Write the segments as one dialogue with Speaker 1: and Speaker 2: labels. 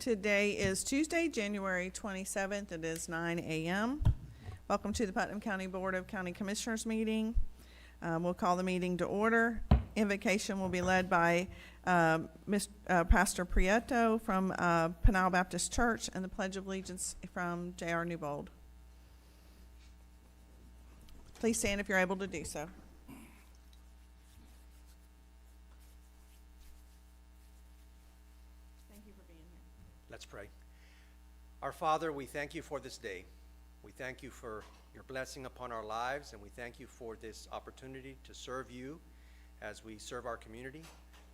Speaker 1: Today is Tuesday, January 27th. It is 9 a.m. Welcome to the Putnam County Board of County Commissioners meeting. We'll call the meeting to order. Invocation will be led by Pastor Prieto from Putnam Baptist Church, and the Pledge of Allegiance from J.R. Newbold. Please stand if you're able to do so.
Speaker 2: Let's pray. Our Father, we thank you for this day. We thank you for your blessing upon our lives, and we thank you for this opportunity to serve you as we serve our community.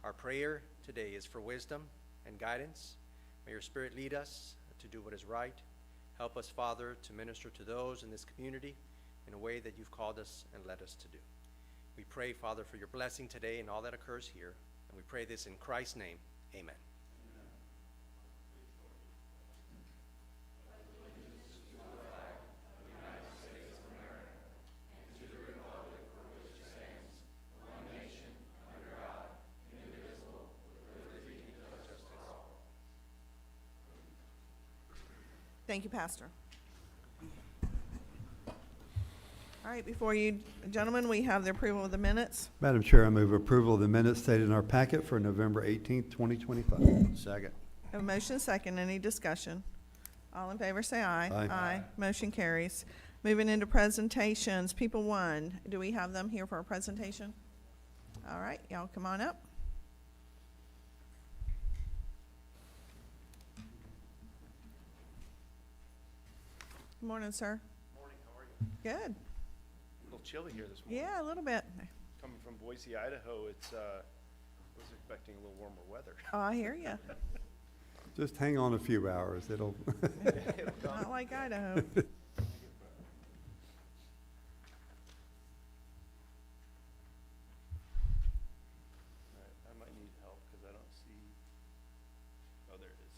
Speaker 2: Our prayer today is for wisdom and guidance. May your Spirit lead us to do what is right. Help us, Father, to minister to those in this community in a way that you've called us and led us to do. We pray, Father, for your blessing today and all that occurs here, and we pray this in Christ's name. Amen.
Speaker 1: Thank you, Pastor. All right, before you gentlemen, we have the approval of the minutes.
Speaker 3: Madam Chair, I move approval of the minutes stated in our packet for November 18th, 2025.
Speaker 2: Second.
Speaker 1: A motion second. Any discussion? All in favor say aye.
Speaker 3: Aye.
Speaker 1: Motion carries. Moving into presentations. People one, do we have them here for a presentation? All right, y'all come on up. Good morning, sir.
Speaker 4: Morning, how are you?
Speaker 1: Good.
Speaker 4: A little chilly here this morning.
Speaker 1: Yeah, a little bit.
Speaker 4: Coming from Boise, Idaho, it's, I was expecting a little warmer weather.
Speaker 1: Oh, I hear you.
Speaker 3: Just hang on a few hours. It'll.
Speaker 4: It'll come.
Speaker 1: Not like Idaho.
Speaker 4: All right, I might need help because I don't see, oh, there it is.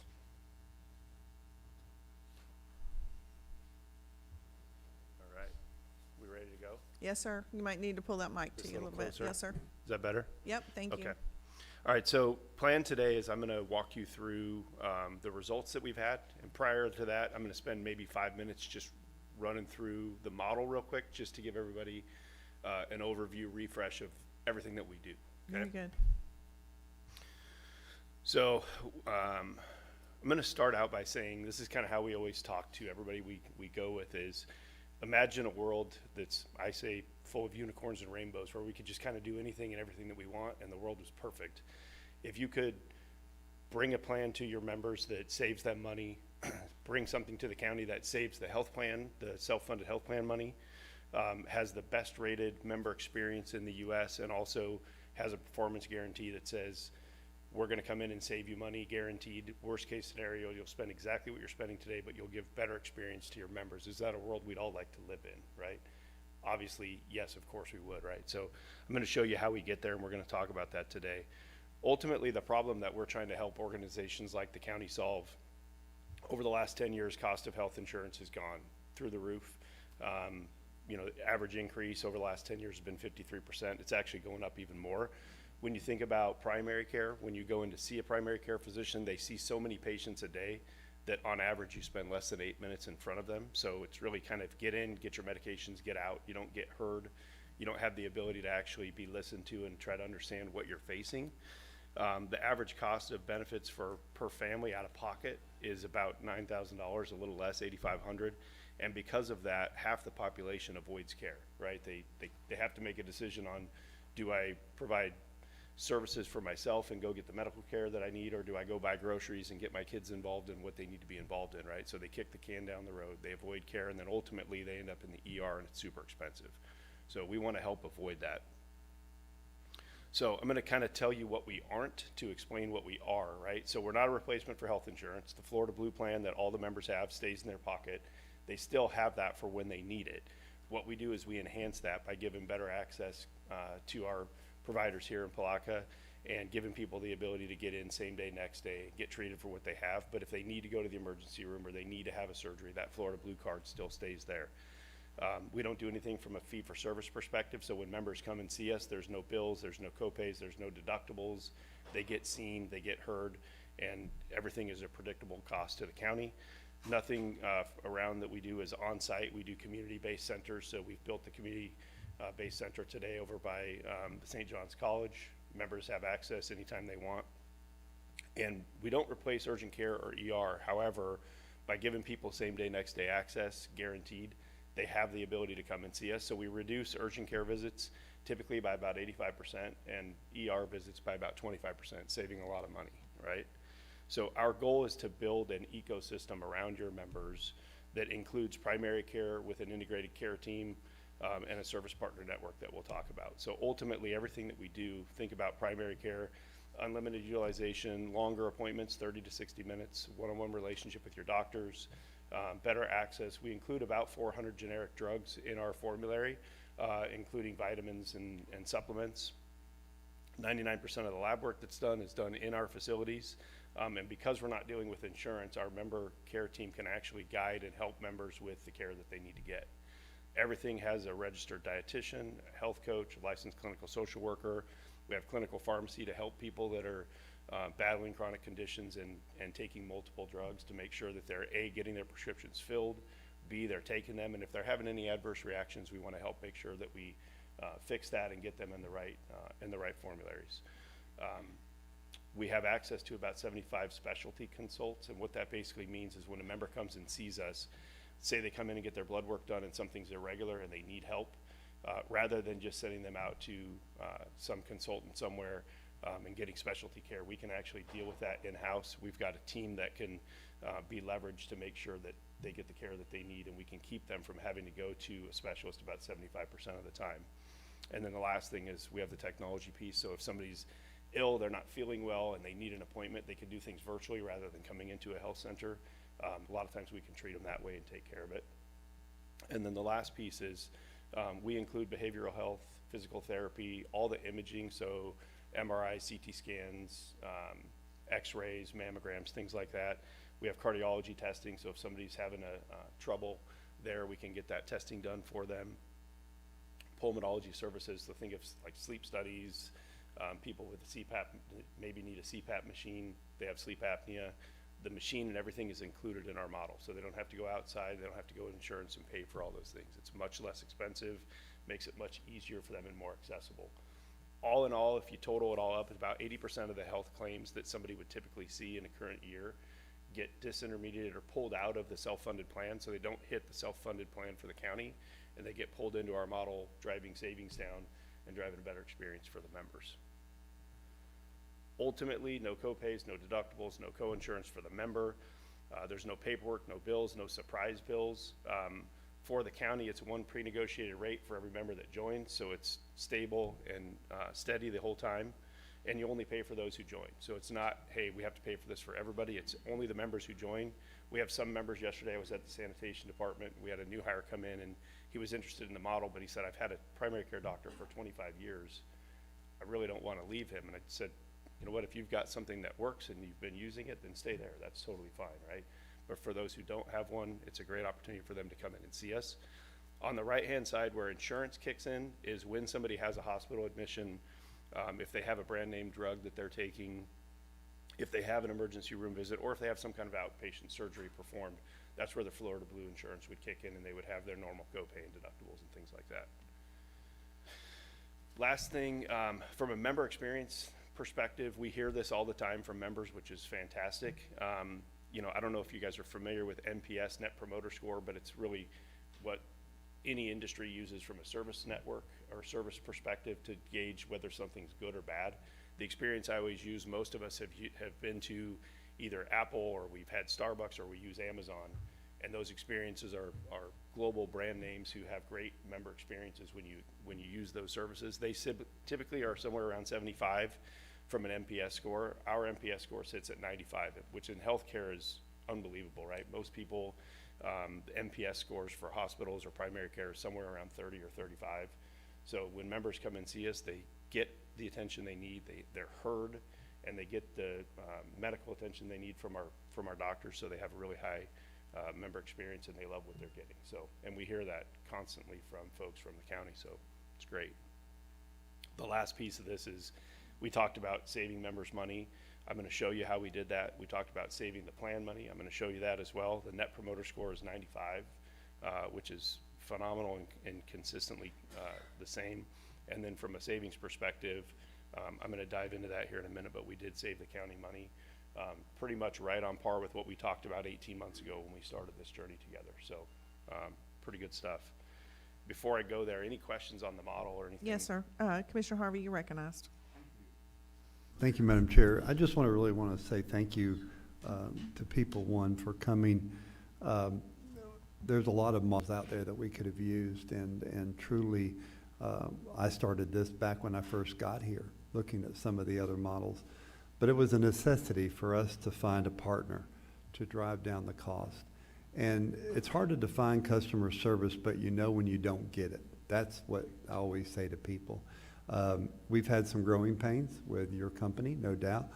Speaker 4: All right, we ready to go?
Speaker 1: Yes, sir. You might need to pull that mic to
Speaker 4: Just
Speaker 1: you
Speaker 4: a
Speaker 1: a
Speaker 4: little
Speaker 1: little bit.
Speaker 4: closer?
Speaker 1: Yes, sir.
Speaker 4: Is that better?
Speaker 1: Yep, thank you.
Speaker 4: Okay. All right, so plan today is I'm going to walk you through the results that we've had. And prior to that, I'm going to spend maybe 5 minutes just running through the model real quick, just to give everybody an overview, refresh of everything that we do.
Speaker 1: Very good.
Speaker 4: So I'm going to start out by saying this is kind of how we always talk to everybody we go with is imagine a world that's, I say, full of unicorns and rainbows, where we could just kind of do anything and everything that we want and the world was perfect. If you could bring a plan to your members that saves them money, bring something to the county that saves the health plan, the self-funded health plan money, has the best rated member experience in the US, and also has a performance guarantee that says we're going to come in and save you money, guaranteed. Worst case scenario, you'll spend exactly what you're spending today, but you'll give better experience to your members. Is that a world we'd all like to live in, right? Obviously, yes, of course we would, right? So I'm going to show you how we get there, and we're going to talk about that today. Ultimately, the problem that we're trying to help organizations like the county solve, over the last 10 years, cost of health insurance has gone through the roof. You know, the average increase over the last 10 years has been 53%. It's actually going up even more. When you think about primary care, when you go in to see a primary care physician, they see so many patients a day that on average you spend less than 8 minutes in front of them. So it's really kind of get in, get your medications, get out. You don't get heard. You don't have the ability to actually be listened to and try to understand what you're facing. The average cost of benefits per family out of pocket is about $9,000, a little less, $8,500. And because of that, half the population avoids care, right? They have to make a decision on, do I provide services for myself and go get the medical care that I need, or do I go buy groceries and get my kids involved in what they need to be involved in, right? So they kick the can down the road, they avoid care, and then ultimately they end up in the ER and it's super expensive. So we want to help avoid that. So I'm going to kind of tell you what we aren't to explain what we are, right? So we're not a replacement for health insurance. The Florida Blue plan that all the members have stays in their pocket. They still have that for when they need it. What we do is we enhance that by giving better access to our providers here in Palatka and giving people the ability to get in same day, next day, get treated for what they have. But if they need to go to the emergency room or they need to have a surgery, that Florida Blue card still stays there. We don't do anything from a fee-for-service perspective, so when members come and see us, there's no bills, there's no copays, there's no deductibles. They get seen, they get heard, and everything is a predictable cost to the county. Nothing around that we do is on-site. We do community-based centers, so we've built the community-based center today over by the St. John's College. Members have access anytime they want. And we don't replace urgent care or ER. However, by giving people same-day, next-day access, guaranteed, they have the ability to come and see us. So we reduce urgent care visits typically by about 85% and ER visits by about 25%, saving a lot of money, right? So our goal is to build an ecosystem around your members that includes primary care with an integrated care team and a service partner network that we'll talk about. So ultimately, everything that we do, think about primary care, unlimited utilization, longer appointments, 30 to 60 minutes, one-on-one relationship with your doctors, better access. We include about 400 generic drugs in our formulary, including vitamins and supplements. 99% of the lab work that's done is done in our facilities. And because we're not dealing with insurance, our member care team can actually guide and help members with the care that they need to get. Everything has a registered dietitian, a health coach, a licensed clinical social worker. We have clinical pharmacy to help people that are battling chronic conditions and taking multiple drugs to make sure that they're A, getting their prescriptions filled, B, they're taking them, and if they're having any adverse reactions, we want to help make sure that we fix that and get them in the right formularies. We have access to about 75 specialty consults, and what that basically means is when a member comes and sees us, say they come in and get their blood work done and something's irregular and they need help, rather than just sending them out to some consultant somewhere and getting specialty care, we can actually deal with that in-house. We've got a team that can be leveraged to make sure that they get the care that they need, and we can keep them from having to go to a specialist about 75% of the time. And then the last thing is we have the technology piece. So if somebody's ill, they're not feeling well, and they need an appointment, they can do things virtually rather than coming into a health center. A lot of times we can treat them that way and take care of it. And then the last piece is we include behavioral health, physical therapy, all the imaging, so MRI, CT scans, x-rays, mammograms, things like that. We have cardiology testing, so if somebody's having trouble there, we can get that testing done for them. Pulmonology services, so think of like sleep studies, people with a CPAP, maybe need a CPAP machine, they have sleep apnea. The machine and everything is included in our model, so they don't have to go outside, they don't have to go to insurance and pay for all those things. It's much less expensive, makes it much easier for them and more accessible. All in all, if you total it all up, about 80% of the health claims that somebody would typically see in a current year get disintermediated or pulled out of the self-funded plan, so they don't hit the self-funded plan for the county, and they get pulled into our model, driving savings down and driving a better experience for the members. Ultimately, no co-pays, no deductibles, no co-insurance for the member. There's no paperwork, no bills, no surprise bills. For the county, it's one pre-negotiated rate for every member that joins, so it's stable and steady the whole time, and you only pay for those who join. So it's not, hey, we have to pay for this for everybody, it's only the members who join. We have some members. Yesterday I was at the sanitation department, we had a new hire come in, and he was interested in the model, but he said, I've had a primary care doctor for 25 years. I really don't want to leave him. And I said, you know what, if you've got something that works and you've been using it, then stay there. That's totally fine, right? But for those who don't have one, it's a great opportunity for them to come in and see us. On the right-hand side, where insurance kicks in, is when somebody has a hospital admission, if they have a brand name drug that they're taking, if they have an emergency room visit, or if they have some kind of outpatient surgery performed, that's where the Florida Blue insurance would kick in, and they would have their normal copay and deductibles and things like that. Last thing, from a member experience perspective, we hear this all the time from members, which is fantastic. You know, I don't know if you guys are familiar with NPS, Net Promoter Score, but it's really what any industry uses from a service network or service perspective to gauge whether something's good or bad. The experience I always use, most of us have been to either Apple, or we've had Starbucks, or we use Amazon, and those experiences are global brand names who have great member experiences when you use those services. They typically are somewhere around 75 from an NPS score. Our NPS score sits at 95, which in healthcare is unbelievable, right? Most people, the NPS scores for hospitals or primary care is somewhere around 30 or 35. So when members come and see us, they get the attention they need, they're heard, and they get the medical attention they need from our doctors, so they have a really high member experience and they love what they're getting. So, and we hear that constantly from folks from the county, so it's great. The last piece of this is, we talked about saving members money. I'm going to show you how we did that. We talked about saving the plan money. I'm going to show you that as well. The Net Promoter Score is 95, which is phenomenal and consistently the same. And then from a savings perspective, I'm going to dive into that here in a minute, but we did save the county money, pretty much right on par with what we talked about 18 months ago when we started this journey together. So pretty good stuff. Before I go there, any questions on the model or anything?
Speaker 1: Yes, sir. Commissioner Harvey, you're recognized.
Speaker 3: Thank you, Madam Chair. I just really want to say thank you to People One for coming. There's a lot of models out there that we could have used, and truly, I started this back when I first got here, looking at some of the other models. But it was a necessity for us to find a partner to drive down the cost. And it's hard to define customer service, but you know when you don't get it. That's what I always say to people. We've had some growing pains with your company, no doubt,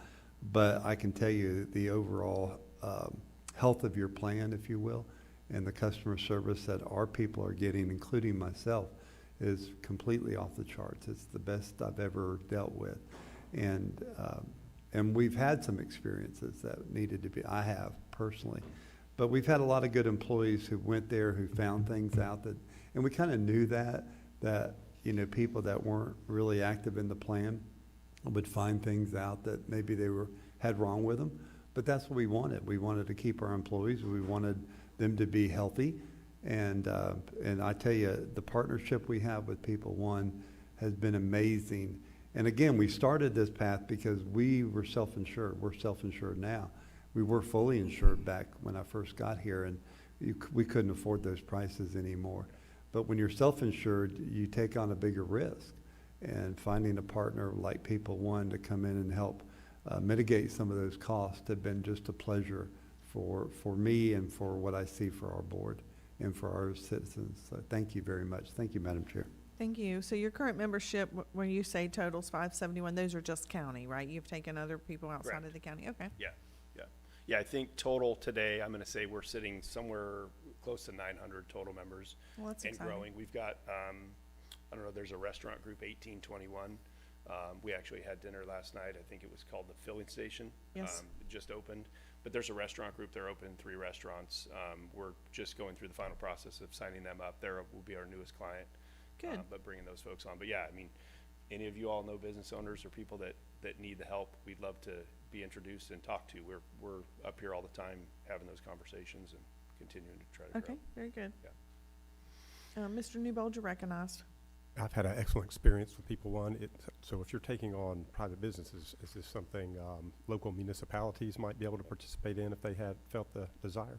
Speaker 3: but I can tell you the overall health of your plan, if you will, and the customer service that our people are getting, including myself, is completely off the charts. It's the best I've ever dealt with. And we've had some experiences that needed to be, I have personally, but we've had a lot of good employees who went there, who found things out that, and we kind of knew that, you know, people that weren't really active in the plan would find things out that maybe they had wrong with them. But that's what we wanted. We wanted to keep our employees. We wanted them to be healthy. And I tell you, the partnership we have with People One has been amazing. And again, we started this path because we were self-insured. We're self-insured now. We were fully insured back when I first got here, and we couldn't afford those prices anymore. But when you're self-insured, you take on a bigger risk. And finding a partner like People One to come in and help mitigate some of those costs have been just a pleasure for me and for what I see for our board and for our citizens. So thank you very much. Thank you, Madam Chair.
Speaker 1: Thank you. So your current membership, when you say totals 571, those are just county, right? You've taken other people outside
Speaker 4: Correct.
Speaker 1: of the county? Okay.
Speaker 4: Yeah, I think total today, I'm going to say we're sitting somewhere close to 900 total members.
Speaker 1: Well, that's
Speaker 4: and
Speaker 1: exciting.
Speaker 4: growing. We've got, I don't know, there's a restaurant group, 1821. We actually had dinner last night. I think it was called the Filling Station.
Speaker 1: Yes.
Speaker 4: It just opened. But there's a restaurant group. They're open 3 restaurants. We're just going through the final process of signing them up. They will be our newest client.
Speaker 1: Good.
Speaker 4: But bringing those folks on. But yeah, I mean, any of you all know business owners or people that need the help, we'd love to be introduced and talk to. We're up here all the time having those conversations and continuing to try to grow.
Speaker 1: Okay, very good.
Speaker 4: Yeah.
Speaker 1: Mr. Newbold, you're recognized.
Speaker 5: I've had an excellent experience with People One. So if you're taking on private businesses, is this something local municipalities might be able to participate in if they had felt the desire?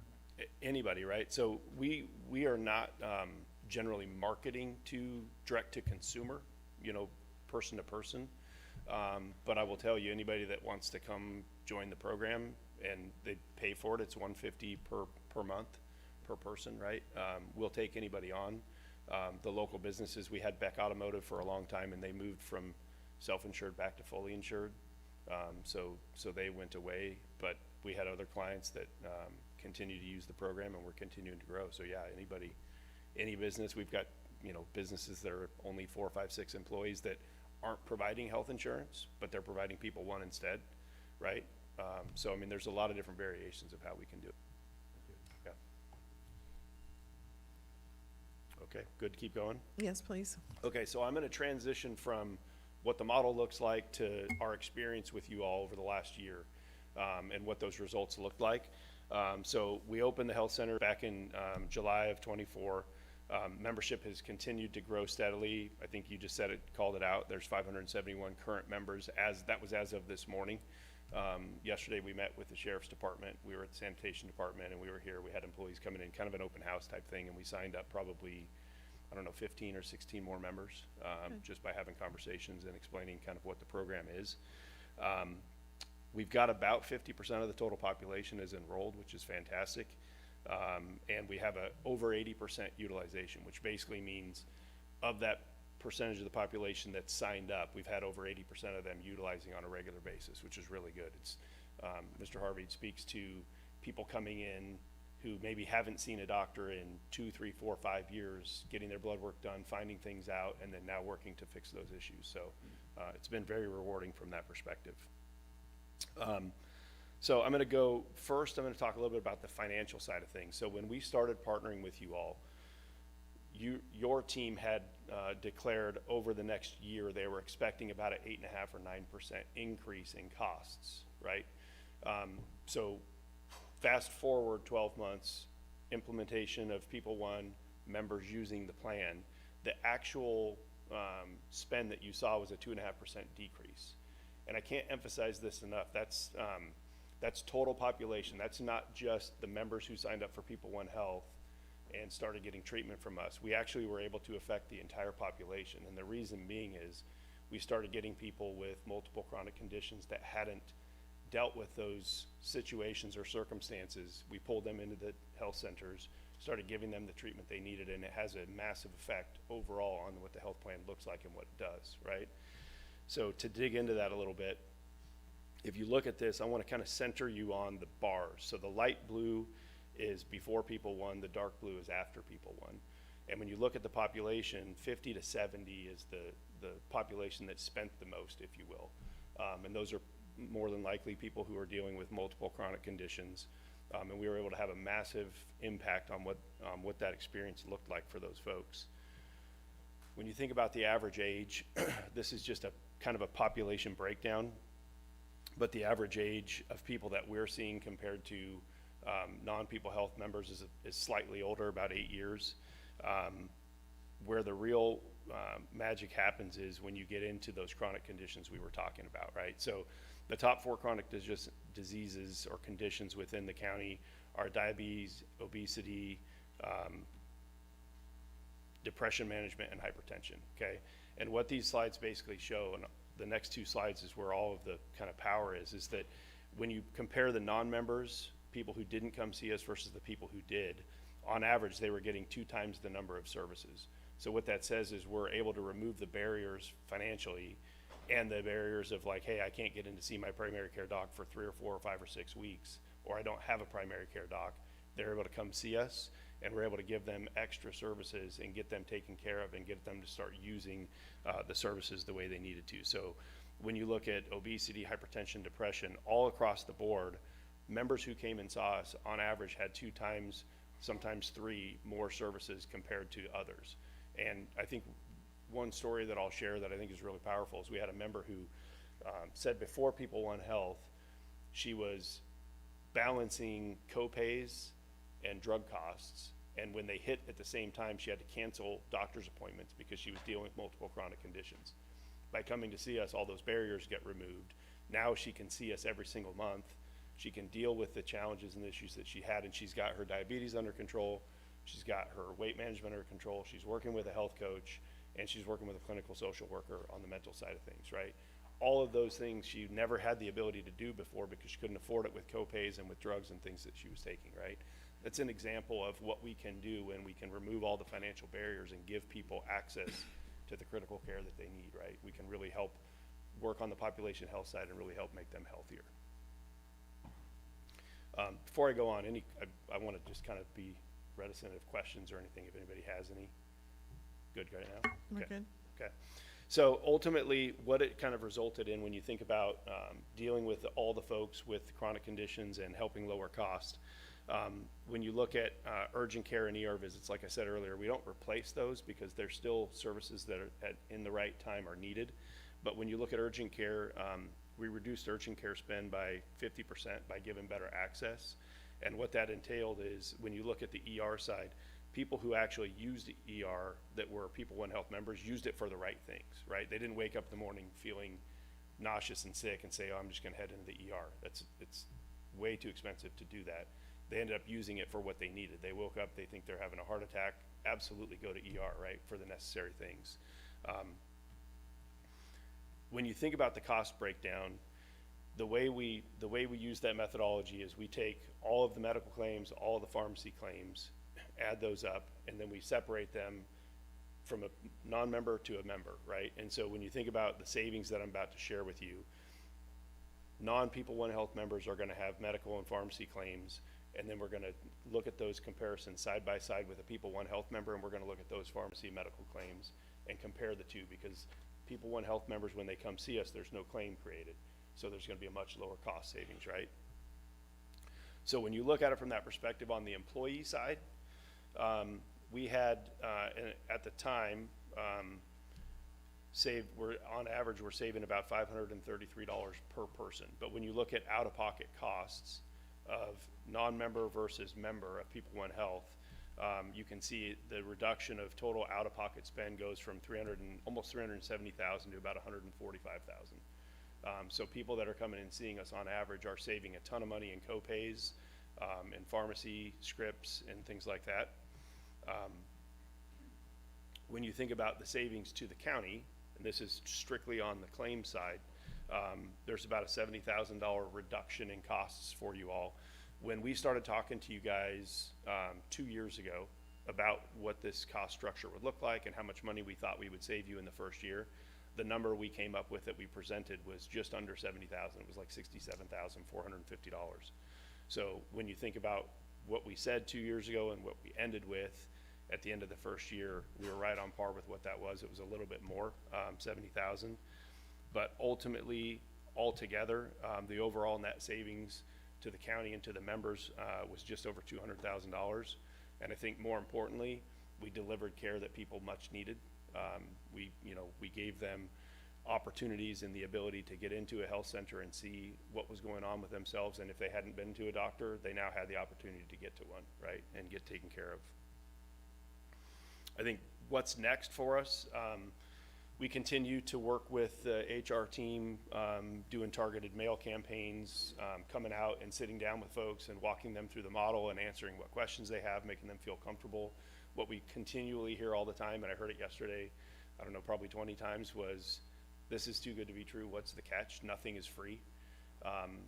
Speaker 4: Anybody, right? So we are not generally marketing to direct to consumer, you know, person to person. But I will tell you, anybody that wants to come join the program and they pay for it, it's $150 per month per person, right? We'll take anybody on. The local businesses, we had Beck Automotive for a long time, and they moved from self-insured back to fully insured. So they went away, but we had other clients that continue to use the program, and we're continuing to grow. So yeah, anybody, any business, we've got, you know, businesses that are only 4, 5, 6 employees that aren't providing health insurance, but they're providing People One instead, right? So I mean, there's a lot of different variations of how we can do it. Yeah. Okay, good, keep going.
Speaker 1: Yes, please.
Speaker 4: Okay, so I'm going to transition from what the model looks like to our experience with you all over the last year, and what those results looked like. So we opened the health center back in July of 24. Membership has continued to grow steadily. I think you just said it, called it out. There's 571 current members. That was as of this morning. Yesterday we met with the Sheriff's Department. We were at the Sanitation Department, and we were here. We had employees coming in, kind of an open house type thing, and we signed up probably, I don't know, 15 or 16 more members, just by having conversations and explaining kind of what the program is. We've got about 50% of the total population is enrolled, which is fantastic. And we have over 80% utilization, which basically means of that percentage of the population that's signed up, we've had over 80% of them utilizing on a regular basis, which is really good. It's, Mr. Harvey speaks to people coming in who maybe haven't seen a doctor in 2, 3, 4, 5 years, getting their blood work done, finding things out, and then now working to fix those issues. So it's been very rewarding from that perspective. So I'm going to go first, I'm going to talk a little bit about the financial side of things. So when we started partnering with you all, your team had declared over the next year they were expecting about an 8.5 or 9% increase in costs, right? So fast forward 12 months, implementation of People One, members using the plan, the actual spend that you saw was a 2.5% decrease. And I can't emphasize this enough. That's total population. That's not just the members who signed up for People One Health and started getting treatment from us. We actually were able to affect the entire population. And the reason being is we started getting people with multiple chronic conditions that hadn't dealt with those situations or circumstances. We pulled them into the health centers, started giving them the treatment they needed, and it has a massive effect overall on what the health plan looks like and what it does, right? So to dig into that a little bit, if you look at this, I want to kind of center you on the bars. So the light blue is before People One, the dark blue is after People One. And when you look at the population, 50 to 70 is the population that spent the most, if you will. And those are more than likely people who are dealing with multiple chronic conditions. And we were able to have a massive impact on what that experience looked like for those folks. When you think about the average age, this is just a kind of a population breakdown, but the average age of people that we're seeing compared to non-People Health members is slightly older, about 8 years. Where the real magic happens is when you get into those chronic conditions we were talking about, right? So the top 4 chronic diseases or conditions within the county are diabetes, obesity, depression management, and hypertension, okay? And what these slides basically show, and the next 2 slides is where all of the kind of power is that when you compare the non-members, people who didn't come see us versus the people who did, on average, they were getting 2 times the number of services. So what that says is we're able to remove the barriers financially and the barriers of like, hey, I can't get in to see my primary care doc for 3 or 4 or 5 or 6 weeks, or I don't have a primary care doc. They're able to come see us, and we're able to give them extra services and get them taken care of and get them to start using the services the way they needed to. So when you look at obesity, hypertension, depression, all across the board, members who came and saw us on average had 2 times, sometimes 3 more services compared to others. And I think one story that I'll share that I think is really powerful is we had a member who said before People One Health, she was balancing co-pays and drug costs, and when they hit at the same time, she had to cancel doctor's appointments because she was dealing with multiple chronic conditions. By coming to see us, all those barriers get removed. Now she can see us every single month. She can deal with the challenges and issues that she had, and she's got her diabetes under control. She's got her weight management under control. She's working with a health coach, and she's working with a clinical social worker on the mental side of things, right? All of those things she never had the ability to do before because she couldn't afford it with co-pays and with drugs and things that she was taking, right? That's an example of what we can do when we can remove all the financial barriers and give people access to the critical care that they need, right? We can really help work on the population health side and really help make them healthier. Before I go on, I want to just kind of be reticent of questions or anything if anybody has any. Good right now?
Speaker 1: We're
Speaker 4: Okay.
Speaker 1: good.
Speaker 4: Okay. So ultimately, what it kind of resulted in when you think about dealing with all the folks with chronic conditions and helping lower cost, when you look at urgent care and ER visits, like I said earlier, we don't replace those because they're still services that are in the right time are needed. But when you look at urgent care, we reduced urgent care spend by 50% by giving better access. And what that entailed is when you look at the ER side, people who actually used the ER that were People One Health members used it for the right things, right? They didn't wake up in the morning feeling nauseous and sick and say, oh, I'm just gonna head into the ER. It's way too expensive to do that. They ended up using it for what they needed. They woke up, they think they're having a heart attack, absolutely go to ER, right, for the necessary things. When you think about the cost breakdown, the way we use that methodology is we take all of the medical claims, all of the pharmacy claims, add those up, and then we separate them from a non-member to a member, right? And so when you think about the savings that I'm about to share with you, non-People One Health members are gonna have medical and pharmacy claims, and then we're gonna look at those comparisons side by side with a People One Health member, and we're gonna look at those pharmacy medical claims and compare the two, because People One Health members, when they come see us, there's no claim created. So there's gonna be a much lower cost savings, right? So when you look at it from that perspective on the employee side, we had, at the time, on average, we're saving about $533 per person. But when you look at out-of-pocket costs of non-member versus member of People One Health, you can see the reduction of total out-of-pocket spend goes from almost 370,000 to about 145,000. So people that are coming and seeing us on average are saving a ton of money in co-pays, in pharmacy scripts and things like that. When you think about the savings to the county, and this is strictly on the claim side, there's about a $70,000 reduction in costs for you all. When we started talking to you guys 2 years ago about what this cost structure would look like and how much money we thought we would save you in the first year, the number we came up with that we presented was just under 70,000. It was like $67,450. So when you think about what we said 2 years ago and what we ended with, at the end of the first year, we were right on par with what that was. It was a little bit more, 70,000. But ultimately, altogether, the overall net savings to the county and to the members was just over $200,000. And I think more importantly, we delivered care that people much needed. We gave them opportunities and the ability to get into a health center and see what was going on with themselves. And if they hadn't been to a doctor, they now had the opportunity to get to one, right, and get taken care of. I think what's next for us, we continue to work with the HR team, doing targeted mail campaigns, coming out and sitting down with folks and walking them through the model and answering what questions they have, making them feel comfortable. What we continually hear all the time, and I heard it yesterday, I don't know, probably 20 times, was this is too good to be true. What's the catch? Nothing is free.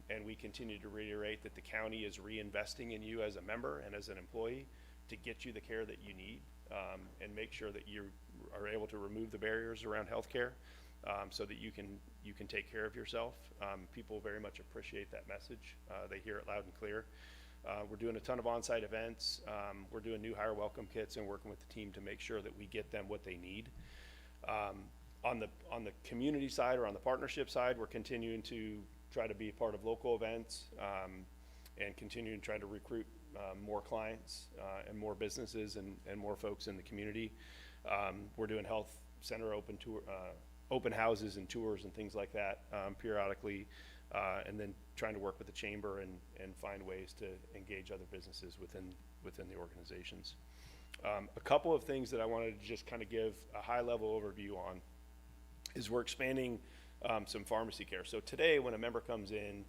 Speaker 4: And we continue to reiterate that the county is reinvesting in you as a member and as an employee to get you the care that you need. And make sure that you are able to remove the barriers around healthcare, so that you can take care of yourself. People very much appreciate that message. They hear it loud and clear. We're doing a ton of on-site events. We're doing new hire welcome kits and working with the team to make sure that we get them what they need. On the community side or on the partnership side, we're continuing to try to be a part of local events, and continuing to try to recruit more clients and more businesses and more folks in the community. We're doing health center open houses and tours and things like that periodically, and then trying to work with the chamber and find ways to engage other businesses within the organizations. A couple of things that I wanted to just kind of give a high level overview on is we're expanding some pharmacy care. So today when a member comes in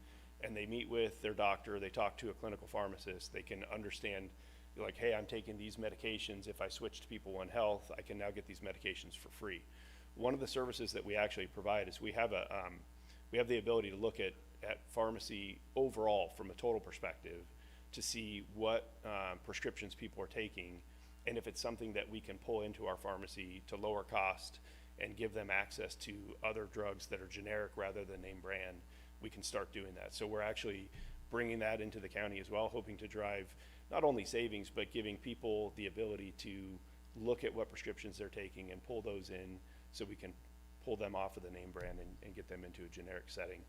Speaker 4: and they meet with their doctor, they talk to a clinical pharmacist, they can understand, like, hey, I'm taking these medications. If I switch to People One Health, I can now get these medications for free. One of the services that we actually provide is we have the ability to look at pharmacy overall from a total perspective to see what prescriptions people are taking, and if it's something that we can pull into our pharmacy to lower cost and give them access to other drugs that are generic rather than name brand, we can start doing that. So we're actually bringing that into the county as well, hoping to drive not only savings, but giving people the ability to look at what prescriptions they're taking and pull those in so we can pull them off of the name brand and get them into a generic setting.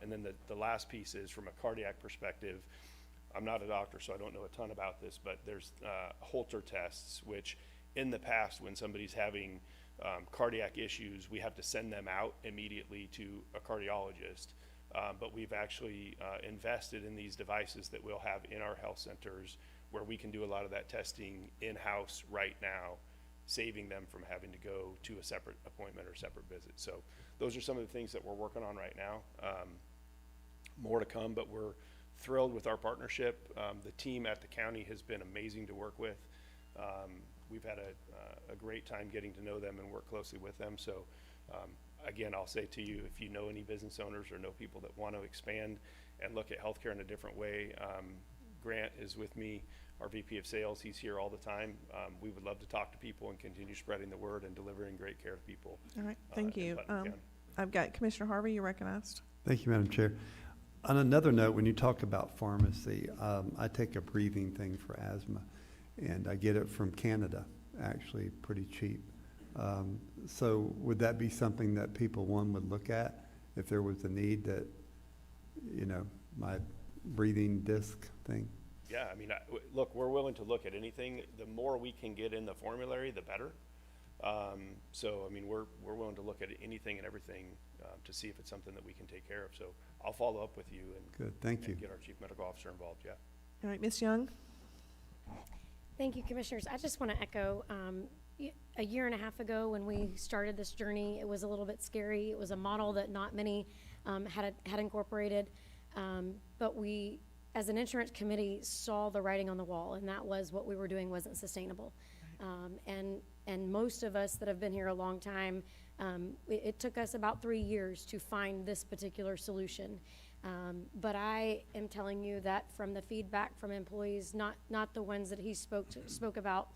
Speaker 4: And then the last piece is from a cardiac perspective. I'm not a doctor, so I don't know a ton about this, but there's Holter tests, which in the past, when somebody's having cardiac issues, we have to send them out immediately to a cardiologist. But we've actually invested in these devices that we'll have in our health centers where we can do a lot of that testing in-house right now, saving them from having to go to a separate appointment or separate visit. So those are some of the things that we're working on right now. More to come, but we're thrilled with our partnership. The team at the county has been amazing to work with. We've had a great time getting to know them and work closely with them. So again, I'll say to you, if you know any business owners or know people that want to expand and look at healthcare in a different way, Grant is with me, our VP of Sales. He's here all the time. We would love to talk to people and continue spreading the word and delivering great care to people.
Speaker 1: All right, thank
Speaker 4: in
Speaker 1: you.
Speaker 4: Putnam County.
Speaker 1: I've got Commissioner Harvey, you recognized.
Speaker 3: Thank you, Madam Chair. On another note, when you talk about pharmacy, I take a breathing thing for asthma, and I get it from Canada, actually pretty cheap. So would that be something that People One would look at if there was a need that, you know, my breathing disc thing.
Speaker 4: Yeah, I mean, look, we're willing to look at anything. The more we can get in the formulary, the better. So, I mean, we're willing to look at anything and everything to see if it's something that we can take care of. So I'll follow up with you and
Speaker 3: Good, thank you.
Speaker 4: and get our chief medical officer involved, yeah.
Speaker 1: All right, Ms. Young?
Speaker 6: Thank you, Commissioners. I just want to echo, a year and a half ago when we started this journey, it was a little bit scary. It was a model that not many had incorporated. But we, as an insurance committee, saw the writing on the wall, and that was what we were doing wasn't sustainable. And most of us that have been here a long time, it took us about 3 years to find this particular solution. But I am telling you that from the feedback from employees, not the ones that he spoke about,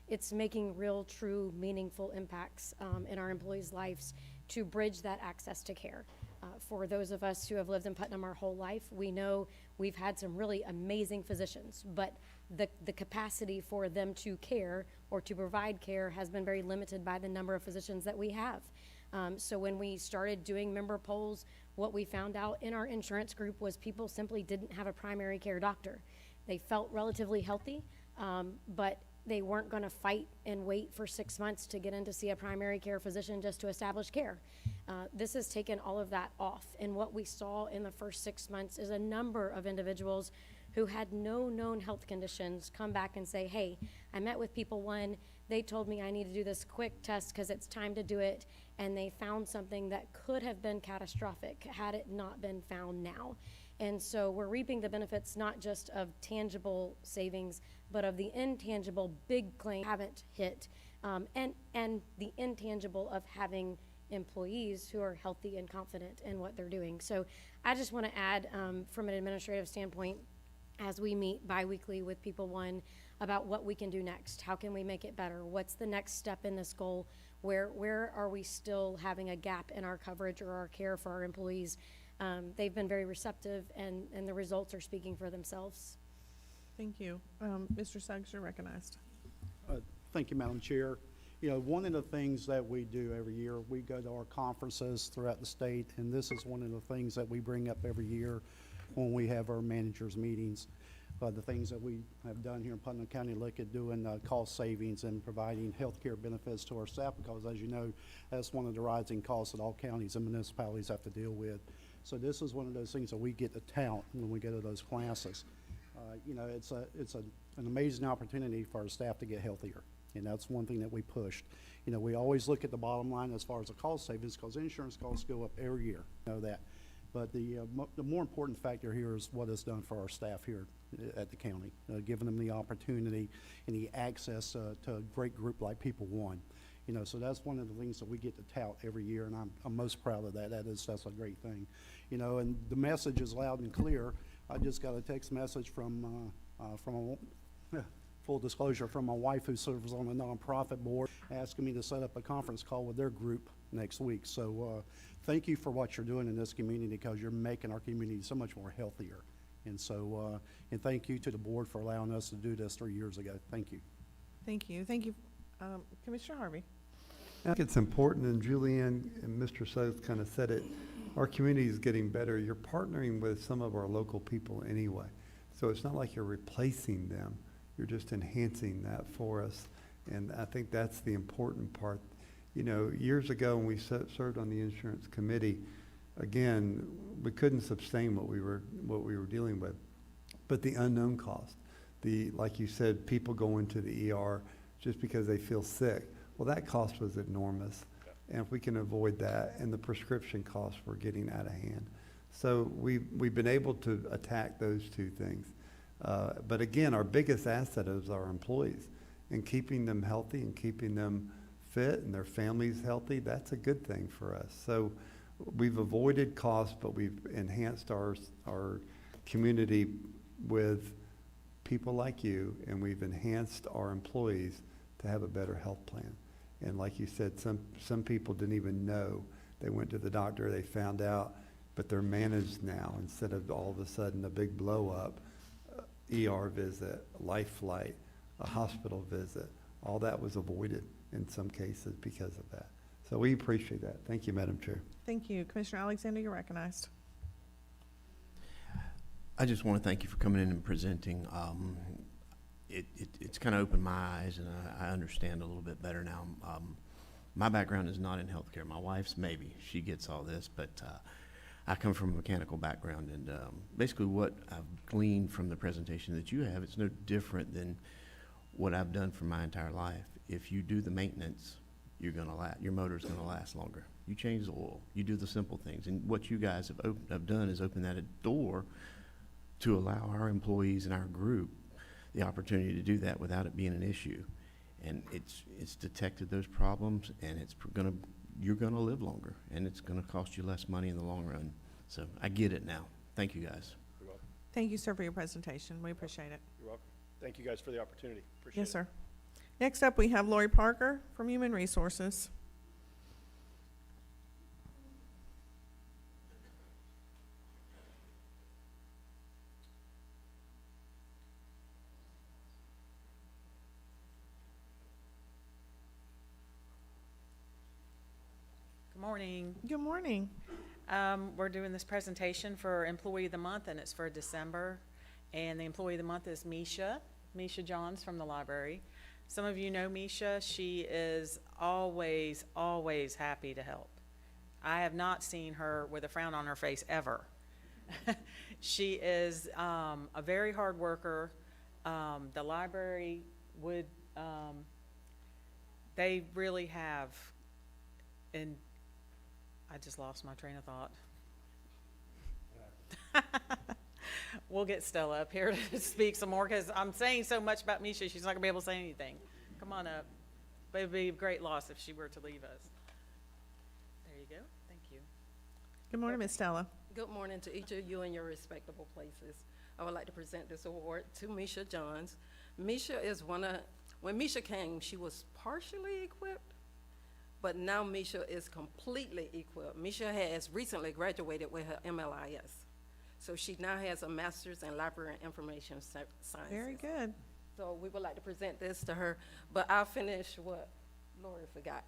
Speaker 6: it's making real, true, meaningful impacts in our employees' lives to bridge that access to care. For those of us who have lived in Putnam our whole life, we know we've had some really amazing physicians, but the capacity for them to care or to provide care has been very limited by the number of physicians that we have. So when we started doing member polls, what we found out in our insurance group was people simply didn't have a primary care doctor. They felt relatively healthy, but they weren't going to fight and wait for 6 months to get in to see a primary care physician just to establish care. This has taken all of that off. And what we saw in the first 6 months is a number of individuals who had no known health conditions come back and say, hey, I met with People One. They told me I need to do this quick test because it's time to do it. And they found something that could have been catastrophic had it not been found now. And so we're reaping the benefits not just of tangible savings, but of the intangible big claims haven't hit, and the intangible of having employees who are healthy and confident in what they're doing. So I just want to add, from an administrative standpoint, as we meet biweekly with People One about what we can do next. How can we make it better? What's the next step in this goal? Where are we still having a gap in our coverage or our care for our employees? They've been very receptive, and the results are speaking for themselves.
Speaker 1: Thank you. Mr. Suggs, you're recognized.
Speaker 7: Thank you, Madam Chair. You know, one of the things that we do every year, we go to our conferences throughout the state, and this is one of the things that we bring up every year when we have our managers' meetings. The things that we have done here in Putnam County, look at doing cost savings and providing health care benefits to our staff, because as you know, that's one of the rising costs that all counties and municipalities have to deal with. So this is one of those things that we get to tout when we go to those classes. You know, it's an amazing opportunity for our staff to get healthier, and that's one thing that we pushed. You know, we always look at the bottom line as far as the cost savings, because insurance costs go up every year. You know that. But the more important factor here is what it's done for our staff here at the county, giving them the opportunity and the access to a great group like People One. You know, so that's one of the things that we get to tout every year, and I'm most proud of that. That's a great thing. You know, and the message is loud and clear. I just got a text message from full disclosure, from my wife who serves on a nonprofit board, asking me to set up a conference call with their group next week. So thank you for what you're doing in this community, because you're making our community so much more healthier. And so, and thank you to the board for allowing us to do this 3 years ago. Thank you.
Speaker 1: Thank you. Thank you. Commissioner Harvey.
Speaker 3: I think it's important, and Julianne and Mr. Suggs kind of said it, our community is getting better. You're partnering with some of our local people anyway. So it's not like you're replacing them. You're just enhancing that for us. And I think that's the important part. You know, years ago when we served on the insurance committee, again, we couldn't sustain what we were dealing with. But the unknown cost, like you said, people go into the ER just because they feel sick. Well, that cost was enormous. And if we can avoid that, and the prescription costs were getting out of hand. So we've been able to attack those two things. But again, our biggest asset is our employees, and keeping them healthy and keeping them fit and their families healthy, that's a good thing for us. So we've avoided costs, but we've enhanced our community with people like you, and we've enhanced our employees to have a better health plan. And like you said, some people didn't even know. They went to the doctor, they found out, but they're managed now instead of all of a sudden a big blow up, ER visit, life flight, a hospital visit. All that was avoided in some cases because of that. So we appreciate that. Thank you, Madam Chair.
Speaker 1: Thank you. Commissioner Alexander, you're recognized.
Speaker 8: I just want to thank you for coming in and presenting. It's kind of opened my eyes, and I understand a little bit better now. My background is not in healthcare. My wife's maybe. She gets all this, but I come from a mechanical background, and basically what I've gleaned from the presentation that you have, it's no different than what I've done for my entire life. If you do the maintenance, you're gonna your motor's gonna last longer. You change the oil, you do the simple things, and what you guys have done is open that door to allow our employees and our group the opportunity to do that without it being an issue. And it's detected those problems, and you're gonna live longer, and it's gonna cost you less money in the long run. So I get it now. Thank you, guys.
Speaker 4: You're welcome.
Speaker 1: Thank you, sir, for your presentation. We appreciate it.
Speaker 4: You're welcome. Thank you guys for the opportunity. Appreciate it.
Speaker 1: Yes, sir. Next up, we have Lori Parker from Human Resources.
Speaker 9: Good morning.
Speaker 1: Good morning.
Speaker 9: We're doing this presentation for Employee of the Month, and it's for December. And the Employee of the Month is Misha Johns from the library. Some of you know Misha. She is always, always happy to help. I have not seen her with a frown on her face ever. She is a very hard worker. The library would, they really have, and I just lost my train of thought. We'll get Stella up here to speak some more, because I'm saying so much about Misha, she's not going to be able to say anything. Come on up. But it would be a great loss if she were to leave us. There you go. Thank you.
Speaker 1: Good morning, Ms. Stella.
Speaker 10: Good morning to each of you in your respectable places. I would like to present this award to Misha Johns. Misha is when Misha came, she was partially equipped, but now Misha is completely equipped. Misha has recently graduated with her MLIS. So she now has a master's in library and information sciences.
Speaker 1: Very good.
Speaker 10: So we would like to present this to her, but I'll finish what Lori forgot.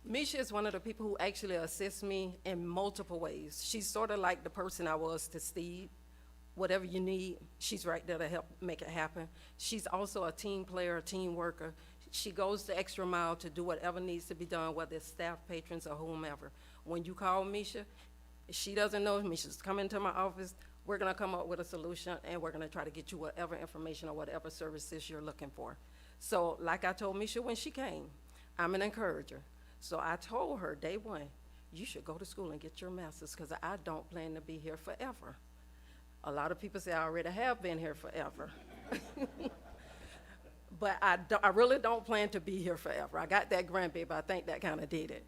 Speaker 10: Misha is one of the people who actually assists me in multiple ways. She's sort of like the person I was to Steve. Whatever you need, she's right there to help make it happen. She's also a team player, a team worker. She goes the extra mile to do whatever needs to be done, whether it's staff, patrons, or whomever. When you call Misha, she doesn't know Misha's coming to my office. We're gonna come up with a solution, and we're gonna try to get you whatever information or whatever services you're looking for. So like I told Misha when she came, I'm an encourager. So I told her day one, you should go to school and get your master's, because I don't plan to be here forever. A lot of people say I already have been here forever. But I really don't plan to be here forever. I got that grandbaby, I think that kind of did it.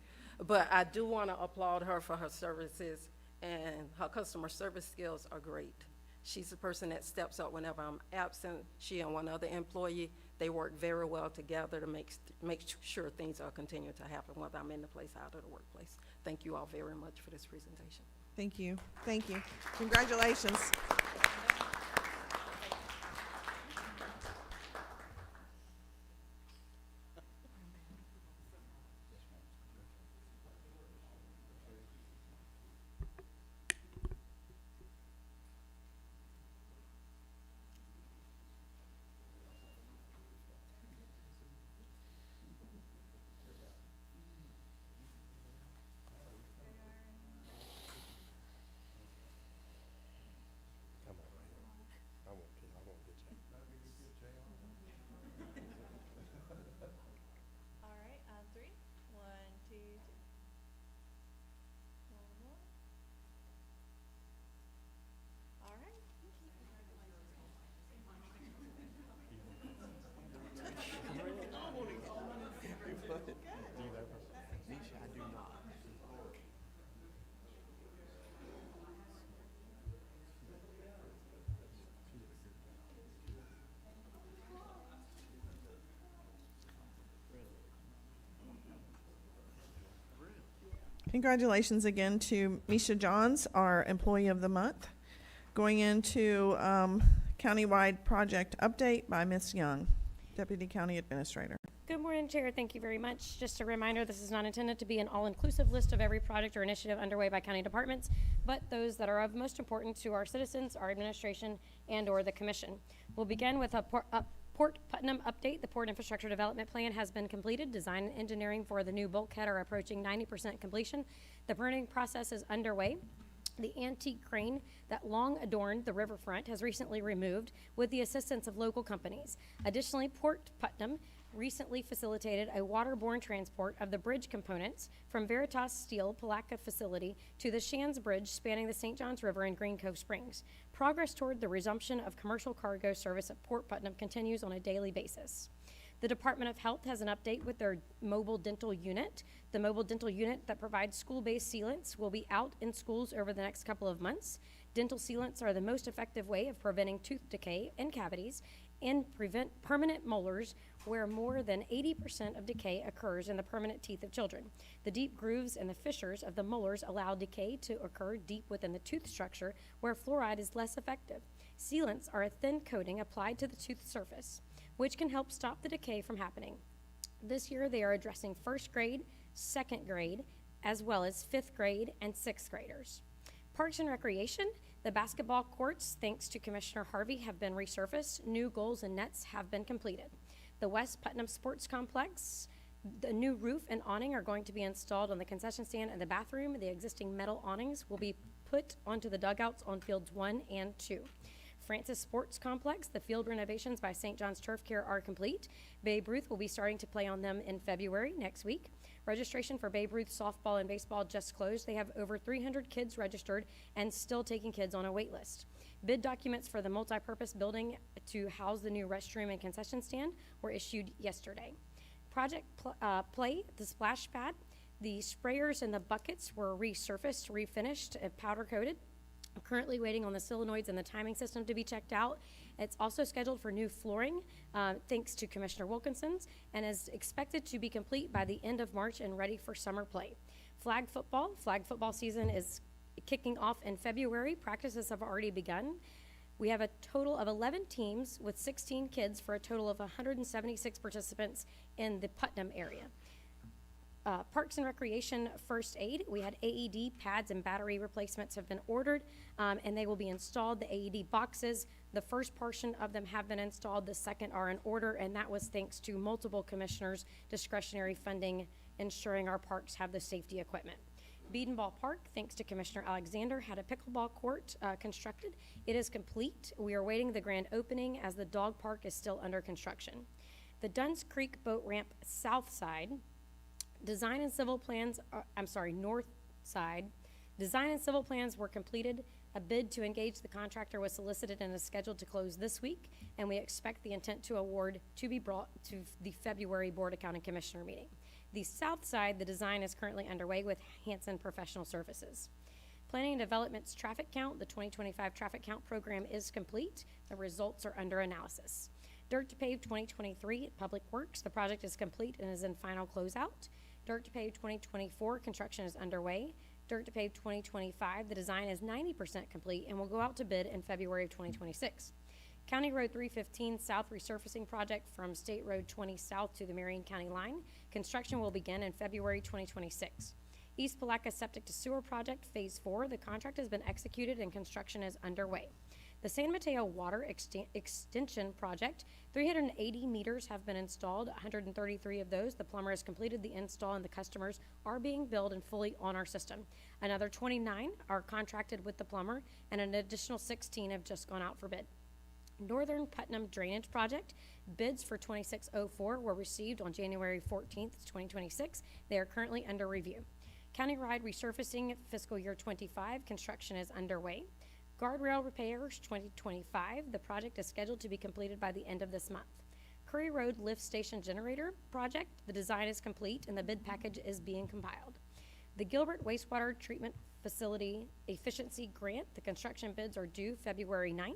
Speaker 10: But I do want to applaud her for her services, and her customer service skills are great. She's the person that steps up whenever I'm absent. She and one other employee, they work very well together to make sure things are continuing to happen, whether I'm in the place, out of the workplace. Thank you all very much for this presentation.
Speaker 1: Thank you. Thank you. Congratulations.
Speaker 11: All right, on three. 1, 2, 3. One more. All right.
Speaker 1: Congratulations again to Misha Johns, our Employee of the Month. Going into countywide project update by Ms. Young, Deputy County Administrator.
Speaker 6: Good morning, Chair. Thank you very much. Just a reminder, this is not intended to be an all-inclusive list of every project or initiative underway by county departments, but those that are of most importance to our citizens, our administration, and/or the commission. We'll begin with a Port Putnam update. The Port Infrastructure Development Plan has been completed. Design and engineering for the new bulkhead are approaching 90% completion. The permitting process is underway. The antique crane that long adorned the riverfront has recently removed with the assistance of local companies. Additionally, Port Putnam recently facilitated a waterborne transport of the bridge components from Veritas Steel Palatka facility to the Shands Bridge spanning the St. Johns River in Green Cove Springs. Progress toward the resumption of commercial cargo service at Port Putnam continues on a daily basis. The Department of Health has an update with their mobile dental unit. The mobile dental unit that provides school-based sealants will be out in schools over the next couple of months. Dental sealants are the most effective way of preventing tooth decay and cavities and prevent permanent molars where more than 80% of decay occurs in the permanent teeth of children. The deep grooves and the fissures of the molars allow decay to occur deep within the tooth structure where fluoride is less effective. Sealants are a thin coating applied to the tooth surface, which can help stop the decay from happening. This year, they are addressing first grade, second grade, as well as fifth grade and sixth graders. Parks and Recreation, the basketball courts, thanks to Commissioner Harvey, have been resurfaced. New goals and nets have been completed. The West Putnam Sports Complex, the new roof and awning are going to be installed on the concession stand and the bathroom. The existing metal awnings will be put onto the dugouts on fields 1 and 2. Francis Sports Complex, the field renovations by St. John's Turf Care are complete. Babe Ruth will be starting to play on them in February next week. Registration for Babe Ruth softball and baseball just closed. They have over 300 kids registered and still taking kids on a wait list. Bid documents for the multi-purpose building to house the new restroom and concession stand were issued yesterday. Project Play, the splash pad, the sprayers and the buckets were resurfaced, refinished, and powder coated. I'm currently waiting on the solenoids and the timing system to be checked out. It's also scheduled for new flooring, thanks to Commissioner Wilkinson's, and is expected to be complete by the end of March and ready for summer play. Flag football season is kicking off in February. Practices have already begun. We have a total of 11 teams with 16 kids for a total of 176 participants in the Putnam area. Parks and Recreation First Aid, we had AED pads and battery replacements have been ordered, and they will be installed. The AED boxes, the first portion of them have been installed, the second are in order, and that was thanks to multiple commissioners' discretionary funding ensuring our parks have the safety equipment. Beadenball Park, thanks to Commissioner Alexander, had a pickleball court constructed. It is complete. We are waiting the grand opening as the dog park is still under construction. The Duns Creek Boat Ramp South Side, design and civil plans, north side. Design and civil plans were completed. A bid to engage the contractor was solicited and is scheduled to close this week, and we expect the intent to award to be brought to the February Board of County Commissioner meeting. The south side, the design is currently underway with Hanson Professional Services. Planning and Development's traffic count, the 2025 traffic count program is complete. The results are under analysis. Dirt to Pave 2023, Public Works, the project is complete and is in final closeout. Dirt to Pave 2024, construction is underway. Dirt to Pave 2025, the design is 90% complete and will go out to bid in February of 2026. County Road 315 South resurfacing project from State Road 20 South to the Marion County line. Construction will begin in February 2026. East Palatka Septic to Sewer Project Phase 4, the contract has been executed and construction is underway. The San Mateo Water Extension Project, 380 meters have been installed, 133 of those. The plumber has completed the install and the customers are being billed and fully on our system. Another 29 are contracted with the plumber and an additional 16 have just gone out for bid. Northern Putnam Drainage Project, bids for 2604 were received on January 14th, 2026. They are currently under review. Countywide resurfacing fiscal year 25, construction is underway. Guardrail repairs 2025, the project is scheduled to be completed by the end of this month. Curry Road Lift Station Generator Project, the design is complete and the bid package is being compiled. The Gilbert Wastewater Treatment Facility Efficiency Grant, the construction bids are due February 9th.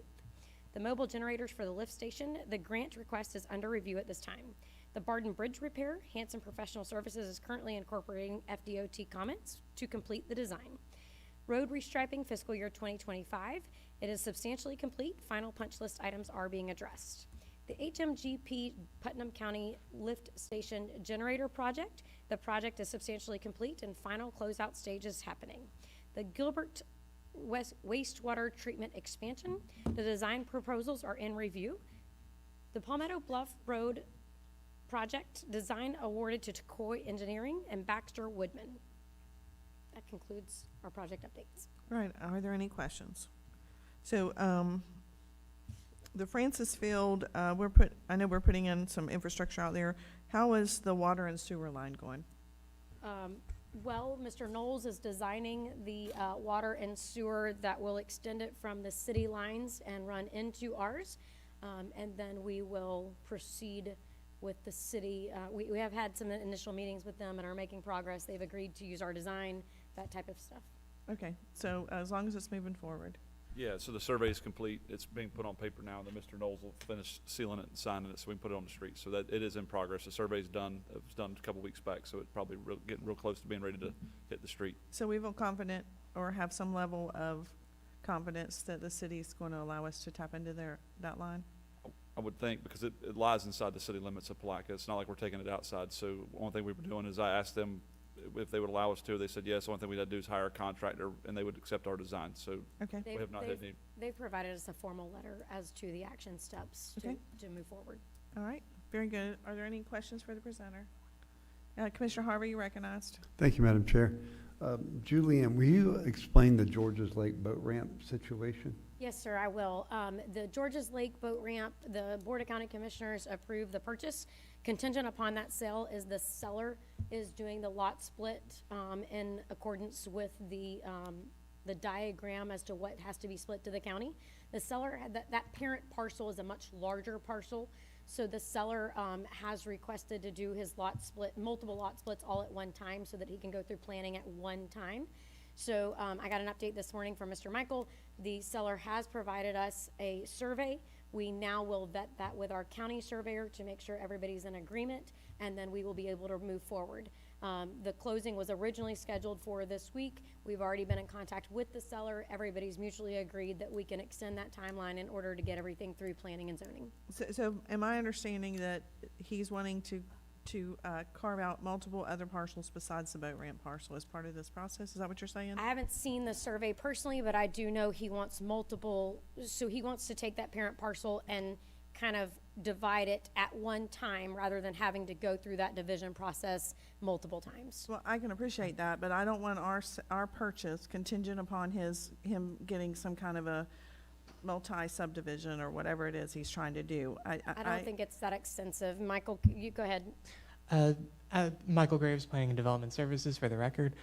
Speaker 6: The mobile generators for the lift station, the grant request is under review at this time. The Barden Bridge repair, Hanson Professional Services is currently incorporating FDOT comments to complete the design. Road restriping fiscal year 2025, it is substantially complete. Final punch list items are being addressed. The HMGP Putnam County Lift Station Generator Project. The project is substantially complete and final closeout stage is happening. The Gilbert Wastewater Treatment Expansion. The design proposals are in review. The Palmetto Bluff Road Project, design awarded to Takoi Engineering and Baxter Woodman. That concludes our project updates.
Speaker 1: Right, are there any questions? So, the Francis Field, I know we're putting in some infrastructure out there. How is the water and sewer line going?
Speaker 6: Well, Mr. Knowles is designing the water and sewer that will extend it from the city lines and run into ours. And then we will proceed with the city. We have had some initial meetings with them and are making progress. They've agreed to use our design, that type of stuff.
Speaker 1: Okay, so as long as it's moving forward.
Speaker 12: Yeah, so the survey is complete. It's being put on paper now, and then Mr. Knowles will finish sealing it and signing it so we can put it on the street. So that it is in progress. The survey's done. It was done a couple weeks back, so it's probably getting real close to being ready to hit the street.
Speaker 1: So we feel confident or have some level of confidence that the city's going to allow us to tap into that line?
Speaker 12: I would think, because it lies inside the city limits of Palatka. It's not like we're taking it outside. So one thing we were doing is I asked them if they would allow us to. They said yes. The only thing we had to do is hire a contractor, and they would accept our design. So
Speaker 1: Okay,
Speaker 12: we have not had any.
Speaker 6: They've provided us a formal letter as to the action steps
Speaker 1: Okay.
Speaker 6: to move forward.
Speaker 1: all right, very good. Are there any questions for the presenter? Commissioner Harvey, you recognized.
Speaker 3: Thank you, Madam Chair. Julianne, will you explain the Georges Lake boat ramp situation?
Speaker 6: Yes, sir, I will. The Georges Lake Boat Ramp, the Board of County Commissioners approved the purchase. Contingent upon that sale is the seller is doing the lot split in accordance with the diagram as to what has to be split to the county. The seller, that parent parcel is a much larger parcel, so the seller has requested to do his lot split, multiple lot splits all at one time so that he can go through planning at one time. So I got an update this morning from Mr. Michael. The seller has provided us a survey. We now will vet that with our county surveyor to make sure everybody's in agreement, and then we will be able to move forward. The closing was originally scheduled for this week. We've already been in contact with the seller. Everybody's mutually agreed that we can extend that timeline in order to get everything through planning and zoning.
Speaker 1: So am I understanding that he's wanting to carve out multiple other parcels besides the boat ramp parcel as part of this process? Is that what you're saying?
Speaker 6: I haven't seen the survey personally, but I do know he wants multiple, so he wants to take that parent parcel and kind of divide it at one time rather than having to go through that division process multiple times.
Speaker 1: Well, I can appreciate that, but I don't want our purchase contingent upon him getting some kind of a multi-subdivision or whatever it is he's trying to do.
Speaker 6: I don't think it's that extensive. Michael, you go ahead.
Speaker 13: Michael Graves, Planning and Development Services, for the record.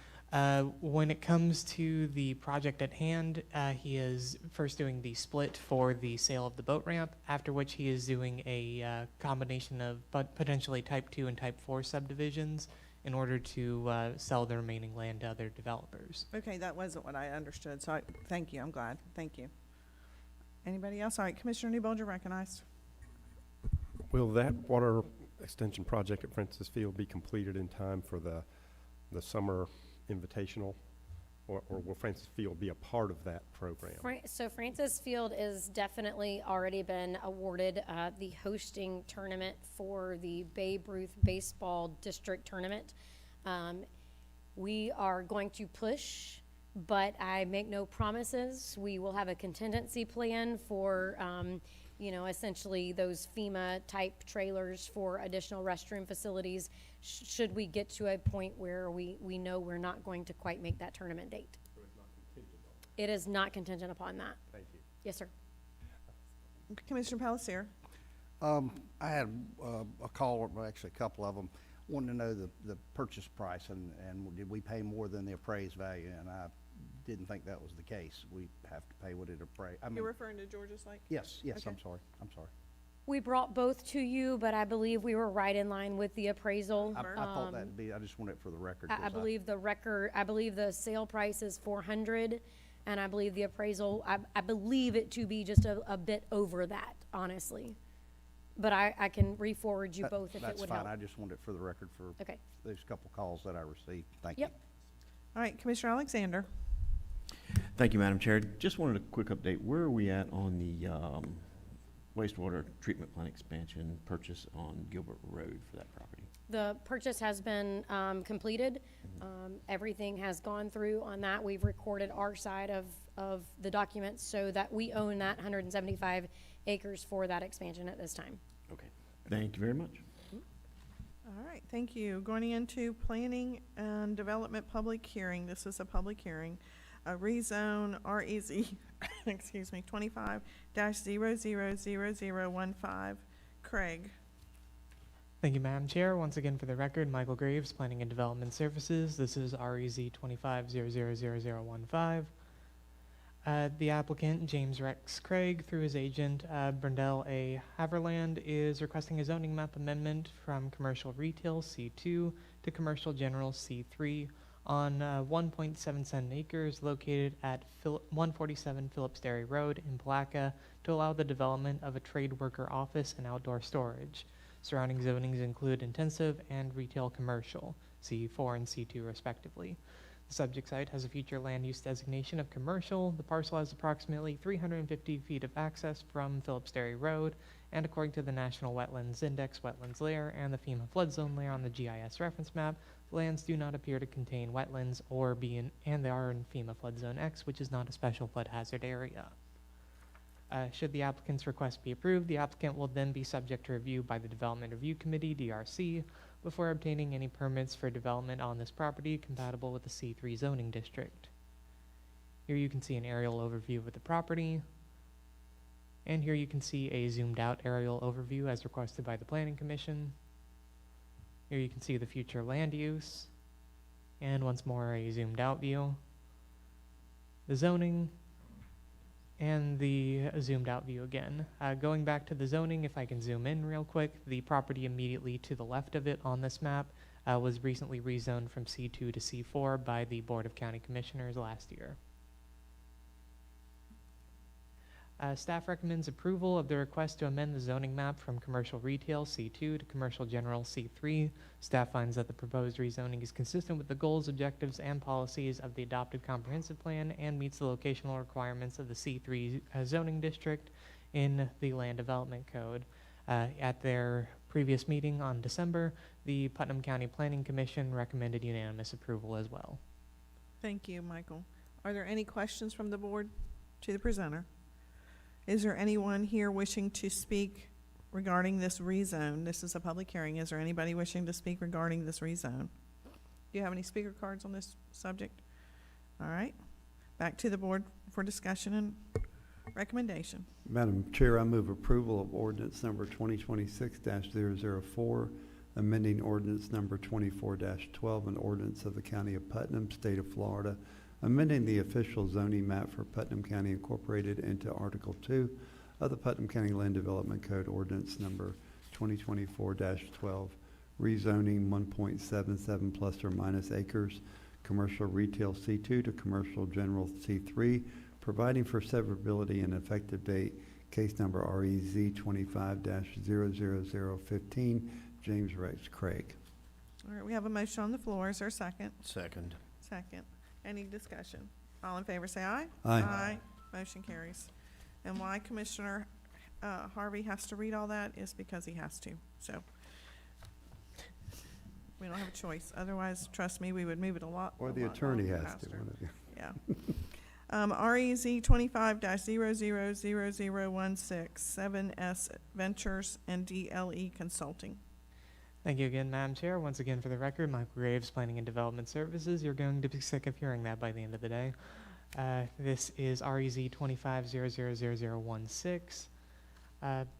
Speaker 13: When it comes to the project at hand, he is first doing the split for the sale of the boat ramp, after which he is doing a combination of potentially Type 2 and Type 4 subdivisions in order to sell the remaining land to other developers.
Speaker 1: Okay, that wasn't what I understood, so thank you, I'm glad, thank you. Anybody else? All right, Commissioner Newbold, you're recognized.
Speaker 5: Will that water extension project at Francis Field be completed in time for the summer invitational? Or will Francis Field be a part of that program?
Speaker 6: So Francis Field is definitely already been awarded the hosting tournament for the Babe Ruth Baseball District Tournament. We are going to push, but I make no promises. We will have a contingency plan for, essentially those FEMA-type trailers for additional restroom facilities should we get to a point where we know we're not going to quite make that tournament date.
Speaker 5: So it's not contingent on
Speaker 6: It is not contingent upon that.
Speaker 5: Thank you.
Speaker 6: Yes, sir.
Speaker 1: Commissioner Palacier.
Speaker 7: I had a call, well, actually a couple of them, wanted to know the purchase price and did we pay more than the appraised value? And I didn't think that was the case. We have to pay what it appraised.
Speaker 1: You're referring to Georges Lake?
Speaker 7: Yes,
Speaker 1: Okay.
Speaker 7: I'm sorry.
Speaker 6: We brought both to you, but I believe we were right in line with the appraisal.
Speaker 7: I thought that'd be, I just want it for the record. 'cause
Speaker 6: I believe the sale price is 400, and I believe the appraisal, I believe it to be just a bit over that, honestly. But I can re-forward you both if it would help.
Speaker 7: That's fine. I just want it for the record for
Speaker 6: Okay.
Speaker 7: those couple calls that I received. Thank you.
Speaker 6: Yep.
Speaker 1: All right, Commissioner Alexander.
Speaker 8: Thank you, Madam Chair. Just wanted a quick update. Where are we at on the wastewater treatment plant expansion purchase on Gilbert Road for that property?
Speaker 6: The purchase has been completed. Everything has gone through on that. We've recorded our side of the documents so that we own that 175 acres for that expansion at this time.
Speaker 8: Okay, thank you very much.
Speaker 1: All right, thank you. Going into planning and development public hearing. This is a public hearing. A rezone REZ, excuse me, 25-000015. Craig.
Speaker 13: Thank you, Madam Chair. Once again, for the record, Michael Graves, Planning and Development Services. This is REZ 25-000015. The applicant, James Rex Craig, through his agent, Brendel A. Haverland, is requesting a zoning map amendment from commercial retail C2 to commercial general C3 on 1.77 acres located at 147 Phillips Dairy Road in Palatka to allow the development of a trade worker office and outdoor storage. Surrounding zonings include intensive and retail commercial, C4 and C2 respectively. The subject site has a future land use designation of commercial. The parcel has approximately 350 feet of access from Phillips Dairy Road, and according to the National Wetlands Index wetlands layer and the FEMA flood zone layer on the GIS reference map, the lands do not appear to contain wetlands and they are in FEMA flood zone X, which is not a special flood hazard area. Should the applicant's request be approved, the applicant will then be subject to review by the Development Review Committee, DRC, before obtaining any permits for development on this property compatible with the C3 zoning district. Here you can see an aerial overview of the property, and here you can see a zoomed out aerial overview as requested by the Planning Commission. Here you can see the future land use, and once more a zoomed out view, the zoning, and the zoomed out view again. Going back to the zoning, if I can zoom in real quick, the property immediately to the left of it on this map was recently rezoned from C2 to C4 by the Board of County Commissioners last year. Staff recommends approval of the request to amend the zoning map from commercial retail C2 to commercial general C3. Staff finds that the proposed rezoning is consistent with the goals, objectives, and policies of the adopted comprehensive plan and meets the locational requirements of the C3 zoning district in the Land Development Code. At their previous meeting on December, the Putnam County Planning Commission recommended unanimous approval as well.
Speaker 1: Thank you, Michael. Are there any questions from the board to the presenter? Is there anyone here wishing to speak regarding this rezone? This is a public hearing. Is there anybody wishing to speak regarding this rezone? Do you have any speaker cards on this subject? All right. Back to the board for discussion and recommendation.
Speaker 3: Madam Chair, I move approval of ordinance number 2026-004, amending ordinance number 24-12, an ordinance of the County of Putnam, State of Florida, amending the official zoning map for Putnam County Incorporated into Article 2 of the Putnam County Land Development Code, ordinance number 2024-12, rezoning 1.77 plus or minus acres, commercial retail C2 to commercial general C3, providing for severability and effective date, case number REZ 25-00015, James Rex Craig.
Speaker 1: All right, we have a motion on the floor. Is there a second?
Speaker 8: Second.
Speaker 1: Second. Any discussion? All in favor say aye.
Speaker 3: Aye.
Speaker 1: Aye. Motion carries. And why Commissioner Harvey has to read all that is because he has to. So we don't have a choice. Otherwise, trust me, we would move it a lot.
Speaker 3: Or
Speaker 1: a
Speaker 3: the
Speaker 1: lot
Speaker 3: attorney has to.
Speaker 1: faster.
Speaker 3: One of you.
Speaker 1: Yeah. REZ 25-000016, 7S Ventures and DLE Consulting.
Speaker 13: Thank you again, Madam Chair. Once again, for the record, Michael Graves, Planning and Development Services. You're going to be sick of hearing that by the end of the day. This is REZ 25-000016.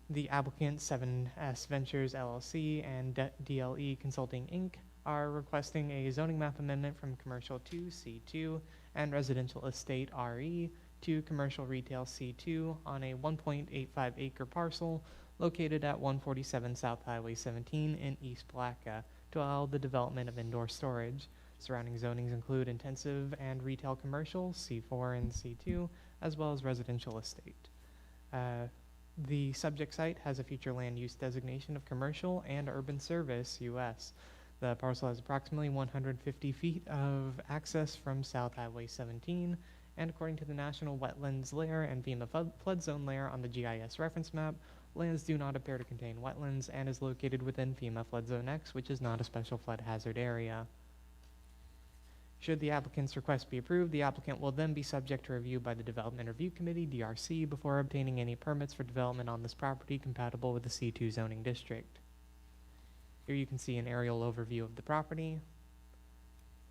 Speaker 13: The applicant, 7S Ventures LLC and DLE Consulting Inc. are requesting a zoning map amendment from Commercial 2 C2 and Residential Estate RE to Commercial Retail C2 on a 1.85 acre parcel located at 147 South Highway 17 in East Palatka to allow the development of indoor storage. Surrounding zonings include intensive and retail commercial, C4 and C2, as well as residential estate. The subject site has a future land use designation of commercial and urban service, US. The parcel has approximately 150 feet of access from South Highway 17, and according to the National Wetlands layer and FEMA flood zone layer on the GIS reference map, Lands do not appear to contain wetlands and is located within FEMA Flood Zone X, which is not a special flood hazard area. Should the applicant's request be approved, the applicant will then be subject to review by the Development Review Committee, DRC, before obtaining any permits for development on this property compatible with the C2 zoning district. Here you can see an aerial overview of the property.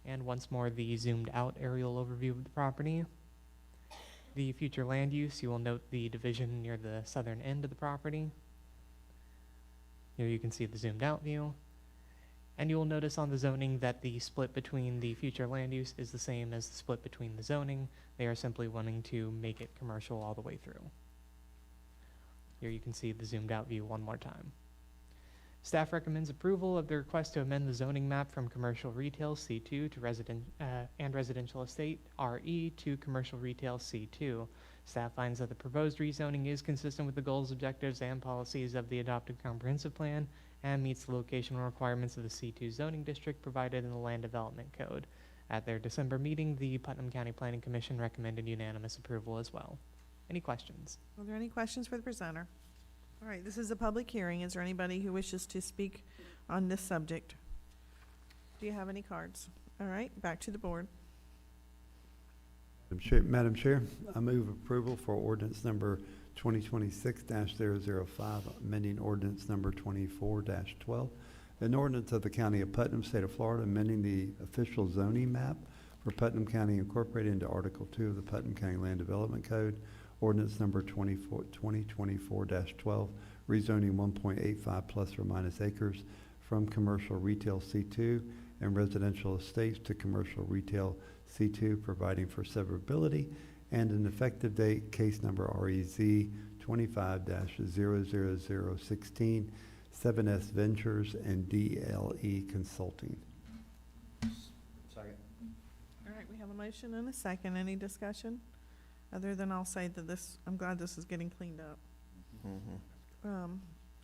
Speaker 13: And once more, the zoomed out aerial overview of the property. The future land use, you will note the division near the southern end of the property. Here you can see the zoomed out view. And you will notice on the zoning that the split between the future land use is the same as the split between the zoning. They are simply wanting to make it commercial all the way through. Here you can see the zoomed out view one more time. Staff recommends approval of the request to amend the zoning map from commercial retail C2 to residential estate RE to commercial retail C2. Staff finds that the proposed rezoning is consistent with the goals, objectives, and policies of the adopted comprehensive plan and meets the locational requirements of the C2 zoning district provided in the Land Development Code. At their December meeting, the Putnam County Planning Commission recommended unanimous approval as well. Any questions?
Speaker 1: Are there any questions for the presenter? All right, this is a public hearing. Is there anybody who wishes to speak on this subject? Do you have any cards? All right, back to the board.
Speaker 3: Madam Chair, I move approval for ordinance number 2026-005, amending ordinance number 24-12, an ordinance of the County of Putnam, State of Florida, amending the official zoning map for Putnam County incorporated into Article 2 of the Putnam County Land Development Code, ordinance number 2024-12, rezoning 1.85 plus or minus acres from commercial retail C2 and residential estates to commercial retail C2, providing for severability, and an effective date, case number REZ 25-00016, 7S Ventures and DLE Consulting.
Speaker 2: Second.
Speaker 1: All right, we have a motion and a second. Any discussion? Other than I'll say that this, I'm glad this is getting cleaned up.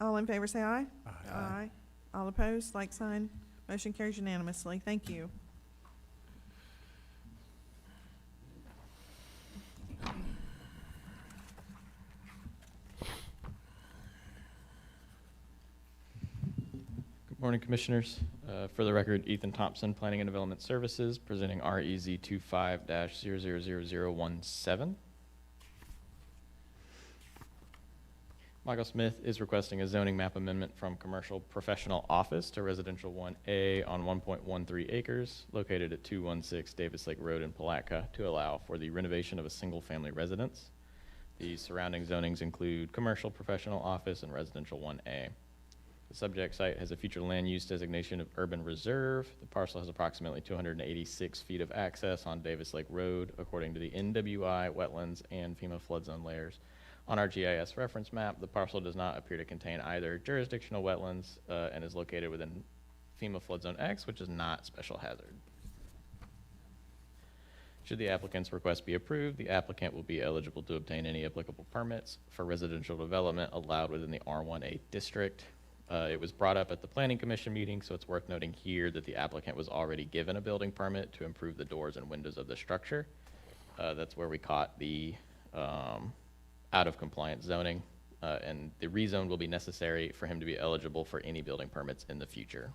Speaker 1: All in favor say aye. Aye. All opposed, like sign. Motion carries unanimously. Thank you.
Speaker 14: Good morning, Commissioners. For the record, Ethan Thompson, Planning and Development Services, presenting REZ 25-000017. Michael Smith is requesting a zoning map amendment from commercial professional office to residential 1A on 1.13 acres located at 216 Davis Lake Road in Palatka to allow for the renovation of a single-family residence. The surrounding zonings include commercial professional office and residential 1A. The subject site has a future land use designation of urban reserve. The parcel has approximately 286 feet of access on Davis Lake Road according to the NWI, wetlands, and FEMA flood zone layers. On our GIS reference map, the parcel does not appear to contain either jurisdictional wetlands and is located within FEMA flood zone X, which is not special hazard. Should the applicant's request be approved, the applicant will be eligible to obtain any applicable permits for residential development allowed within the R1A district. It was brought up at the Planning Commission meeting, so it's worth noting here that the applicant was already given a building permit to improve the doors and windows of the structure. That's where we caught the out of compliance zoning, and the rezone will be necessary for him to be eligible for any building permits in the future.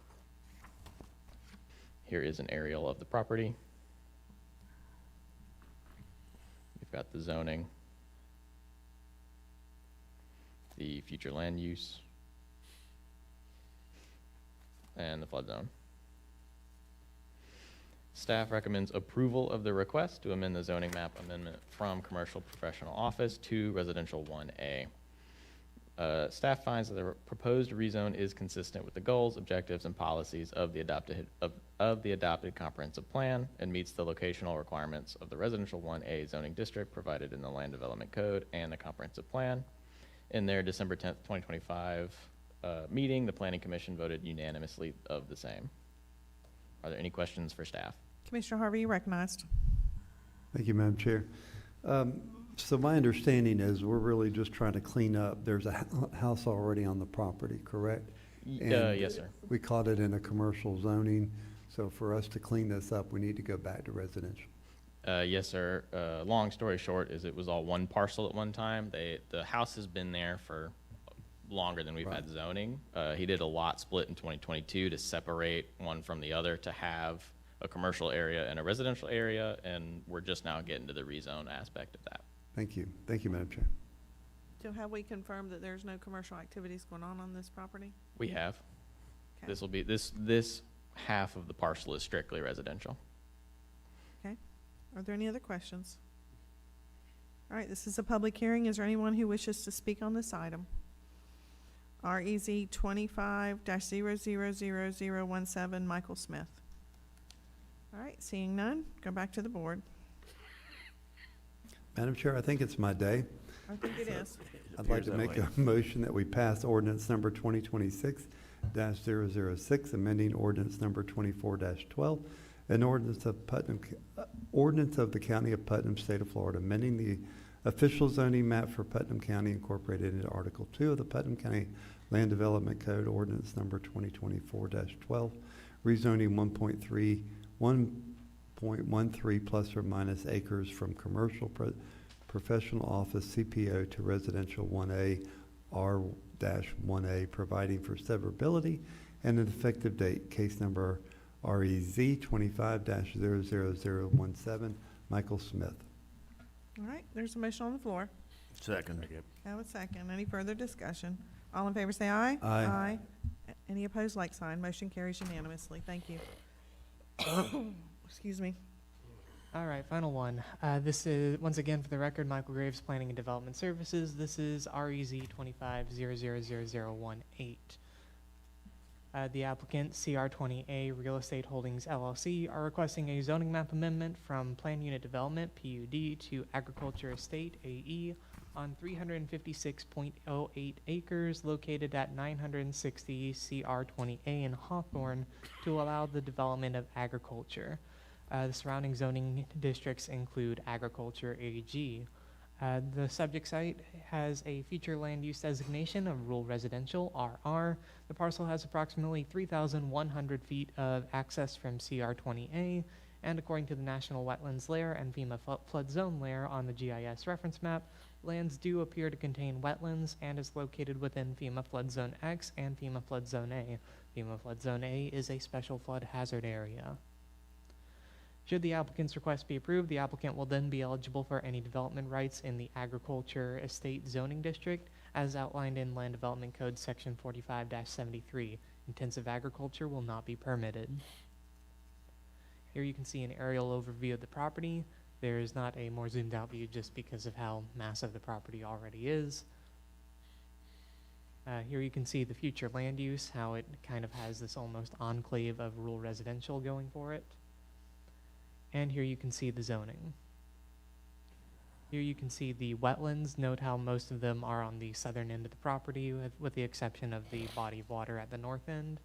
Speaker 14: Here is an aerial of the property. We've got the zoning, the future land use, and the flood zone. Staff recommends approval of the request to amend the zoning map amendment from commercial professional office to residential 1A. Staff finds that the proposed rezone is consistent with the goals, objectives, and policies of the adopted comprehensive plan and meets the locational requirements of the residential 1A zoning district provided in the Land Development Code and the comprehensive plan. In their December 10th, 2025 meeting, the Planning Commission voted unanimously of the same. Are there any questions for staff?
Speaker 1: Commissioner Harvey, you recognized.
Speaker 3: Thank you, Madam Chair. So my understanding is we're really just trying to clean up. There's a house already on the property, correct?
Speaker 14: Yes, sir.
Speaker 3: We caught it in a commercial zoning. So for us to clean this up, we need to go back to residential.
Speaker 14: Yes, sir. Long story short is it was all one parcel at one time. The house has been there for longer than we've had zoning. He did a lot split in 2022 to separate one from the other to have a commercial area and a residential area, and we're just now getting to the rezone aspect of that.
Speaker 3: Thank you. Thank you, Madam Chair.
Speaker 1: So have we confirmed that there's no commercial activities going on this property?
Speaker 14: We have.
Speaker 1: Okay.
Speaker 14: This will be, this half of the parcel is strictly residential.
Speaker 1: Okay. Are there any other questions? All right, this is a public hearing. Is there anyone who wishes to speak on this item? REZ 25-000017, Michael Smith. All right, seeing none, go back to the board.
Speaker 3: Madam Chair, I think it's my day.
Speaker 1: I think it is.
Speaker 3: I'd like to make a motion that we pass ordinance number 2026-006, amending ordinance number 24-12, an ordinance of the County of Putnam, State of Florida, amending the official zoning map for Putnam County incorporated into Article 2 of the Putnam County Land Development Code, ordinance number 2024-12, rezoning 1.13 plus or minus acres from commercial professional office CPO to residential 1A R-1A, providing for severability and an effective date, case number REZ 25-00017, Michael Smith.
Speaker 1: All right, there's a motion on the floor.
Speaker 8: Second.
Speaker 1: Have a second. Any further discussion? All in favor say aye.
Speaker 3: Aye.
Speaker 1: Any opposed, like sign. Motion carries unanimously. Thank you. Excuse me.
Speaker 13: All right, final one. This is, once again, for the record, Michael Graves, Planning and Development Services. This is REZ 25-000018. The applicant, CR20A Real Estate Holdings LLC, are requesting a zoning map amendment from Plan Unit Development, PUD, to Agriculture Estate, AE, on 356.08 acres located at 960 CR20A in Hawthorne to allow the development of agriculture. The surrounding zoning districts include Agriculture AG. The subject site has a future land use designation of rural residential, RR. The parcel has approximately 3,100 feet of access from CR20A, and according to the National Wetlands Layer and FEMA Flood Zone Layer on the GIS reference map, lands do appear to contain wetlands and is located within FEMA Flood Zone X and FEMA Flood Zone A. FEMA Flood Zone A is a special flood hazard area. Should the applicant's request be approved, the applicant will then be eligible for any development rights in the Agriculture Estate Zoning District as outlined in Land Development Code Section 45-73. Intensive agriculture will not be permitted. Here you can see an aerial overview of the property. There is not a more zoomed out view just because of how massive the property already is. Here you can see the future land use, how it kind of has this almost enclave of rural residential going for it. And here you can see the zoning. Here you can see the wetlands. Note how most of them are on the southern end of the property, with the exception of the body of water at the north end.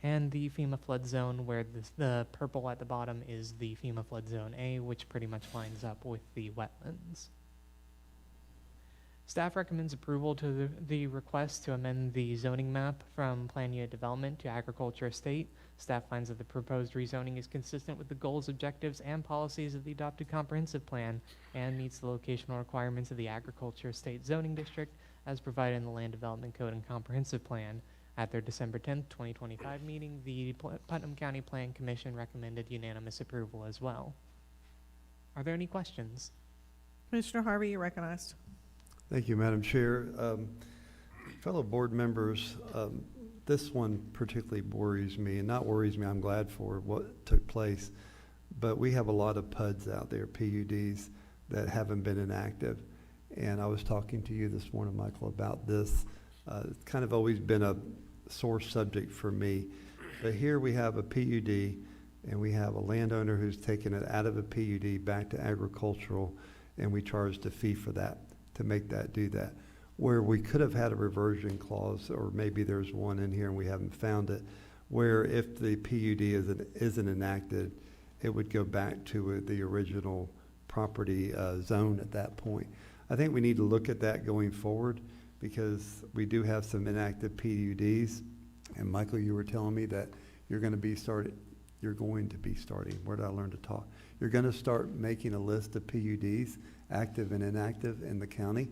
Speaker 13: And the FEMA flood zone, where the purple at the bottom is the FEMA flood zone A, which pretty much lines up with the wetlands. Staff recommends approval to the request to amend the zoning map from Plan Unit Development to Agriculture Estate. Staff finds that the proposed rezoning is consistent with the goals, objectives, and policies of the adopted comprehensive plan and meets the locational requirements of the Agriculture Estate Zoning District as provided in the Land Development Code and Comprehensive Plan. At their December 10th, 2025 meeting, the Putnam County Plan Commission recommended unanimous approval as well. Are there any questions?
Speaker 1: Commissioner Harvey, you're recognized.
Speaker 3: Thank you, Madam Chair. Fellow board members, this one particularly worries me, and not worries me, I'm glad for what took place, but we have a lot of PUDs out there, PUDs, that haven't been inactive. And I was talking to you this morning, Michael, about this. It's kind of always been a sore subject for me. But here we have a PUD, and we have a landowner who's taken it out of a PUD back to agricultural, and we charged a fee for that, to make that do that. Where we could have had a reversion clause, or maybe there's one in here and we haven't found it, where if the PUD isn't enacted, it would go back to the original property zone at that point. I think we need to look at that going forward, because we do have some inactive PUDs. And Michael, you were telling me that you're going to be starting, where did I learn to talk? You're going to start making a list of PUDs, active and inactive, in the county.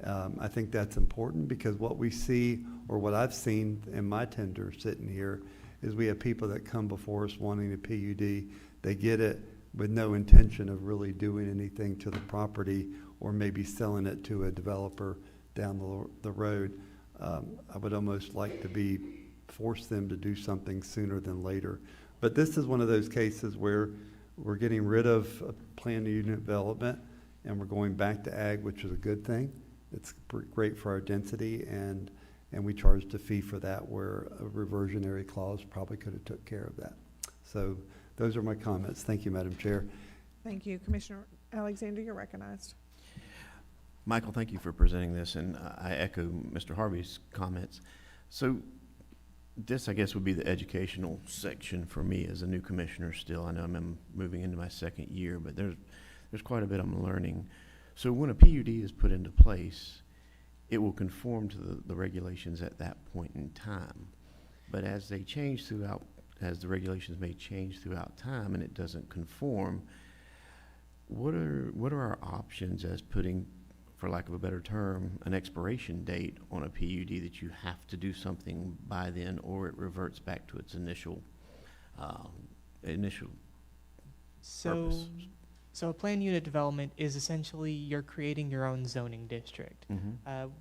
Speaker 3: I think that's important because what we see, or what I've seen in my tender sitting here, is we have people that come before us wanting a PUD. They get it with no intention of really doing anything to the property or maybe selling it to a developer down the road. I would almost like to force them to do something sooner than later. But this is one of those cases where we're getting rid of planned unit development and we're going back to ag, which is a good thing. It's great for our density, and we charged a fee for that where a reversionary clause probably could have took care of that. So those are my comments. Thank you, Madam Chair.
Speaker 1: Thank you. Commissioner Alexander, you're recognized.
Speaker 8: Michael, thank you for presenting this, and I echo Mr. Harvey's comments. So this, I guess, would be the educational section for me as a new commissioner still. I know I'm moving into my second year, but there's quite a bit I'm learning. So when a PUD is put into place, it will conform to the regulations at that point in time. But as they change throughout, as the regulations may change throughout time and it doesn't conform, what are our options as putting, for lack of a better term, an expiration date on a PUD that you have to do something by then, or it reverts back to its initial purpose?
Speaker 13: So a planned unit development is essentially you're creating your own zoning district.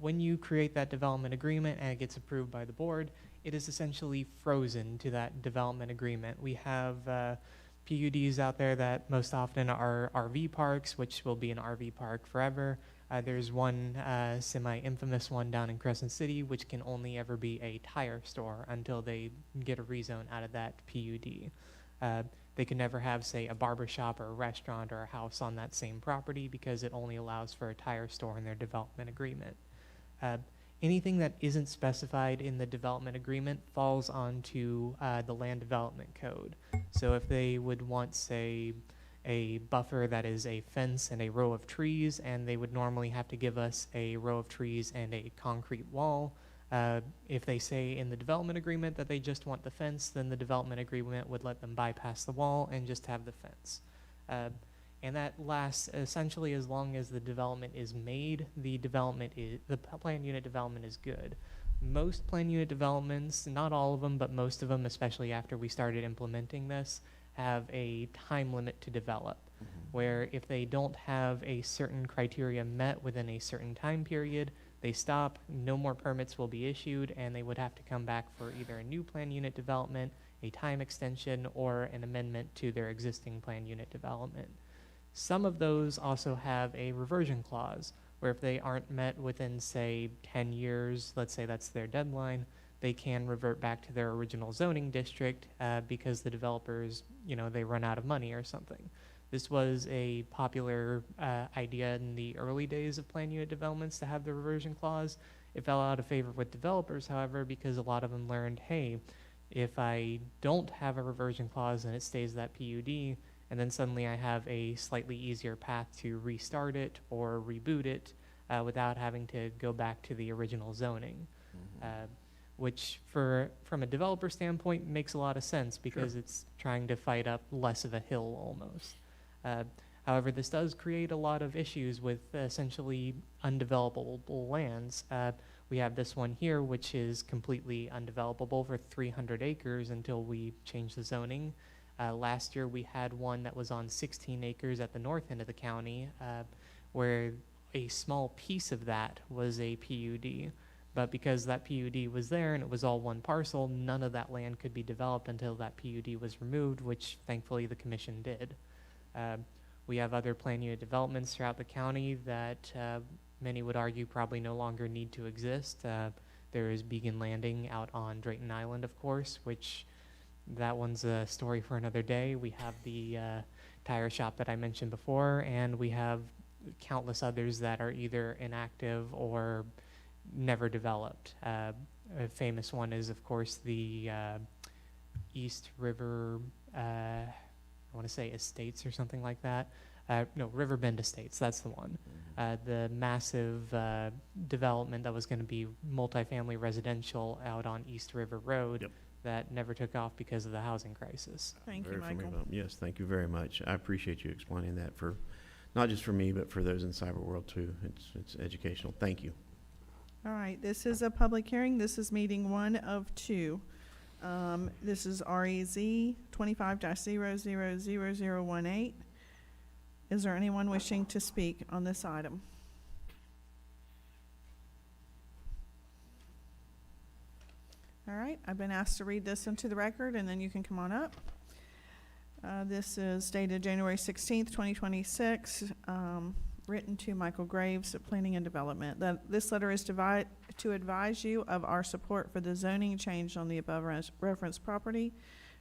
Speaker 13: When you create that development agreement and it gets approved by the board, it is essentially frozen to that development agreement. We have PUDs out there that most often are RV parks, which will be an RV park forever. There's one semi-infamous one down in Crescent City, which can only ever be a tire store until they get a rezone out of that PUD. They can never have, say, a barber shop or a restaurant or a house on that same property because it only allows for a tire store in their development agreement. Anything that isn't specified in the development agreement falls onto the land development code. So if they would want, say, a buffer that is a fence and a row of trees, and they would normally have to give us a row of trees and a concrete wall, if they say in the development agreement that they just want the fence, then the development agreement would let them bypass the wall and just have the fence. And that lasts essentially as long as the development is made. The planned unit development is good. Most planned unit developments, not all of them, but most of them, especially after we started implementing this, have a time limit to develop, where if they don't have a certain criteria met within a certain time period, they stop, no more permits will be issued, and they would have to come back for either a new planned unit development, a time extension, or an amendment to their existing planned unit development. Some of those also have a reversion clause, where if they aren't met within, say, 10 years, let's say that's their deadline, they can revert back to their original zoning district because the developers, they run out of money or something. This was a popular idea in the early days of planned unit developments to have the reversion clause. It fell out of favor with developers, however, because a lot of them learned, hey, if I don't have a reversion clause and it stays that PUD, and then suddenly I have a slightly easier path to restart it or reboot it without having to go back to the original zoning. Which from a developer standpoint makes a lot of sense because it's trying to fight up less of a hill almost. However, this does create a lot of issues with essentially undevelopable lands. We have this one here, which is completely undevelopable for 300 acres until we change the zoning. Last year, we had one that was on 16 acres at the north end of the county, where a small piece of that was a PUD. But because that PUD was there and it was all one parcel, none of that land could be developed until that PUD was removed, which thankfully the commission did. We have other planned unit developments throughout the county that many would argue probably no longer need to exist. There is Beacon Landing out on Drayton Island, of course, which that one's a story for another day. We have the tire shop that I mentioned before, and we have countless others that are either inactive or never developed. A famous one is, of course, the East River, I want to say Estates or something like that. No, Riverbend Estates, that's the one. The massive development that was going to be multifamily residential out on East River Road that never took off because of the housing crisis.
Speaker 1: Thank you, Michael.
Speaker 8: Yes, thank you very much. I appreciate you explaining that for not just for me, but for those in the cyber world too. It's educational. Thank you.
Speaker 1: All right, this is a public hearing. This is meeting 1 of 2. This is REZ 25-000018. Is there anyone wishing to speak on this item? All right, I've been asked to read this into the record, and then you can come on up. This is dated January 16th, 2026, written to Michael Graves of Planning and Development. This letter is to advise you of our support for the zoning change on the above referenced property.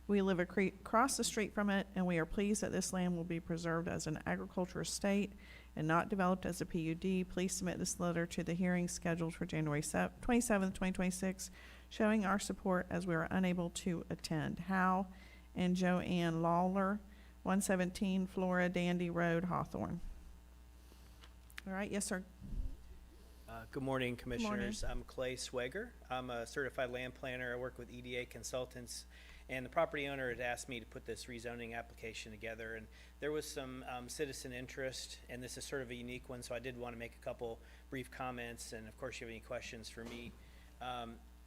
Speaker 1: We live across the street from it, and we are pleased that this land will be preserved as an agricultural estate and not developed as a PUD. Please submit this letter to the hearing scheduled for January 27th, 2026, showing our support as we are unable to attend. Hal and Joanne Lawler, 117 Flora Dandy Road, Hawthorne. All right, yes, sir.
Speaker 15: Good morning, Commissioners. I'm Clay Swager. I'm a certified land planner. I work with EDA Consultants, and the property owner had asked me to put this rezoning application together, and there was some citizen interest, and this is sort of a unique one, so I did want to make a couple brief comments, and of course, you have any questions for me.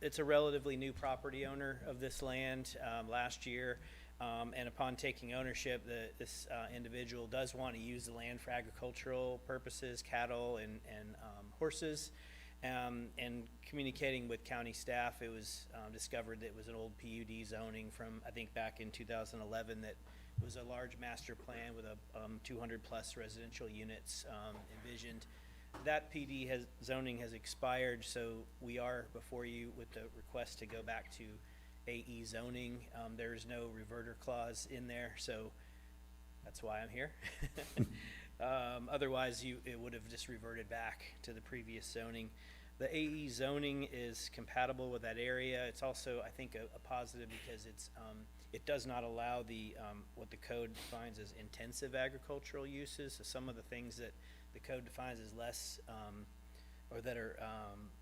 Speaker 15: It's a relatively new property owner of this land last year, and upon taking ownership, this individual does want to use the land for agricultural purposes, cattle and horses. And communicating with county staff, it was discovered that it was an old PUD zoning from, I think, back in 2011, that it was a large master plan with a 200 plus residential units envisioned. That zoning has expired, so we are before you with the request to go back to AE zoning. There is no reverter clause in there, so that's why I'm here. Otherwise, it would have just reverted back to the previous zoning. The AE zoning is compatible with that area. It's also, I think, a positive because it does not allow what the code defines as intensive agricultural uses. So some of the things that the code defines as less or that are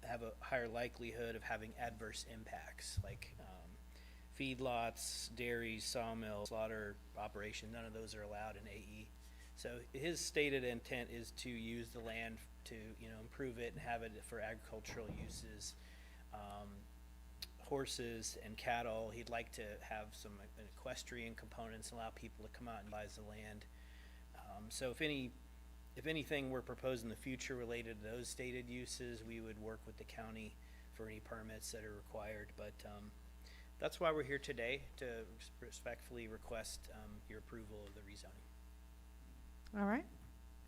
Speaker 15: have a higher likelihood of having adverse impacts, like feedlots, dairies, sawmills, slaughter operation. None of those are allowed in AE. So his stated intent is to use the land to, improve it and have it for agricultural uses, horses and cattle. He'd like to have some equestrian components, allow people to come out and buy the land. So if anything were proposed in the future related to those stated uses, we would work with the county for any permits that are required. But that's why we're here today, to respectfully request your approval of the rezoning.
Speaker 1: All right.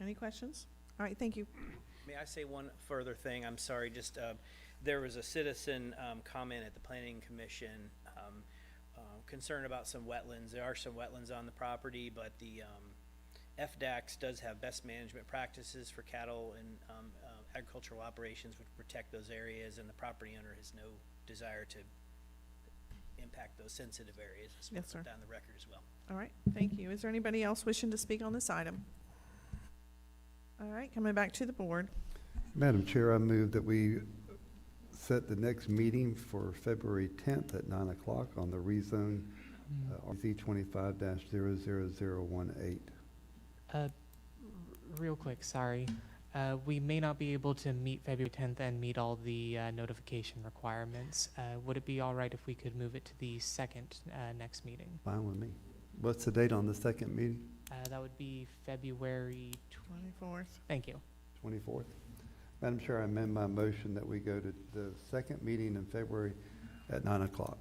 Speaker 1: Any questions? All right, thank you.
Speaker 15: May I say one further thing? I'm sorry, just there was a citizen comment at the Planning Commission concerned about some wetlands. There are some wetlands on the property, but the FDACS does have best management practices for cattle and agricultural operations, which protect those areas, and the property owner has no desire to impact those sensitive areas. It's
Speaker 1: Yes, sir.
Speaker 15: down the record as well.
Speaker 1: All right, thank you. Is there anybody else wishing to speak on this item? All right, coming back to the board.
Speaker 3: Madam Chair, I move that we set the next meeting for February 10th at 9 o'clock on the rezone RZ 25-00018.
Speaker 13: Real quick, sorry. We may not be able to meet February 10th and meet all the notification requirements. Would it be all right if we could move it to the second next meeting?
Speaker 3: Fine with me. What's the date on the second meeting?
Speaker 13: That would be February
Speaker 1: 24th.
Speaker 13: Thank you.
Speaker 3: 24th. Madam Chair, I amend my motion that we go to the second meeting in February at 9 o'clock.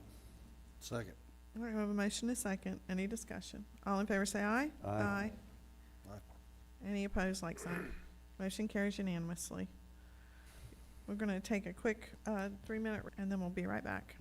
Speaker 16: Second.
Speaker 1: All right, we have a motion and a second. Any discussion? All in favor say aye.
Speaker 3: Aye.
Speaker 1: Any opposed, like sign. Motion carries unanimously. We're going to take a quick 3-minute, and then we'll be right back.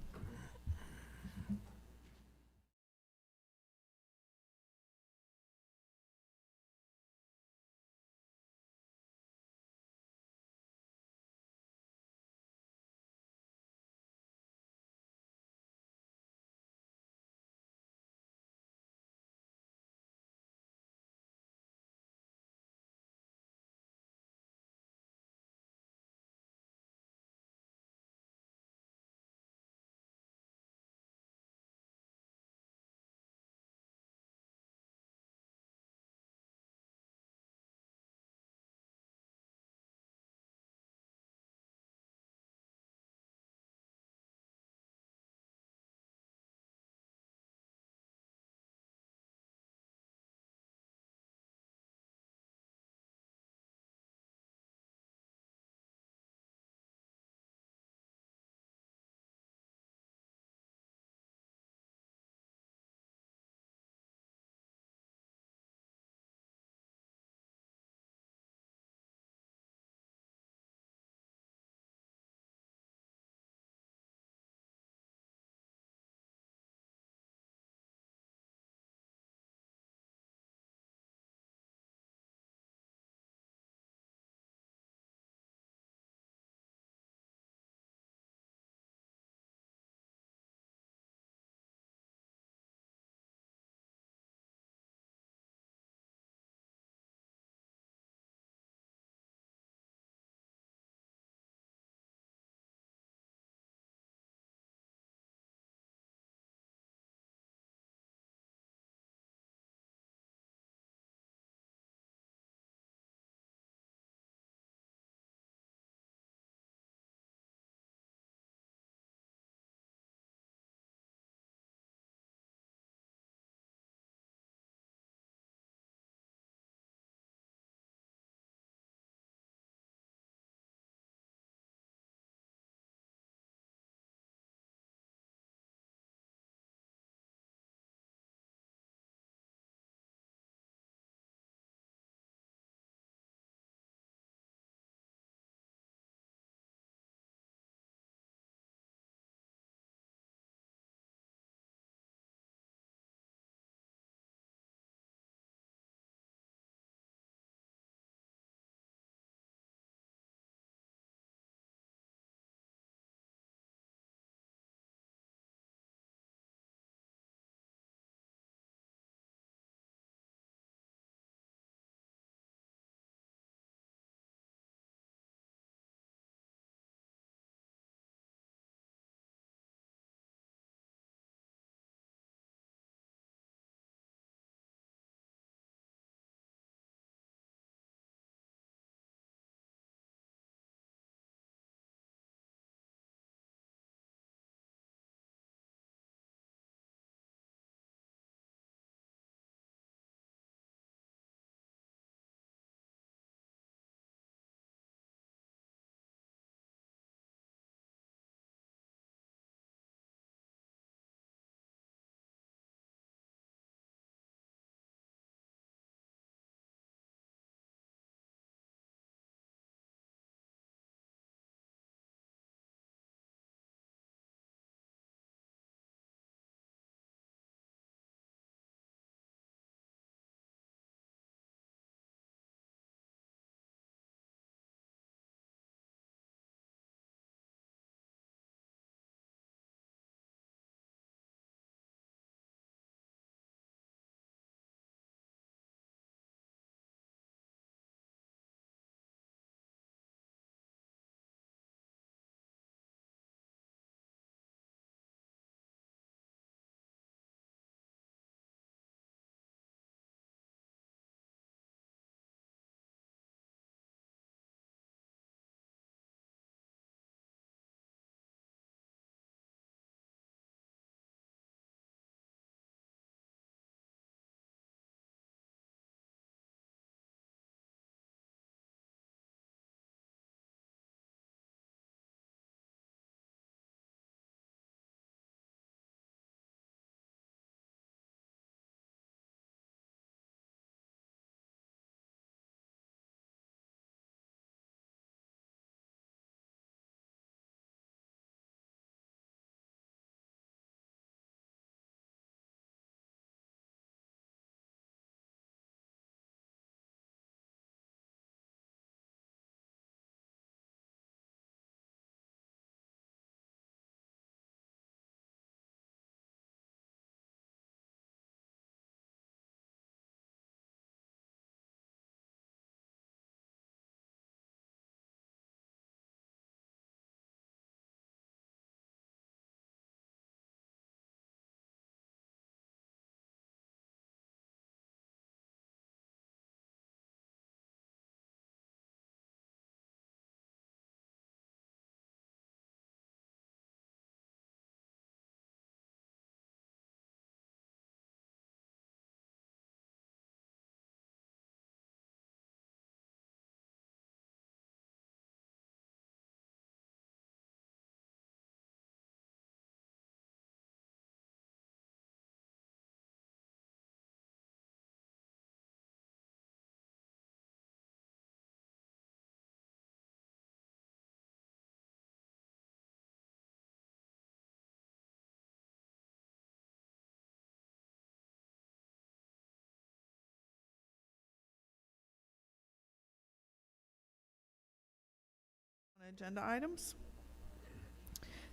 Speaker 1: Agenda items.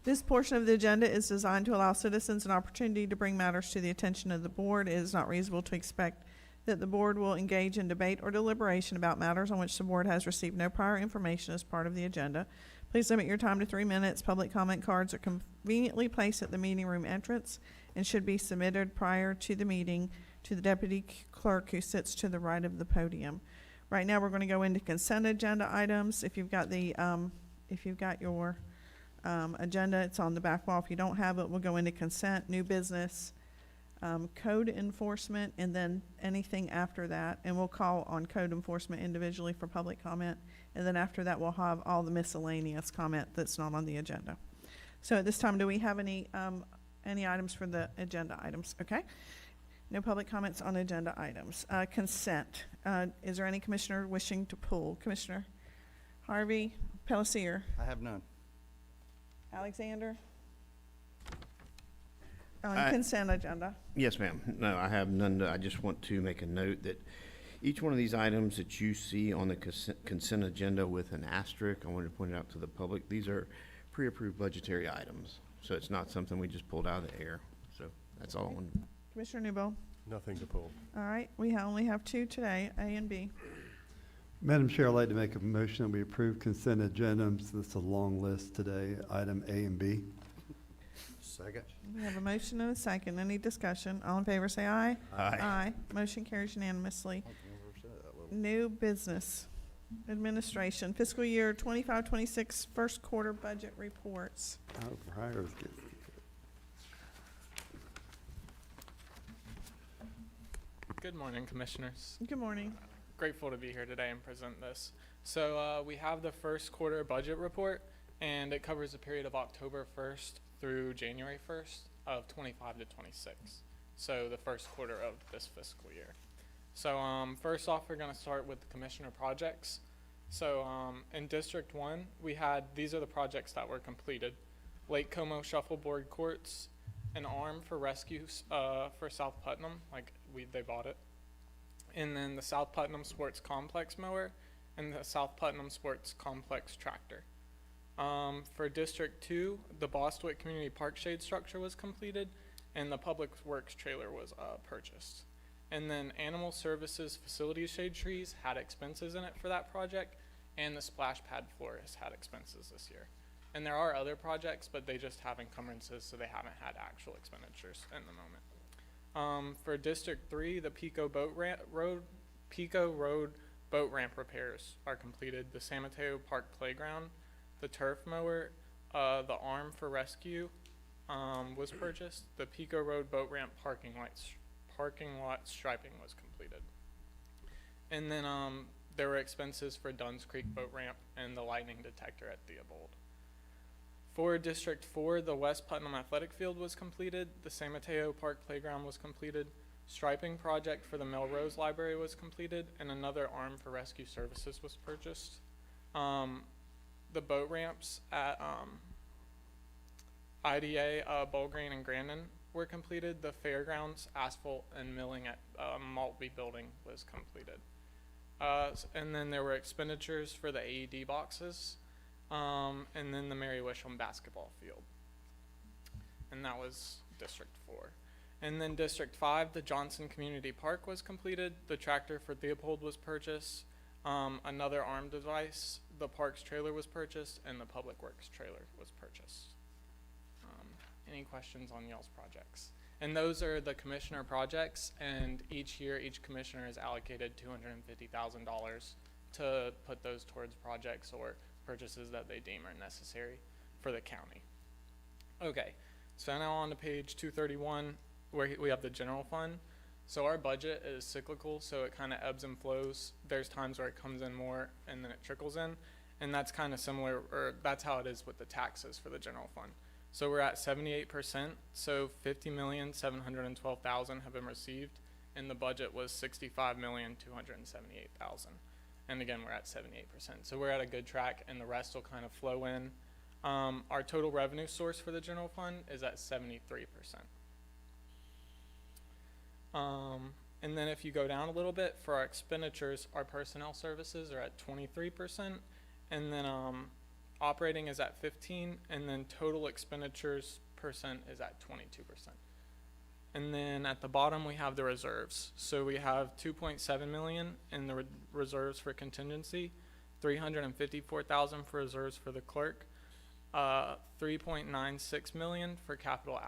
Speaker 1: This portion of the agenda is designed to allow citizens an opportunity to bring matters to the attention of the board. It is not reasonable to expect that the board will engage in debate or deliberation about matters on which the board has received no prior information as part of the agenda. Please limit your time to 3 minutes. Public comment cards are conveniently placed at the meeting room entrance and should be submitted prior to the meeting to the deputy clerk who sits to the right of the podium. Right now, we're going to go into consent agenda items. If you've got your agenda, it's on the back wall. If you don't have it, we'll go into consent, new business, code enforcement, and then anything after that. And we'll call on code enforcement individually for public comment. And then after that, we'll have all the miscellaneous comment that's not on the agenda. So at this time, do we have any items for the agenda items? Okay. No public comments on agenda items. Consent. Is there any commissioner wishing to pull? Commissioner Harvey, Pelletier,
Speaker 16: I have none.
Speaker 1: Alexander? On consent agenda.
Speaker 8: Yes, ma'am. No, I have none. I just want to make a note that each one of these items that you see on the consent agenda with an asterisk, I wanted to point it out to the public, these are pre-approved budgetary items. So it's not something we just pulled out of the air. So that's all I wanted.
Speaker 1: Commissioner Newbold?
Speaker 5: Nothing to pull.
Speaker 1: All right, we only have two today, A and B.
Speaker 3: Madam Chair, I'd like to make a motion that we approve consent agendas. This is a long list today, item A and B.
Speaker 16: Second.
Speaker 1: We have a motion and a second. Any discussion? All in favor say aye.
Speaker 8: Aye.
Speaker 1: Aye. Motion carries unanimously. New business administration, fiscal year 25-26 first quarter budget reports.
Speaker 3: Oh, Briar's getting-
Speaker 17: Good morning, Commissioners.
Speaker 1: Good morning.
Speaker 17: Grateful to be here today and present this. So we have the first quarter budget report, and it covers a period of October 1st through January 1st of 25 to 26. So the first quarter of this fiscal year. So first off, we're going to start with the Commissioner projects. So in District 1, these are the projects that were completed. Lake Como Shuffleboard Courts, an arm for rescue for South Putnam, they bought it. And then the South Putnam Sports Complex mower and the South Putnam Sports Complex tractor. For District 2, the Bostwick Community Park shade structure was completed and the Public Works trailer was purchased. And then Animal Services Facilities shade trees had expenses in it for that project, and the splash pad florist had expenses this year. And there are other projects, but they just have encumbrances, so they haven't had actual expenditures in the moment. For District 3, the Pico Road boat ramp repairs are completed. The San Mateo Park playground, the turf mower, the arm for rescue was purchased. The Pico Road boat ramp parking lot striping was completed. And then there were expenses for Dunn's Creek boat ramp and the lightning detector at Theobald. For District 4, the West Putnam Athletic Field was completed, the San Mateo Park Playground was completed, striping project for the Melrose Library was completed, and another arm for rescue services was purchased. The boat ramps at IDA, Bullgreen, and Grandin were completed. The fairgrounds, asphalt, and milling at Maltby Building was completed. And then there were expenditures for the AED boxes. And then the Mary Wisham basketball field. And that was District 4. And then District 5, the Johnson Community Park was completed. The tractor for Theobald was purchased. Another arm device, the Parks trailer was purchased, and the Public Works trailer was purchased. Any questions on y'all's projects? And those are the commissioner projects, and each year, each commissioner is allocated $250,000 to put those towards projects or purchases that they deem are necessary for the county. Okay, so now on to page 231, where we have the general fund. So our budget is cyclical, so it kind of ebbs and flows. There's times where it comes in more and then it trickles in, and that's kind of similar, or that's how it is with the taxes for the general fund. So we're at 78%, so $50,712,000 have been received, and the budget was $65,278,000. And again, we're at 78%. So we're at a good track, and the rest will kind of flow in. Our total revenue source for the general fund is at 73%. And then if you go down a little bit, for our expenditures, our personnel services are at 23%. And then operating is at 15, and then total expenditures percent is at 22%. And then at the bottom, we have the reserves. So we have 2.7 million in the reserves for contingency, 354,000 for reserves for the clerk, 3.96 million for capital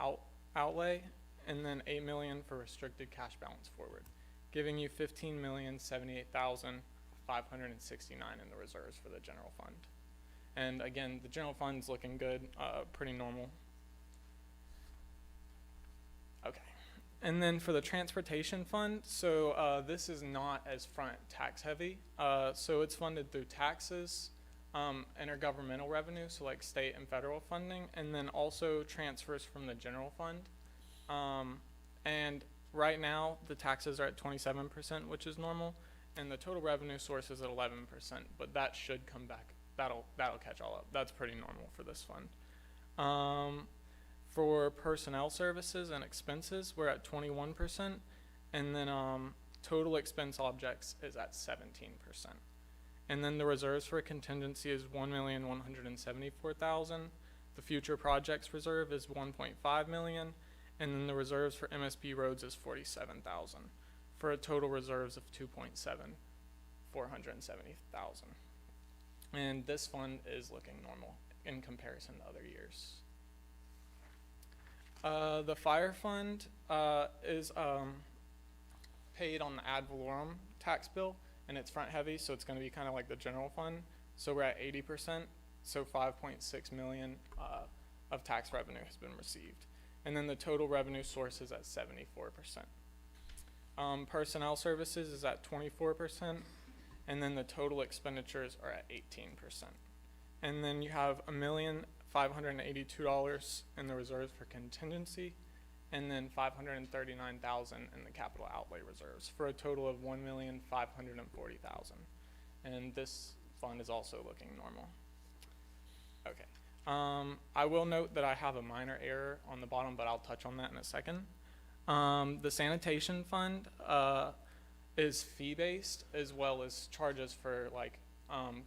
Speaker 17: outlay, and then 8 million for restricted cash balance forward, giving you 15,078,569 in the reserves for the general fund. And again, the general fund's looking good, pretty normal. Okay. And then for the transportation fund, so this is not as front tax heavy. So it's funded through taxes, intergovernmental revenue, so like state and federal funding, and then also transfers from the general fund. And right now, the taxes are at 27%, which is normal, and the total revenue source is at 11%, but that should come back. That'll catch all up. That's pretty normal for this fund. For personnel services and expenses, we're at 21%, and then total expense objects is at 17%. And then the reserves for contingency is 1,174,000. The future projects reserve is 1.5 million, and then the reserves for MSP roads is 47,000, for a total reserves of 470,000. And this fund is looking normal in comparison to other years. The fire fund is paid on the ad valorem tax bill, and it's front heavy, so it's going to be kind of like the general fund. So we're at 80%, so 5.6 million of tax revenue has been received. And then the total revenue source is at 74%. Personnel services is at 24%, and then the total expenditures are at 18%. And then you have $1,582 in the reserves for contingency, and then $539,000 in the capital outlay reserves, for a total of $1,540,000. And this fund is also looking normal. Okay. I will note that I have a minor error on the bottom, but I'll touch on that in a second. The sanitation fund is fee-based, as well as charges for like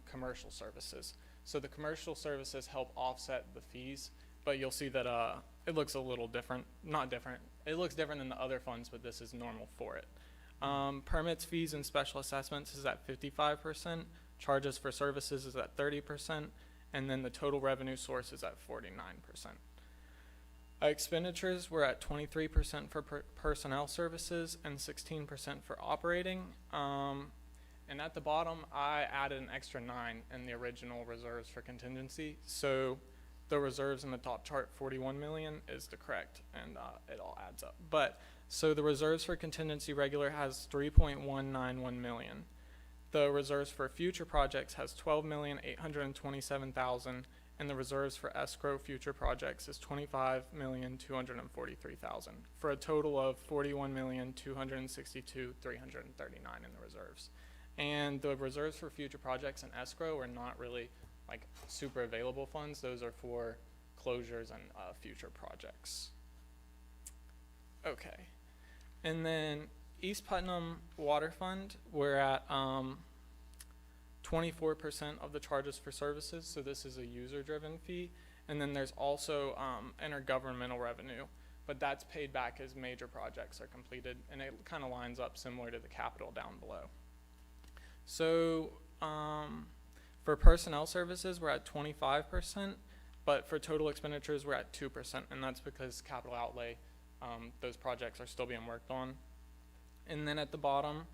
Speaker 17: commercial services. So the commercial services help offset the fees, but you'll see that it looks a little different. Not different. It looks different than the other funds, but this is normal for it. Permits, fees, and special assessments is at 55%. Charges for services is at 30%. And then the total revenue source is at 49%. Expenditures were at 23% for personnel services and 16% for operating. And at the bottom, I added an extra 9 in the original reserves for contingency. So the reserves in the top chart, 41 million, is the correct, and it all adds up. But so the reserves for contingency regular has 3.191 million. The reserves for future projects has 12,827,000, and the reserves for escrow future projects is 25,243,000, for a total of 41,262,339 in the reserves. And the reserves for future projects and escrow are not really like super available funds. Those are for closures and future projects. Okay. And then East Putnam Water Fund, we're at 24% of the charges for services, so this is a user-driven fee. And then there's also intergovernmental revenue, but that's paid back as major projects are completed, and it kind of lines up similar to the capital down below. So for personnel services, we're at 25%, but for total expenditures, we're at 2%, and that's because capital outlay, those projects are still being worked on. And then at the bottom,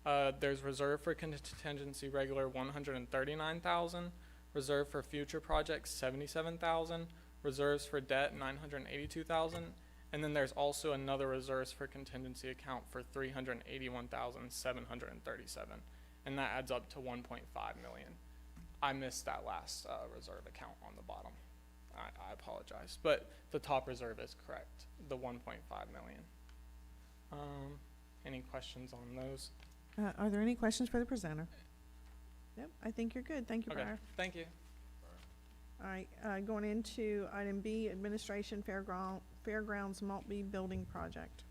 Speaker 17: there's reserve for contingency regular 139,000, reserve for future projects 77,000, reserves for debt 982,000, and then there's also another reserves for contingency account for 381,737, and that adds up to 1.5 million. I missed that last reserve account on the bottom. I apologize, but the top reserve is correct, the 1.5 million. Any questions on those?
Speaker 1: Are there any questions for the presenter? Yep, I think you're good. Thank you,
Speaker 17: Okay,
Speaker 1: Briar.
Speaker 17: thank you.
Speaker 1: All right, going into item B, Administration Fairgrounds Maltby Building Project.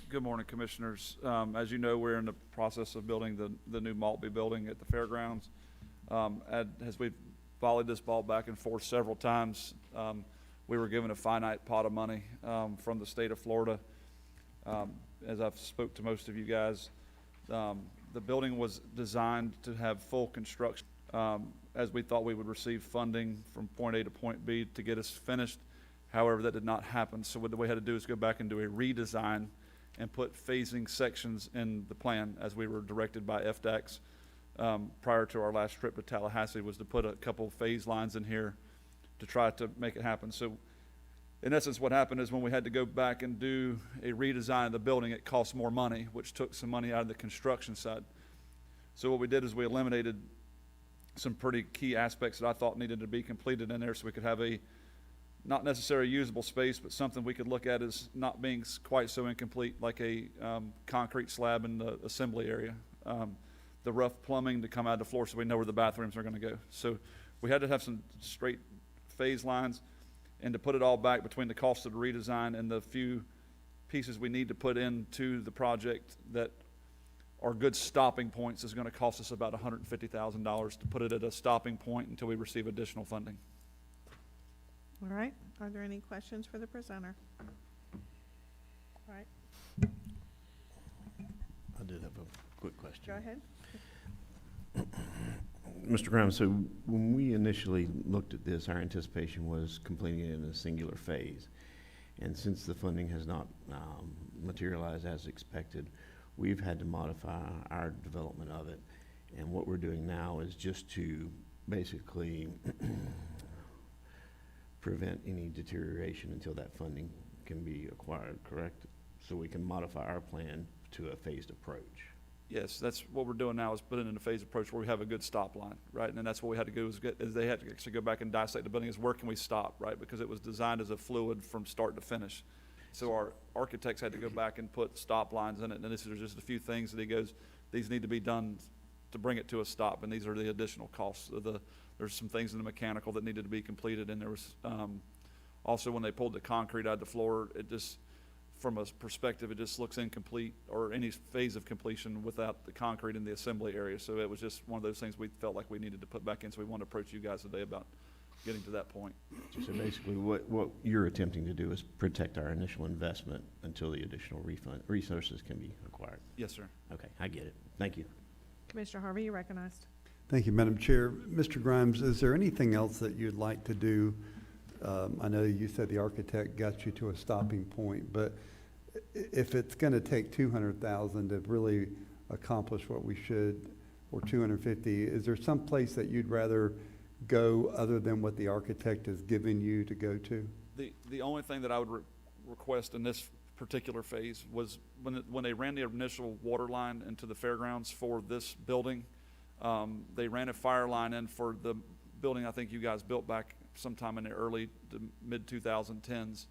Speaker 12: Good morning, Commissioners. As you know, we're in the process of building the new Maltby building at the fairgrounds. As we've volleyed this ball back and forth several times, we were given a finite pot of money from the state of Florida. As I've spoke to most of you guys, the building was designed to have full construction, as we thought we would receive funding from point A to point B to get us finished. However, that did not happen. So what we had to do is go back and do a redesign and put phasing sections in the plan as we were directed by FDACS prior to our last trip to Tallahassee, was to put a couple phase lines in here to try to make it happen. So in essence, what happened is when we had to go back and do a redesign of the building, it cost more money, which took some money out of the construction side. So what we did is we eliminated some pretty key aspects that I thought needed to be completed in there so we could have a not necessarily usable space, but something we could look at as not being quite so incomplete, like a concrete slab in the assembly area. The rough plumbing to come out of the floor so we know where the bathrooms are going to go. So we had to have some straight phase lines, and to put it all back between the cost of the redesign and the few pieces we need to put into the project that are good stopping points is going to cost us about $150,000 to put it at a stopping point until we receive additional funding.
Speaker 1: All right, are there any questions for the presenter? All right,
Speaker 8: I did have a quick question.
Speaker 1: go ahead.
Speaker 8: Mr. Grimes, so when we initially looked at this, our anticipation was completing it in a singular phase. And since the funding has not materialized as expected, we've had to modify our development of it. And what we're doing now is just to basically prevent any deterioration until that funding can be acquired, correct? So we can modify our plan to a phased approach.
Speaker 12: Yes, that's what we're doing now, is putting in a phased approach where we have a good stop line, right? And then that's what we had to do is they had to actually go back and dissect the building, is where can we stop, right? Because it was designed as a fluid from start to finish. So our architects had to go back and put stop lines in it, and this is just a few things that he goes, these need to be done to bring it to a stop, and these are the additional costs. There's some things in the mechanical that needed to be completed, and there was also when they pulled the concrete out of the floor, it just, from a perspective, it just looks incomplete, or any phase of completion without the concrete in the assembly area. So it was just one of those things we felt like we needed to put back in, so we wanted to approach you guys today about getting to that point.
Speaker 8: So basically what you're attempting to do is protect our initial investment until the additional resources can be acquired.
Speaker 12: Yes, sir.
Speaker 8: Okay, I get it. Thank you.
Speaker 1: Commissioner Harvey, you're recognized.
Speaker 3: Thank you, Madam Chair. Mr. Grimes, is there anything else that you'd like to do? I know you said the architect got you to a stopping point, but if it's going to take $200,000 to really accomplish what we should, or $250,000, is there some place that you'd rather go other than what the architect has given you to go to?
Speaker 12: The only thing that I would request in this particular phase was when they ran the initial water line into the fairgrounds for this building, they ran a fire line in for the building I think you guys built back sometime in the early to mid 2010s.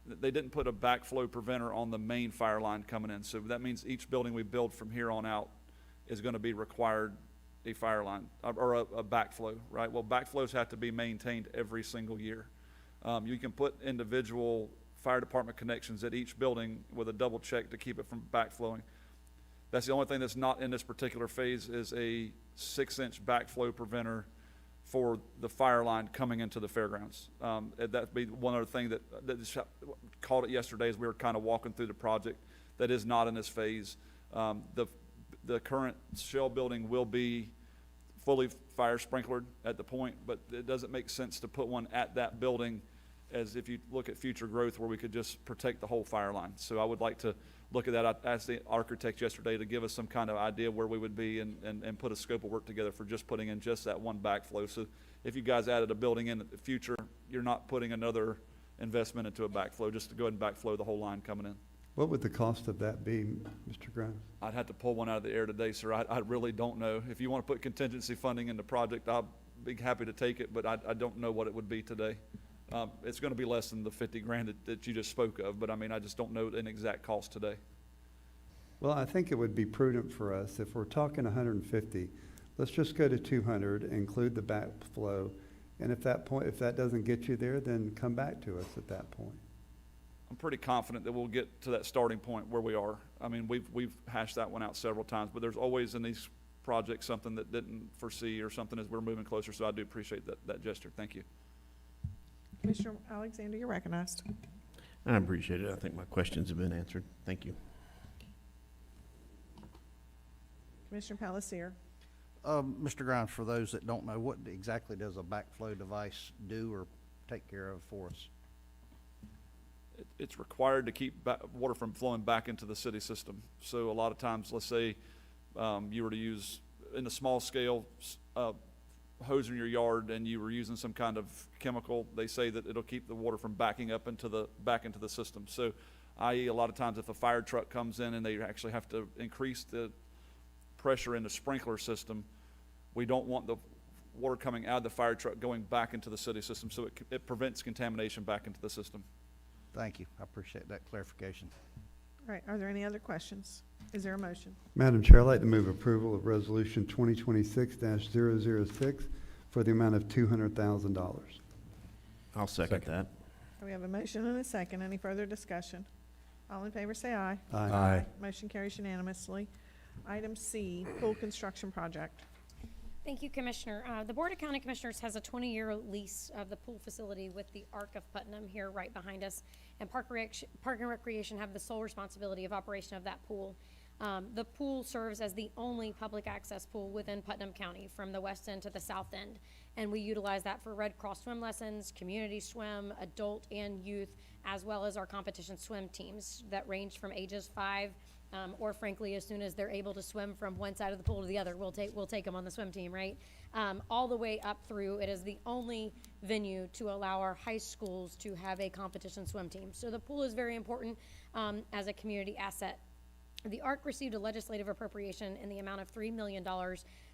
Speaker 12: They didn't put a backflow preventer on the main fire line coming in, so that means each building we build from here on out is going to be required a fire line or a backflow, right? Well, backflows have to be maintained every single year. You can put individual fire department connections at each building with a double check to keep it from backflowing. That's the only thing that's not in this particular phase, is a 6-inch backflow preventer for the fire line coming into the fairgrounds. That'd be one other thing that just called it yesterday as we were kind of walking through the project that is not in this phase. The current shell building will be fully fire sprinklered at the point, but it doesn't make sense to put one at that building, as if you look at future growth where we could just protect the whole fire line. So I would like to look at that. I asked the architect yesterday to give us some kind of idea where we would be and put a scope of work together for just putting in just that one backflow. So if you guys added a building in the future, you're not putting another investment into a backflow, just to go ahead and backflow the whole line coming in.
Speaker 3: What would the cost of that be, Mr. Grimes?
Speaker 12: I'd have to pull one out of the air today, sir. I really don't know. If you want to put contingency funding in the project, I'll be happy to take it, but I don't know what it would be today. It's going to be less than the $50,000 that you just spoke of, but I mean, I just don't know an exact cost today.
Speaker 3: Well, I think it would be prudent for us, if we're talking 150, let's just go to 200, include the backflow, and if that doesn't get you there, then come back to us at that point.
Speaker 12: I'm pretty confident that we'll get to that starting point where we are. I mean, we've hashed that one out several times, but there's always in these project something that didn't foresee or something as we're moving closer, so I do appreciate that gesture. Thank you.
Speaker 1: Commissioner Alexander, you're recognized.
Speaker 8: I appreciate it. I think my questions have been answered. Thank you.
Speaker 1: Commissioner Palacier.
Speaker 16: Mr. Grimes, for those that don't know, what exactly does a backflow device do or take care of for us?
Speaker 12: It's required to keep water from flowing back into the city system. So a lot of times, let's say you were to use, in a small scale, hose in your yard, and you were using some kind of chemical, they say that it'll keep the water from backing up back into the system. So, i.e., a lot of times if a fire truck comes in and they actually have to increase the pressure in the sprinkler system, we don't want the water coming out of the fire truck going back into the city system, so it prevents contamination back into the system.
Speaker 16: Thank you. I appreciate that clarification.
Speaker 1: All right, are there any other questions? Is there a motion?
Speaker 3: Madam Chair, I'd like to move approval of Resolution 2026-006 for the amount of $200,000.
Speaker 8: I'll second that.
Speaker 1: We have a motion and a second. Any further discussion? All in favor say aye.
Speaker 3: Aye.
Speaker 1: Motion carries unanimously. Item C, pool construction project.
Speaker 6: Thank you, Commissioner. The Board of County Commissioners has a 20-year lease of the pool facility with the Arc of Putnam here right behind us. And Park and Recreation have the sole responsibility of operation of that pool. The pool serves as the only public access pool within Putnam County from the west end to the south end. And we utilize that for Red Cross swim lessons, community swim, adult and youth, as well as our competition swim teams that range from ages 5 or frankly, as soon as they're able to swim from one side of the pool to the other, we'll take them on the swim team, right? All the way up through, it is the only venue to allow our high schools to have a competition swim team. So the pool is very important as a community asset. The ARC received a legislative appropriation in the amount of $3 million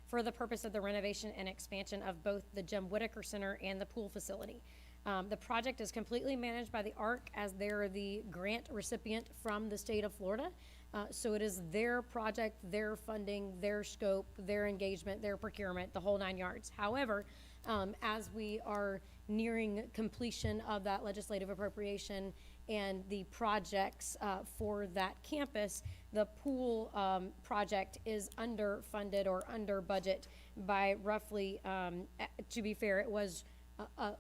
Speaker 6: for the purpose of the renovation and expansion of both the Jim Whitaker Center and the pool facility. The project is completely managed by the ARC as they're the grant recipient from the state of Florida. So it is their project, their funding, their scope, their engagement, their procurement, the whole 9 yards. However, as we are nearing completion of that legislative appropriation and the projects for that campus, the pool project is underfunded or under budget by roughly, to be fair, it was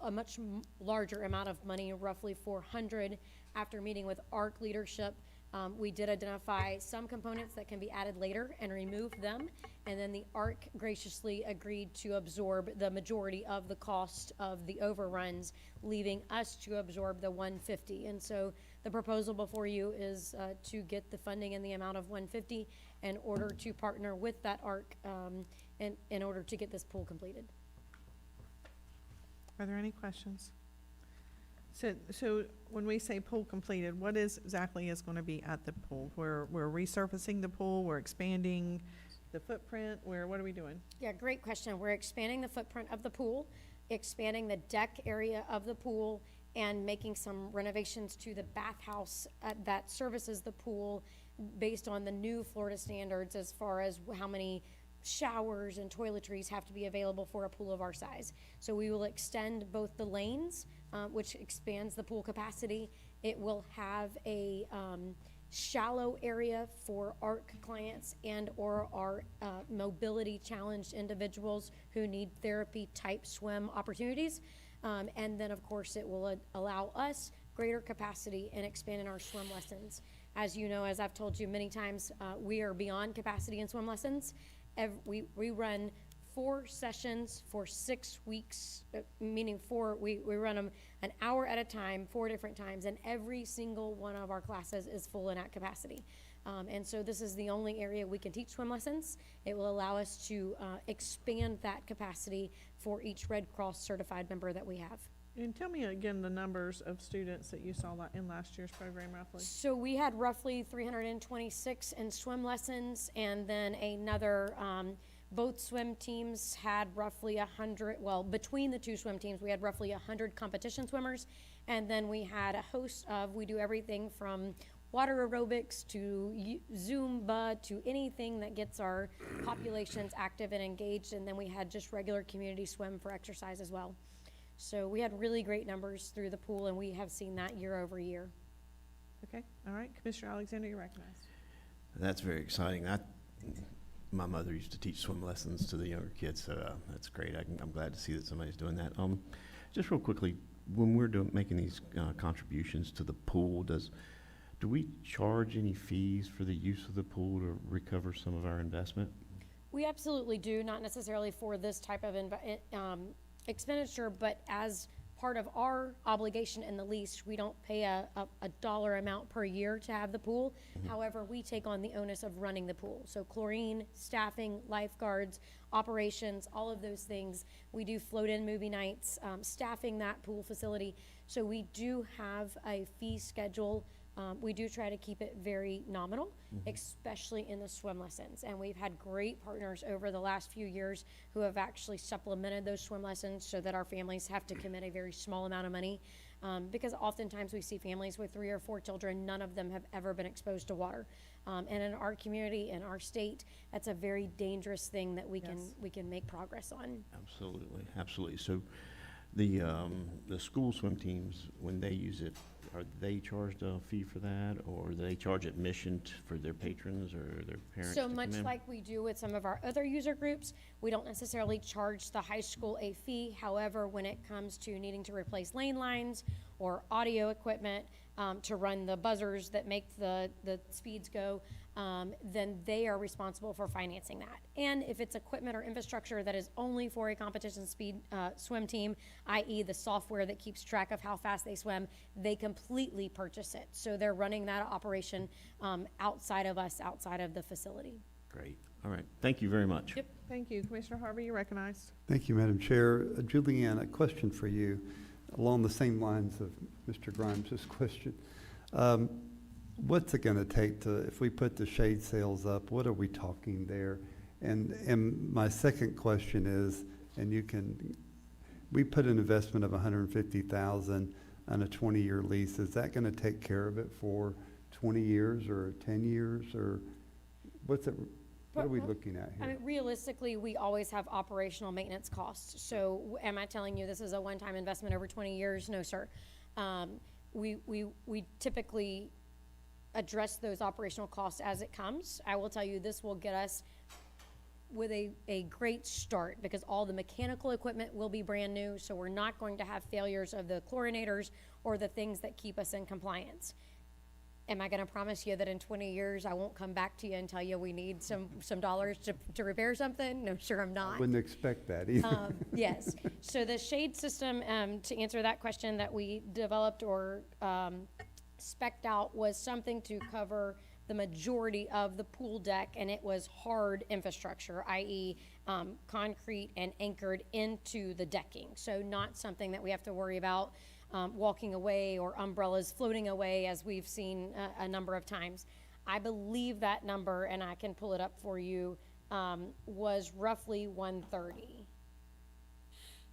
Speaker 6: a much larger amount of money, roughly 400. After meeting with ARC leadership, we did identify some components that can be added later and remove them, and then the ARC graciously agreed to absorb the majority of the cost of the overruns, leaving us to absorb the $150. And so the proposal before you is to get the funding in the amount of $150 in order to partner with that ARC in order to get this pool completed.
Speaker 1: Are there any questions? So when we say pool completed, what exactly is going to be at the pool? We're resurfacing the pool, we're expanding the footprint, what are we doing?
Speaker 6: Yeah, great question. We're expanding the footprint of the pool, expanding the deck area of the pool, and making some renovations to the bathhouse that services the pool based on the new Florida standards as far as how many showers and toiletries have to be available for a pool of our size. So we will extend both the lanes, which expands the pool capacity. It will have a shallow area for ARC clients and or our mobility challenged individuals who need therapy type swim opportunities. And then of course it will allow us greater capacity in expanding our swim lessons. As you know, as I've told you many times, we are beyond capacity in swim lessons. We run 4 sessions for 6 weeks, meaning we run them an hour at a time, 4 different times, and every single one of our classes is full and at capacity. And so this is the only area we can teach swim lessons. It will allow us to expand that capacity for each Red Cross certified member that we have.
Speaker 1: And tell me again the numbers of students that you saw in last year's program roughly.
Speaker 6: So we had roughly 326 in swim lessons, and then another, both swim teams had roughly 100, well, between the 2 swim teams, we had roughly 100 competition swimmers, and then we had a host of, we do everything from water aerobics to Zumba to anything that gets our populations active and engaged, and then we had just regular community swim for exercise as well. So we had really great numbers through the pool, and we have seen that year over year.
Speaker 1: Okay, all right, Commissioner Alexander, you're recognized.
Speaker 8: That's very exciting. my mother used to teach swim lessons to the younger kids, so that's great. I'm glad to see that somebody's doing that. Just real quickly, when we're making these contributions to the pool, do we charge any fees for the use of the pool to recover some of our investment?
Speaker 6: We absolutely do, not necessarily for this type of expenditure, but as part of our obligation in the lease, we don't pay a dollar amount per year to have the pool. However, we take on the onus of running the pool. So chlorine, staffing, lifeguards, operations, all of those things. We do float-in movie nights, staffing that pool facility. So we do have a fee schedule. We do try to keep it very nominal, especially in the swim lessons. And we've had great partners over the last few years who have actually supplemented those swim lessons so that our families have to commit a very small amount of money. Because oftentimes we see families with 3 or 4 children, none of them have ever been exposed to water. And in our community, in our state, that's a very dangerous thing that we can make progress on.
Speaker 8: Absolutely, absolutely. So the school swim teams, when they use it, are they charged a fee for that, or do they charge admission for their patrons or their parents?
Speaker 6: So
Speaker 8: to
Speaker 6: much
Speaker 8: come in?
Speaker 6: like we do with some of our other user groups, we don't necessarily charge the high school a fee. However, when it comes to needing to replace lane lines or audio equipment to run the buzzers that make the speeds go, then they are responsible for financing that. And if it's equipment or infrastructure that is only for a competition speed swim team, i.e. the software that keeps track of how fast they swim, they completely purchase it. So they're running that operation outside of us, outside of the facility.
Speaker 8: Great. All right. Thank you very much.
Speaker 1: Yep, thank you. Commissioner Harvey, you're recognized.
Speaker 3: Thank you, Madam Chair. Julianne, a question for you, along the same lines of Mr. Grimes' question. What's it going to take to, if we put the shade sails up, what are we talking there? And my second question is, we put an investment of $150,000 on a 20-year lease. Is that going to take care of it for 20 years or 10 years, or what are we looking at
Speaker 6: I
Speaker 3: here?
Speaker 6: mean, realistically, we always have operational maintenance costs. So am I telling you this is a one-time investment over 20 years? No, sir. We typically address those operational costs as it comes. I will tell you, this will get us with a great start because all the mechanical equipment will be brand new, so we're not going to have failures of the chlorinators or the things that keep us in compliance. Am I gonna promise you that in 20 years I won't come back to you and tell you we need some dollars to repair something? No, sure I'm not.
Speaker 3: Wouldn't expect that either.
Speaker 6: Yes, so the shade system, to answer that question that we developed or spec'd out was something to cover the majority of the pool deck, and it was hard infrastructure, i.e. Concrete and anchored into the decking. So not something that we have to worry about walking away or umbrellas floating away as we've seen a number of times. I believe that number, and I can pull it up for you, was roughly 130.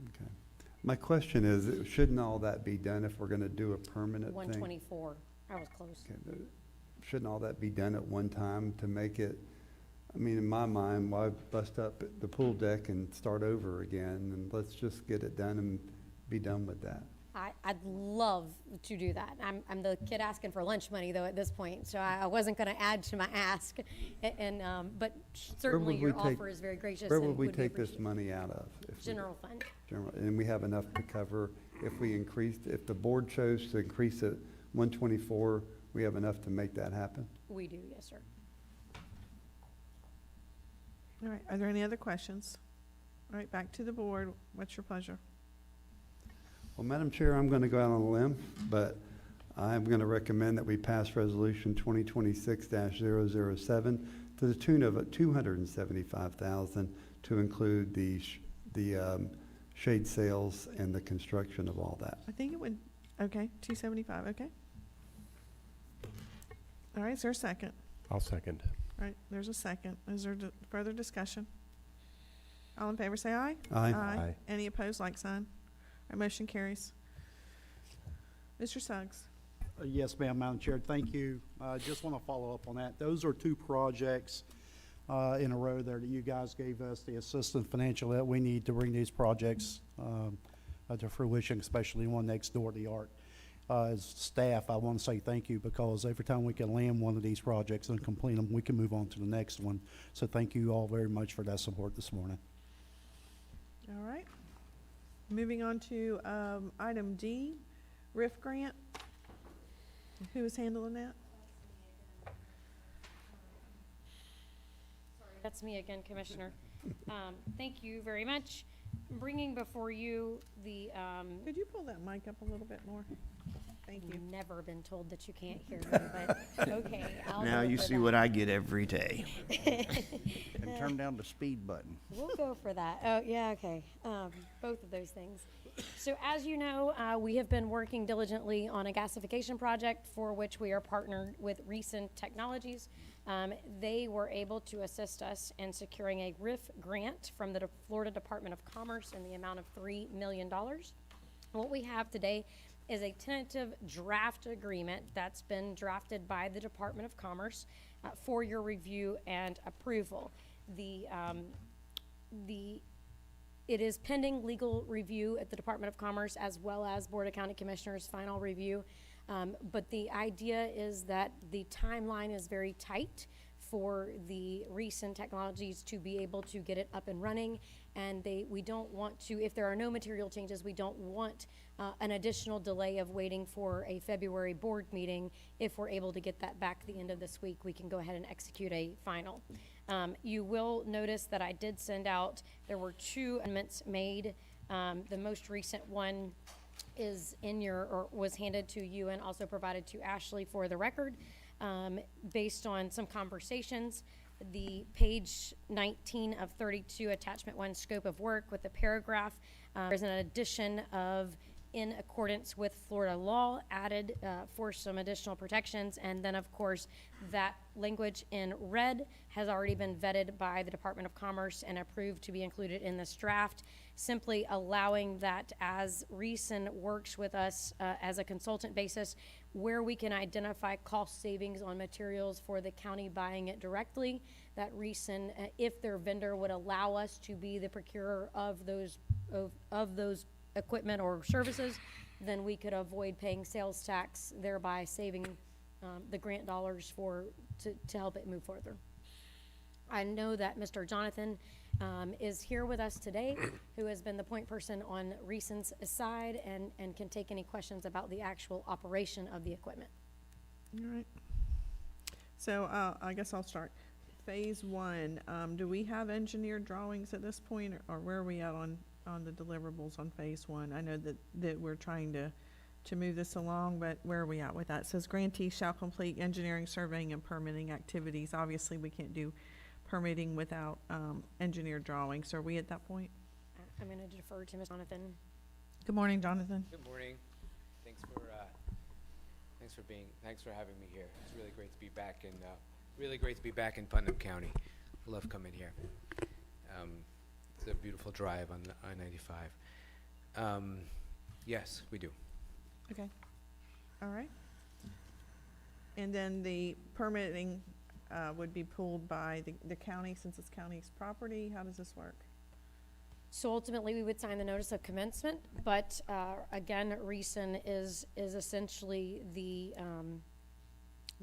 Speaker 3: Okay. My question is, shouldn't all that be done if we're going to do a permanent thing?
Speaker 6: 124, I was close.
Speaker 3: Okay, shouldn't all that be done at one time to make it, I mean, in my mind, why bust up the pool deck and start over again? And let's just get it done and be done with that.
Speaker 6: I'd love to do that. I'm the kid asking for lunch money though at this point, so I wasn't going to add to my ask. And but certainly your offer is very gracious.
Speaker 3: Where
Speaker 6: and
Speaker 3: would we
Speaker 6: would be
Speaker 3: take this
Speaker 6: appreciated.
Speaker 3: money out of?
Speaker 6: General fund.
Speaker 3: And we have enough to cover, if the board chose to increase it 124, we have enough to make that happen?
Speaker 6: We do, yes, sir.
Speaker 1: All right, are there any other questions? All right, back to the board. What's your pleasure?
Speaker 3: Well, Madam Chair, I'm going to go out on a limb, but I'm going to recommend that we pass Resolution 2026-007 to the tune of $275,000 to include the shade sails and the construction of all that.
Speaker 1: I think it would, okay, 275, okay. All right, is there a second?
Speaker 5: I'll second.
Speaker 1: All right, there's a second. Is there further discussion? All in favor say aye.
Speaker 3: Aye.
Speaker 5: Aye.
Speaker 1: Any opposed, like sign. Our motion carries. Mr. Suggs.
Speaker 7: Yes, ma'am, Madam Chair, thank you. I just want to follow up on that. Those are 2 projects in a row there that you guys gave us the assistance financial that we need to bring these projects to fruition, especially one next door to the Art. as staff, I want to say thank you, because every time we can land one of these projects and complete them, we can move on to the next one. So thank you all very much for that support this morning.
Speaker 1: All right. Moving on to item D, RIF grant. Who is handling that?
Speaker 6: That's me again, Commissioner. Thank you very much. Bringing before you the,
Speaker 1: Could you pull that mic up a little bit more? Thank you.
Speaker 6: never been told that you can't hear me, but okay. I'll
Speaker 8: Now
Speaker 6: go
Speaker 8: you
Speaker 6: for
Speaker 8: see
Speaker 6: that.
Speaker 8: what I get every day.
Speaker 16: And turn down the speed button.
Speaker 6: We'll go for that. Oh, yeah, okay. Both of those things. So as you know, we have been working diligently on a gasification project for which we are partnered with Recent Technologies. They were able to assist us in securing a RIF grant from the Florida Department of Commerce in the amount of $3 million. What we have today is a tentative draft agreement that's been drafted by the Department of Commerce for your review and approval. It is pending legal review at the Department of Commerce as well as Board of County Commissioners' final review. But the idea is that the timeline is very tight for the Recent Technologies to be able to get it up and running. And we don't want to, if there are no material changes, we don't want an additional delay of waiting for a February board meeting. If we're able to get that back at the end of this week, we can go ahead and execute a final. You will notice that I did send out, there were 2 amendments made. The most recent one is was handed to you and also provided to Ashley for the record. Based on some conversations, the page 19 of 32, attachment 1, scope of work with the paragraph, there's an addition of in accordance with Florida law added for some additional protections. And then, of course, that language in red has already been vetted by the Department of Commerce and approved to be included in this draft, simply allowing that as Recent works with us as a consultant basis, where we can identify cost savings on materials for the county buying it directly, that Recent, if their vendor would allow us to be the procurer of those equipment or services, then we could avoid paying sales tax, thereby saving the grant dollars to help it move further. I know that Mr. Jonathan is here with us today, who has been the point person on Recent's side and can take any questions about the actual operation of the equipment.
Speaker 1: All right. So I guess I'll start. Phase 1, do we have engineered drawings at this point, or where are we at on the deliverables on phase 1? I know that we're trying to move this along, but where are we at with that? It says grantee shall complete engineering, surveying, and permitting activities. Obviously, we can't do permitting without engineered drawings. Are we at that point?
Speaker 6: I'm going to defer to Ms. Jonathan.
Speaker 1: Good morning, Jonathan.
Speaker 18: Good morning. Thanks for having me here. It's really great to be back in Putnam County. I love coming here. It's a beautiful drive on the I-95. Yes, we do.
Speaker 1: Okay. All right. And then the permitting would be pulled by the county, since it's county's property. How does this work?
Speaker 6: So ultimately, we would sign the notice of commencement, but again, Recent is essentially the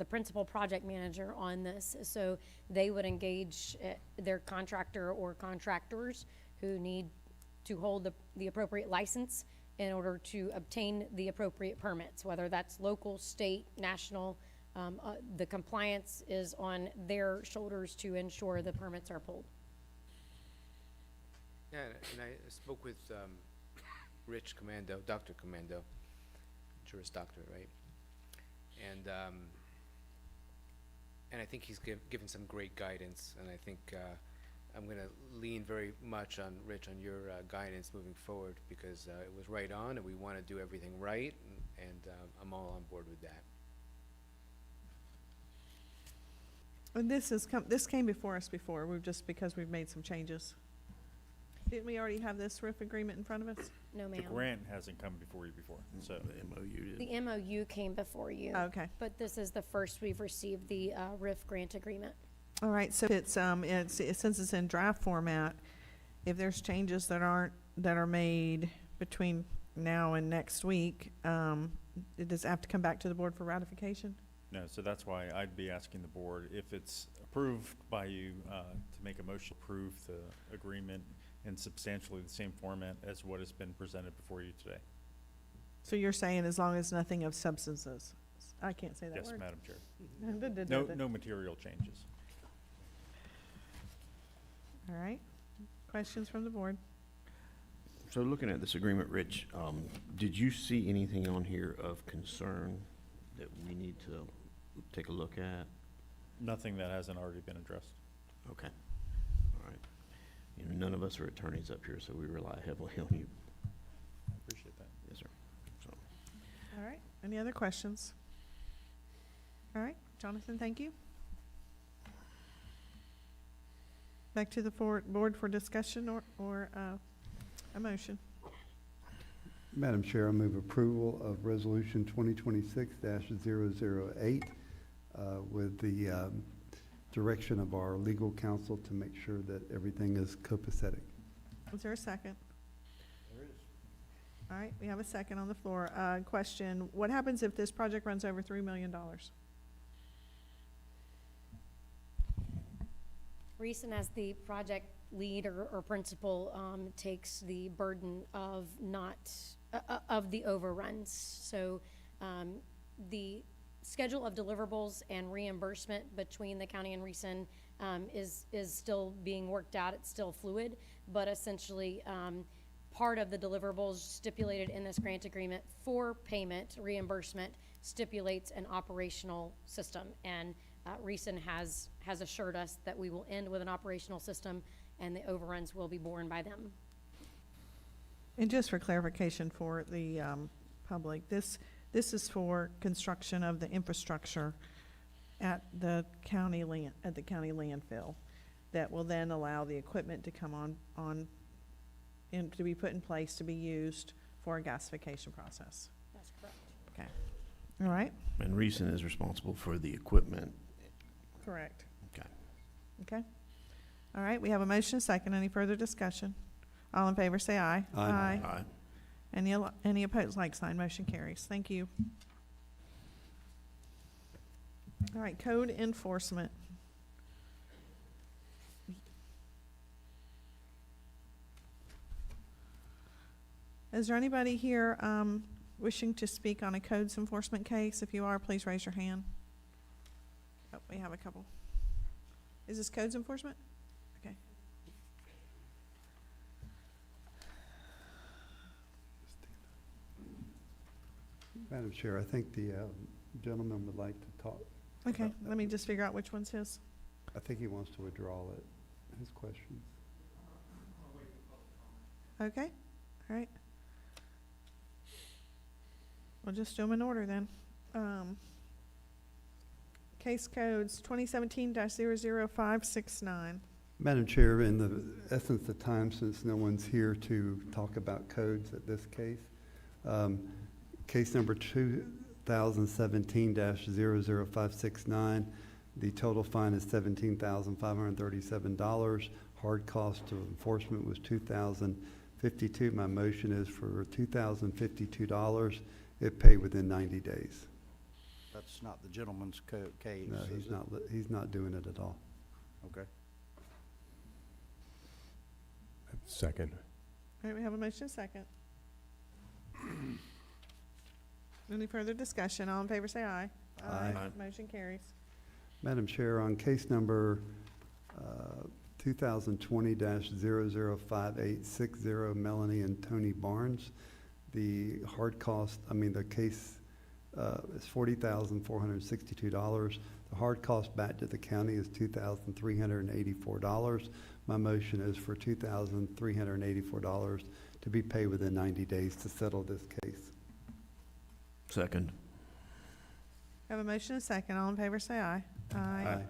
Speaker 6: principal project manager on this. So they would engage their contractor or contractors who need to hold the appropriate license in order to obtain the appropriate permits, whether that's local, state, national. The compliance is on their shoulders to ensure the permits are pulled.
Speaker 18: Yeah, and I spoke with Rich Commando, Dr. Commando, Juris Doctor, right? And I think he's given some great guidance, and I think I'm going to lean very much on Rich, on your guidance moving forward, because it was right on, and we want to do everything right, and I'm all on board with that.
Speaker 1: And this came before us before. Because we've made some changes. Didn't we already have this RIF agreement in front of us?
Speaker 6: No, ma'am.
Speaker 19: The grant hasn't come before you before, so.
Speaker 8: The MOU did.
Speaker 6: The MOU came before you.
Speaker 1: Okay.
Speaker 6: But this is the first we've received the RIF grant agreement.
Speaker 1: All right, so since it's in draft format, if there's changes that are made between now and next week, does it have to come back to the board for ratification?
Speaker 19: No, so that's why I'd be asking the board, if it's approved by you, to make a motion to approve the agreement in substantially the same format as what has been presented before you today.
Speaker 1: So you're saying as long as nothing of substances? I can't say that
Speaker 19: Yes,
Speaker 1: word.
Speaker 19: Madam Chair.
Speaker 1: No,
Speaker 19: No material changes.
Speaker 1: All right. Questions from the board?
Speaker 8: So looking at this agreement, Rich, did you see anything on here of concern that we need to take a look at?
Speaker 19: Nothing that hasn't already been addressed.
Speaker 8: Okay, all right. You know, none of us are attorneys up here, so we rely heavily on you.
Speaker 19: I appreciate that.
Speaker 8: Yes, sir. So,
Speaker 1: All right. Any other questions? All right. Jonathan, thank you. Back to the board for discussion or a motion.
Speaker 3: Madam Chair, I move approval of Resolution 2026-008 with the direction of our legal counsel to make sure that everything is copacetic.
Speaker 1: Is there a second? There is. All right, we have a second on the floor. Question, what happens if this project runs over $3 million?
Speaker 6: Reason, as the project lead or principal, takes the burden of of the overruns. So the schedule of deliverables and reimbursement between the county and Reason is still being worked out. It's still fluid, but essentially part of the deliverables stipulated in this grant agreement for payment reimbursement stipulates an operational system, and Reason has assured us that we will end with an operational system and the overruns will be borne by them.
Speaker 1: And just for clarification for the public, this is for construction of the infrastructure at the county landfill that will then allow the equipment to come on and to be put in place to be used for a gasification process.
Speaker 6: That's correct.
Speaker 1: Okay. All right.
Speaker 8: and Reason is responsible for the equipment.
Speaker 1: Correct.
Speaker 8: Okay.
Speaker 1: Okay. All right, we have a motion, second. Any further discussion? All in favor, say aye.
Speaker 3: Aye.
Speaker 8: Aye.
Speaker 1: Any opposed, like sign. Motion carries. Thank you. All right, code enforcement. Is there anybody here wishing to speak on a codes enforcement case? If you are, please raise your hand. Oh, we have a couple. Is this codes enforcement? Okay.
Speaker 3: Madam Chair, I think the gentleman would like to talk.
Speaker 1: Okay,
Speaker 3: about
Speaker 1: let me just figure out which one's his.
Speaker 3: I think he wants to withdraw it, his questions.
Speaker 1: Okay, all right. We'll just do them in order then. Case codes 2017-00569.
Speaker 3: Madam Chair, in the essence of time, since no one's here to talk about codes at this case, case number 2017-00569, the total fine is $17,537. Hard cost of enforcement was $2,052. My motion is for $2,052. It paid within 90 days.
Speaker 16: That's not the gentleman's case.
Speaker 3: No,
Speaker 16: is it?
Speaker 3: he's not doing it at all.
Speaker 16: Okay.
Speaker 5: Second.
Speaker 1: All right, we have a motion, second. Any further discussion? All in favor, say aye.
Speaker 3: Aye.
Speaker 1: Motion carries.
Speaker 3: Madam Chair, on case number 2020-005860, Melanie and Tony Barnes, the case is $40,462. The hard cost back to the county is $2,384. My motion is for $2,384 to be paid within 90 days to settle this case.
Speaker 8: Second.
Speaker 1: Have a motion, and a second. All in favor, say aye.
Speaker 3: Aye.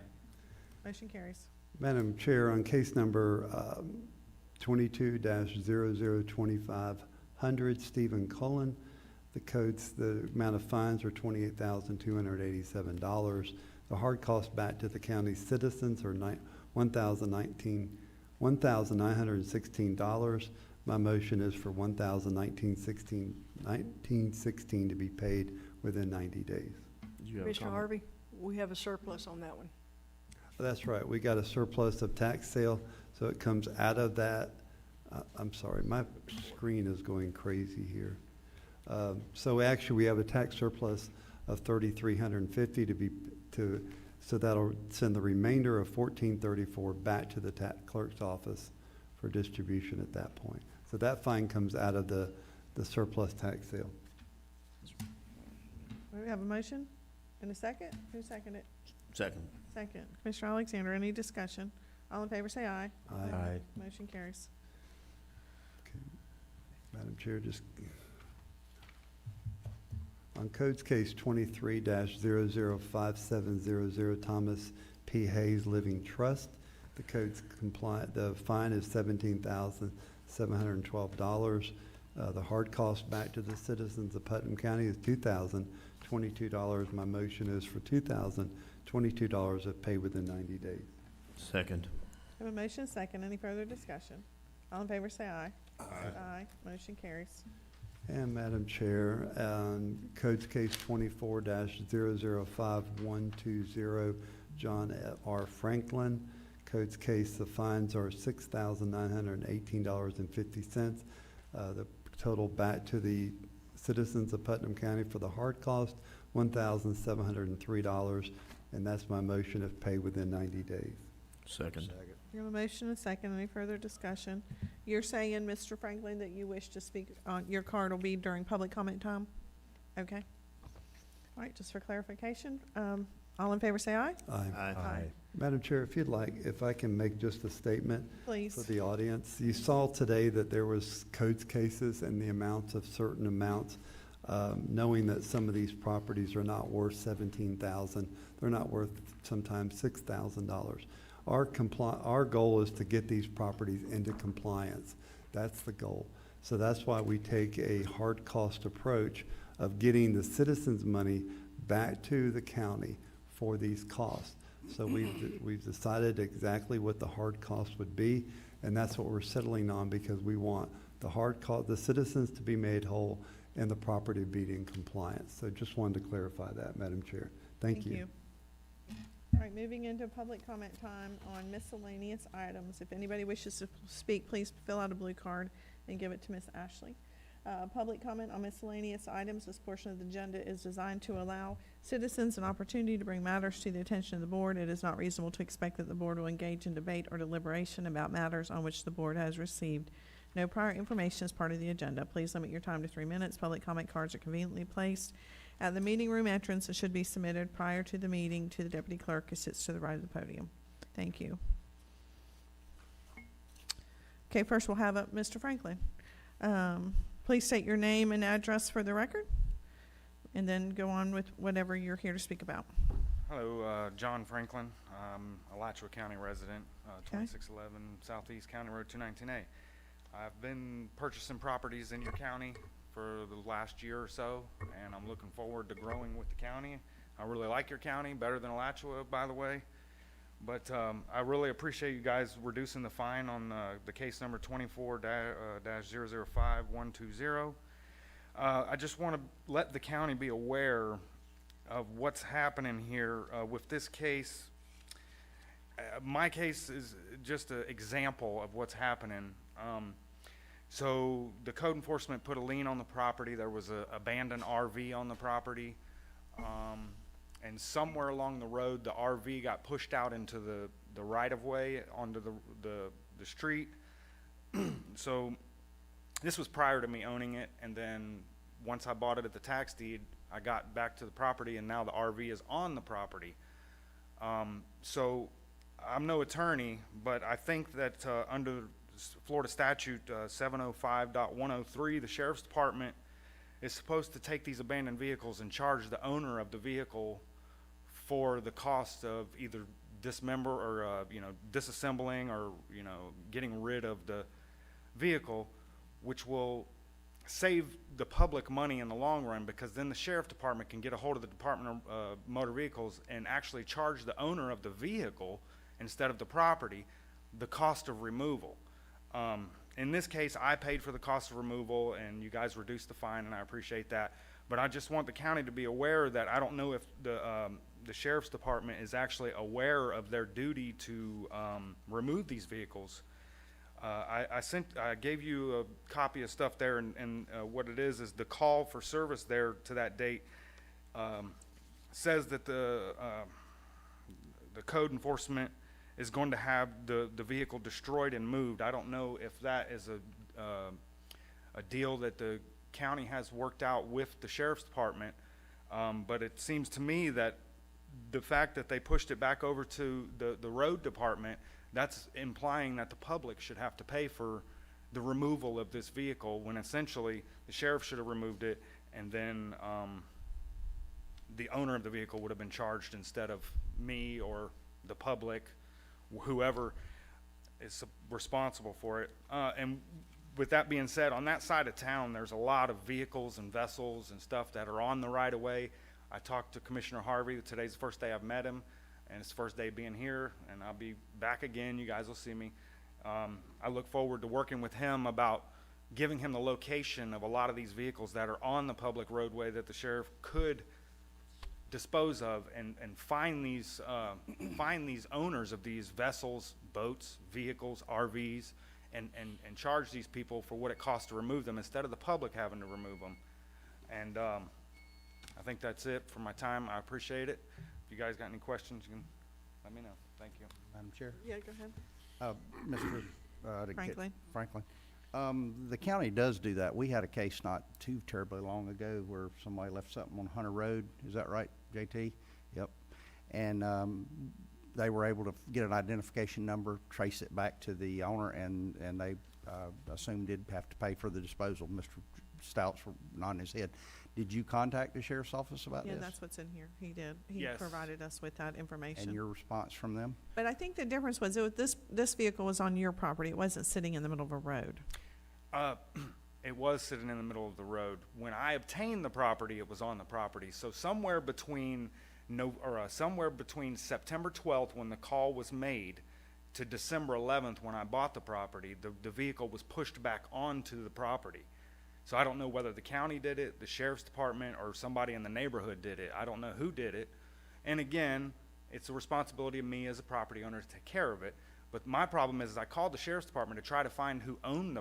Speaker 1: Motion carries.
Speaker 3: Madam Chair, on case number 22-002500, Stephen Cullen, the amount of fines are $28,287. The hard cost back to the county citizens are $1,916. My motion is for $1,1916 to be paid within 90 days.
Speaker 20: Commissioner Harvey, we have a surplus on that one.
Speaker 3: That's right. We got a surplus of tax sale, so it comes out of that. I'm sorry, my screen is going crazy here. So actually, we have a tax surplus of $3,350 so that'll send the remainder of $1,434 back to the clerk's office for distribution at that point. So that fine comes out of the surplus tax sale.
Speaker 1: We have a motion and a second? Who seconded it?
Speaker 8: Second.
Speaker 1: Second. Commissioner Alexander, any discussion? All in favor say aye.
Speaker 3: Aye.
Speaker 5: Aye.
Speaker 1: Motion carries.
Speaker 3: Madam Chair, just on Codes Case 23-005700, Thomas P. Hayes Living Trust, the the fine is $17,712. The hard cost back to the citizens of Putnam County is $2,022. My motion is for $2,022 if paid within 90 days.
Speaker 8: Second.
Speaker 1: We have a motion and a second. Any further discussion? All in favor say aye.
Speaker 3: Aye.
Speaker 1: Aye. Motion carries.
Speaker 3: And Madam Chair, Codes Case 24-005120, John R. Franklin. Codes Case, the fines are $6,918.50. The total back to the citizens of Putnam County for the hard cost, $1,703, and that's my motion if paid within 90 days.
Speaker 8: Second.
Speaker 1: You have a motion and a second. Any further discussion? You're saying, Mr. Franklin, that you wish to speak on, your card will be during public comment time? Okay. All right, just for clarification, all in favor say aye.
Speaker 3: Aye.
Speaker 1: Aye.
Speaker 3: Madam Chair, if you'd like, if I can make just a statement
Speaker 1: Please.
Speaker 3: for the audience. You saw today that there was codes cases and the amounts of certain amounts, knowing that some of these properties are not worth $17,000, they're not worth sometimes $6,000. Our goal is to get these properties into compliance. That's the goal. So that's why we take a hard cost approach of getting the citizens' money back to the county for these costs. So we've decided exactly what the hard cost would be, and that's what we're settling on because we want the citizens to be made whole and the property to be in compliance. So just wanted to clarify that, Madam Chair. Thank you.
Speaker 1: All right, moving into public comment time on miscellaneous items. If anybody wishes to speak, please fill out a blue card and give it to Miss Ashley. Public comment on miscellaneous items. This portion of the agenda is designed to allow citizens an opportunity to bring matters to the attention of the board. It is not reasonable to expect that the board will engage in debate or deliberation about matters on which the board has received no prior information as part of the agenda. Please limit your time to 3 minutes. Public comment cards are conveniently placed at the meeting room entrance and should be submitted prior to the meeting to the deputy clerk who sits to the right of the podium. Thank you. Okay, first we'll have up Mr. Franklin. Please state your name and address for the record, and then go on with whatever you're here to speak about.
Speaker 21: Hello, John Franklin. I'm a Alachua County resident,
Speaker 1: Okay.
Speaker 21: 2611 Southeast County Road 219A. I've been purchasing properties in your county for the last year or so, and I'm looking forward to growing with the county. I really like your county, better than Alachua, by the way. But I really appreciate you guys reducing the fine on the case number 24-005120. I just want to let the county be aware of what's happening here with this case. My case is just an example of what's happening. So the code enforcement put a lien on the property. There was an abandoned RV on the property. And somewhere along the road, the RV got pushed out into the right-of-way onto the street. So this was prior to me owning it, and then once I bought it at the tax deed, I got back to the property, and now the RV is on the property. So I'm no attorney, but I think that under Florida statute 705.103, the sheriff's department is supposed to take these abandoned vehicles and charge the owner of the vehicle for the cost of either dismember or disassembling or getting rid of the vehicle, which will save the public money in the long run, because then the sheriff department can get a hold of the Department of Motor Vehicles and actually charge the owner of the vehicle instead of the property the cost of removal. in this case, I paid for the cost of removal, and you guys reduced the fine, and I appreciate that. But I just want the county to be aware that I don't know if the sheriff's department is actually aware of their duty to remove these vehicles. I gave you a copy of stuff there, and what it is the call for service there to that date says that the code enforcement is going to have the vehicle destroyed and moved. I don't know if that is a deal that the county has worked out with the sheriff's department, but it seems to me that the fact that they pushed it back over to the road department, that's implying that the public should have to pay for the removal of this vehicle, when essentially the sheriff should have removed it, and then the owner of the vehicle would have been charged instead of me or the public, whoever is responsible for it. And with that being said, on that side of town, there's a lot of vehicles and vessels and stuff that are on the right of way. I talked to Commissioner Harvey. Today's the first day I've met him, and it's the first day being here, and I'll be back again. You guys will see me. I look forward to working with him about giving him the location of a lot of these vehicles that are on the public roadway that the sheriff could dispose of, and find these owners of these vessels, boats, vehicles, RVs, and charge these people for what it costs to remove them instead of the public having to remove them. And I think that's it for my time. I appreciate it. If you guys got any questions, you can let me know. Thank you.
Speaker 7: Madam Chair.
Speaker 1: Yeah, go ahead.
Speaker 7: Mr. I didn't get-
Speaker 1: Franklin.
Speaker 7: Franklin. The county does do that. We had a case not too terribly long ago where somebody left something on Hunter Road. Is that right, JT? Yep. And they were able to get an identification number, trace it back to the owner, and they assumed did have to pay for the disposal. Mr. Stout's nodding his head. Did you contact the sheriff's office about
Speaker 1: Yeah,
Speaker 7: this?
Speaker 1: that's what's in here. He did. He
Speaker 21: Yes.
Speaker 1: provided us with that information.
Speaker 7: And your response from them?
Speaker 1: But I think the difference was this vehicle was on your property. It wasn't sitting in the middle of a road.
Speaker 21: It was sitting in the middle of the road. When I obtained the property, it was on the property. So somewhere between September 12th, when the call was made, to December 11th, when I bought the property, the vehicle was pushed back onto the property. So I don't know whether the county did it, the sheriff's department, or somebody in the neighborhood did it. I don't know who did it. And again, it's the responsibility of me as a property owner to take care of it. But my problem is I called the sheriff's department to try to find who owned